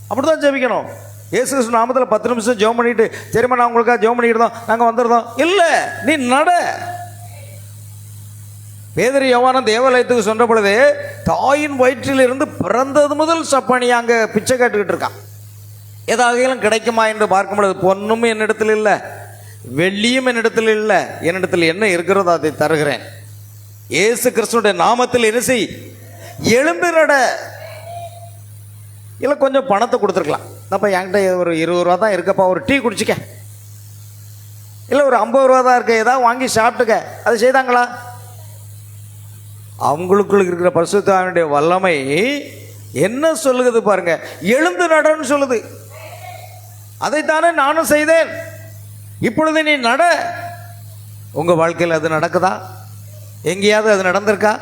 அப்படிதான் ஜெபிக்கணும். இயேசு கிறிஸ்து நாமத்தில் 10 நிமிஷம் ஜெபம் பண்ணிட்டு, சரிம்மா நான் உங்களுக்காக ஜெபம் பண்ணிட்டு தான் நாங்கள் வந்துடுறோம், இல்லை, நீ நட. பேதுரு யோவானும் தேவாலயத்துக்கு சொன்ன பொழுது தாயின் வயிற்றில் இருந்து பிறந்தது முதல் சப்பானி அங்கே பிச்சை கேட்டுக்கிட்டு இருக்கான். ஏதாகிலும் கிடைக்குமா என்று பார்க்கும் பொழுது, பொன்னும் என்னிடத்தில் இல்லை, வெள்ளியும் என்னிடத்தில் இல்லை, என்னிடத்தில் என்ன இருக்கிறதோ அதை தருகிறேன். இயேசு கிறிஸ்துடைய நாமத்தில் என்ன செய்? எழும்பி நட. இல்லை கொஞ்சம் பணத்தை கொடுத்துருக்கலாம். அப்போ என்கிட்ட ஒரு 20 ரூபா தான் இருக்கப்பா, ஒரு டீ குடிச்சிக்க. இல்லை ஒரு 50 ரூபா தான் இருக்க, ஏதாவது வாங்கி சாப்பிட்டுக்க. அதை செய்தாங்களா? அவங்களுக்குள்ள இருக்கிற பரிசுத்த ஆவியானுடைய வல்லமை என்ன சொல்லுகிறது பாருங்க, எழுந்து நடன்னு சொல்லுது. அதைத்தானே நானும் செய்தேன், இப்பொழுது நீ நட. உங்கள் வாழ்க்கையில் அது நடக்குதா? எங்கேயாவது அது நடந்திருக்கா?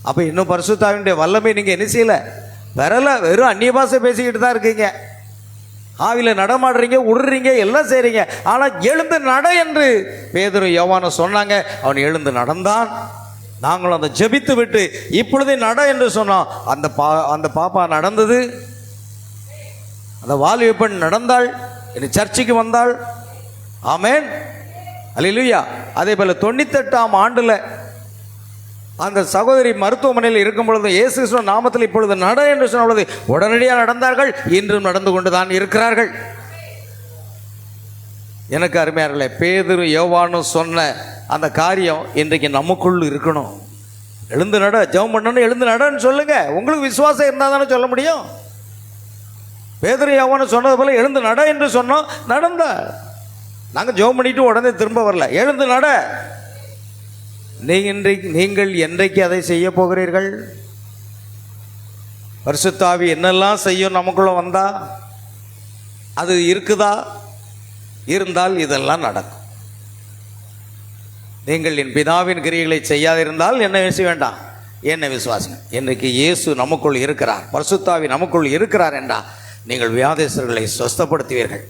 அப்போ இன்னும் பரிசுத்த ஆவியானுடைய வல்லமை நீங்கள் என்ன செய்யலை, வரல. வெறும் அந்நிய பாஷை பேசிக்கிட்டு தான் இருக்கீங்க, ஆவியில் நடமாடுறீங்க, உடுறீங்க, எல்லாம் செய்கிறீங்க. ஆனால் எழுந்து நட என்று பேதுரு யோவானும் சொன்னாங்க. அவன் எழுந்து நடந்தான். நாங்களும் அதை ஜெபித்து விட்டு இப்பொழுதே நட என்று சொன்னோம். அந்த பாப்பா நடந்தது, அந்த வாலிப பெண் நடந்தாள், இனி சர்ச்சுக்கு வந்தாள். ஆமென், அல்லேலூயா. அதே போல் 98ஆம் ஆண்டில் அந்த சகோதரி மருத்துவமனையில் இருக்கும் பொழுது இயேசு கிறிஸ்துவின் நாமத்தில் இப்பொழுது நட என்று சொன்ன பொழுது உடனடியாக நடந்தார்கள். இன்றும் நடந்து கொண்டு தான் இருக்கிறார்கள். எனக்கு அருமையார்களே, பேதுரு யோவானும் சொன்ன அந்த காரியம் இன்றைக்கு நமக்குள் இருக்கணும். எழுந்து நட, ஜெபம் பண்ணணும், எழுந்து நடன்னு சொல்லுங்க. உங்களுக்கு விசுவாசம் இருந்தால் தானே சொல்ல முடியும். பேதுரு யோவானும் சொன்னது போல எழுந்து நட என்று சொன்னோம், நடந்த. நாங்கள் ஜெபம் பண்ணிட்டு உடனே திரும்ப வரல, எழுந்து நட. நீங்கள் என்றைக்கு அதை செய்ய போகிறீர்கள்? பரிசுத்த ஆவி என்னெல்லாம் செய்யும் நமக்குள்ள வந்தா? அது இருக்குதா? இருந்தால் இதெல்லாம் நடக்கும். நீங்கள் என் பிதாவின் கிரியைகளை செய்யாதிருந்தால் என்ன செய்ய வேண்டாம், என்ன விசுவாசம். இன்றைக்கு இயேசு நமக்குள் இருக்கிறார், பரிசுத்த ஆவி நமக்குள் இருக்கிறார் என்றால் நீங்கள் வியாதியஸ்தர்களை சுஸ்தப்படுத்துவீர்கள்.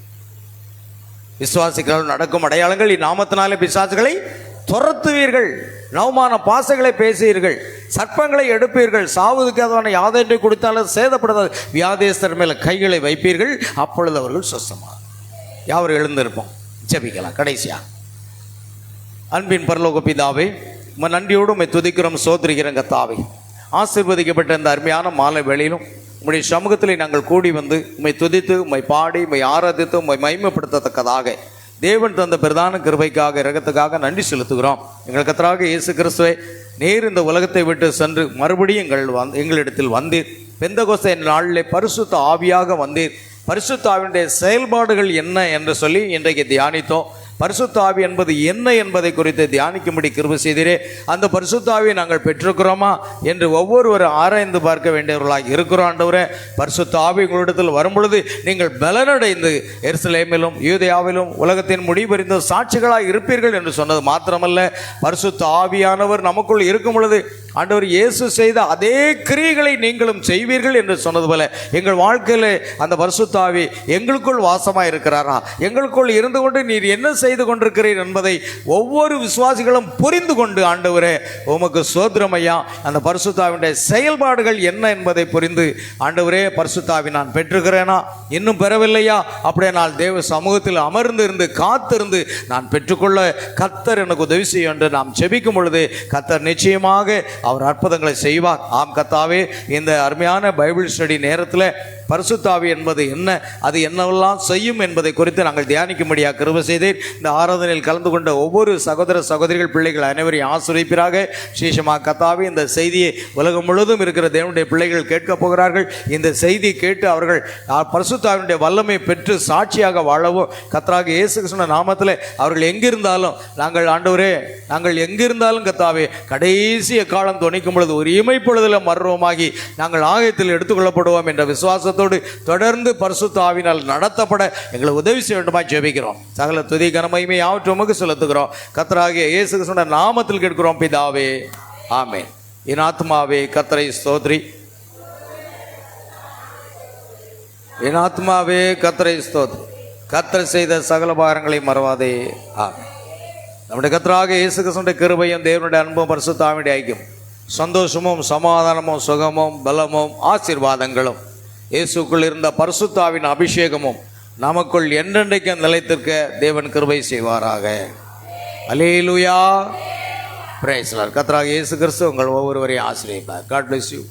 விசுவாசிகளால் நடக்கும் அடையாளங்கள் இந்நாமத்தினாலே பிசாசுகளை துரத்துவீர்கள், நவமான பாசைகளை பேசுவீர்கள், சர்ப்பங்களை எடுப்பீர்கள், சாவதுக்கு அதுவான யாதொன்றை கொடுத்தாலும் சேதப்படாத வியாதியஸ்தர் மேலே கைகளை வைப்பீர்கள், அப்பொழுது அவர்கள் சுஸ்தமாக. யாவர் எழுந்திருப்போம், ஜெபிக்கலாம். கடைசியா, அன்பின் பரலோக பிதாவே, உம்மை நன்றியோடு உம்மை துதிக்கிறோம், சோதரிக்கிறோம். கர்த்தாவே, ஆசீர்வதிக்கப்பட்ட இந்த அருமையான மாலை வேளையிலும் உம்முடைய சமூகத்தில் நாங்கள் கூடி வந்து உம்மை துதித்து, உம்மை பாடி, உம்மை ஆராதித்து, உம்மை மகிமைப்படுத்தத்தக்கதாக தேவன் தந்த பிரதான கிருபைக்காக, இரக்கத்துக்காக நன்றி செலுத்துகிறோம். எங்கள் கர்த்தராகிய இயேசு கிறிஸ்துவே, நேர் இந்த உலகத்தை விட்டு சென்று மறுபடியும் எங்களிடத்தில் வந்தீர். பெந்தகோஸ்தே நாளிலே பரிசுத்த ஆவியாக வந்தீர். பரிசுத்த ஆவியுடைய செயல்பாடுகள் என்ன என்று சொல்லி இன்றைக்கு தியானித்தோம். பரிசுத்த ஆவி என்பது என்ன என்பதை குறித்து தியானிக்கும்படி கிருபை செய்தீரே. அந்த பரிசுத்த ஆவியை நாங்கள் பெற்றிருக்கிறோமா என்று ஒவ்வொருவரும் ஆராய்ந்து பார்க்க வேண்டியவர்களாக இருக்கிறோம். ஆண்டவரே, பரிசுத்த ஆவி உங்களிடத்தில் வரும்பொழுது நீங்கள் பலனடைந்து எருசலேமிலும் யூதேயாவிலும் உலகத்தின் முடிவறிந்த சாட்சிகளாக இருப்பீர்கள் என்று சொன்னது மாத்திரமல்ல, பரிசுத்த ஆவியானவர் நமக்குள் இருக்கும் பொழுது ஆண்டவர் இயேசு செய்த அதே கிரியைகளை நீங்களும் செய்வீர்கள் என்று சொன்னது போல எங்கள் வாழ்க்கையில் அந்த பரிசுத்த ஆவி எங்களுக்குள் வாசமாக இருக்கிறாரா, எங்களுக்குள் இருந்து கொண்டு நீர் என்ன செய்து கொண்டிருக்கிறீர் என்பதை ஒவ்வொரு விசுவாசிகளும் புரிந்து கொண்டு ஆண்டவரே உமக்கு ஸ்தோத்திரம் ஐயா. அந்த பரிசுத்த ஆவியுடைய செயல்பாடுகள் என்ன என்பதை புரிந்து ஆண்டவரே, பரிசுத்த ஆவி நான் பெற்றுக்கிறேனா, இன்னும் பெறவில்லையா, அப்படியே நான் தேவ சமூகத்தில் அமர்ந்து இருந்து காத்திருந்து நான் பெற்றுக்கொள்ள கர்த்தர் எனக்கு உதவி செய்யும் என்று நாம் ஜெபிக்கும் பொழுது கர்த்தர் நிச்சயமாக அவர் அற்புதங்களை செய்வார். ஆம் கர்த்தாவே, இந்த அருமையான பைபிள் ஸ்டடி நேரத்தில் பரிசுத்த ஆவி என்பது என்ன, அது என்னவெல்லாம் செய்யும் என்பதை குறித்து நாங்கள் தியானிக்கும்படியாக கிருபை செய்தேன். இந்த ஆராதனையில் கலந்து கொண்ட ஒவ்வொரு சகோதர சகோதரிகள் பிள்ளைகள் அனைவரையும் ஆசீர்வதிப்பீராக. விசேஷமாக கர்த்தாவே, இந்த செய்தியை உலகம் முழுவதும் இருக்கிற தேவனுடைய பிள்ளைகள் கேட்கப் போகிறார்கள். இந்த செய்தி கேட்டு அவர்கள் பரிசுத்த ஆவியுடைய வல்லமை பெற்று சாட்சியாக வாழவும் கர்த்தராகிய இயேசு கிறிஸ்துவின் நாமத்தில் அவர்கள் எங்கிருந்தாலும் நாங்கள் ஆண்டவரே, நாங்கள் எங்கிருந்தாலும் கர்த்தாவே, கடைசிய காலம் துணிக்கும் பொழுது ஒரு இமைப்பொழுதில் மர்வமாகி நாங்கள் ஆயத்தில் எடுத்துக்கொள்ளப்படுவோம் என்ற விசுவாசத்தோடு தொடர்ந்து பரிசுத்த ஆவியினால் நடத்தப்பட எங்களை உதவி செய்ய வேண்டுமா ஜெபிக்கிறோம். சகல துதி கனமகிமை யாவற்றும் உமக்கு செலுத்துகிறோம். கர்த்தராகிய இயேசு கிறிஸ்துவின் நாமத்தில் கேட்கிறோம் பிதாவே, ஆமென். என் ஆத்மாவே கர்த்தரை ஸ்தோத்திரி, என் ஆத்மாவே கர்த்தரை ஸ்தோத்திரி, கர்த்தர் செய்த சகல பாரங்களை மறவாதே. ஆமென். நம்முடைய கர்த்தராகிய இயேசு கிறிஸ்துவின் கிருபையும் தேவனுடைய அன்பும் பரிசுத்த ஆவியுடைய ஐக்கியம் சந்தோஷமும் சமாதானமும் சுகமும் பலமும் ஆசீர்வாதங்களும் இயேசுக்குள் இருந்த பரிசுத்த ஆவியின் அபிஷேகமும் நமக்குள் என்றென்றைக்கும் நிலைத்திருக்க தேவன் கிருபை செய்வாராக. அல்லேலூயா. Praise the lord. கர்த்தராகிய இயேசு கிறிஸ்து உங்கள் ஒவ்வொருவரையும் ஆசீர்வதிப்பார். God bless you.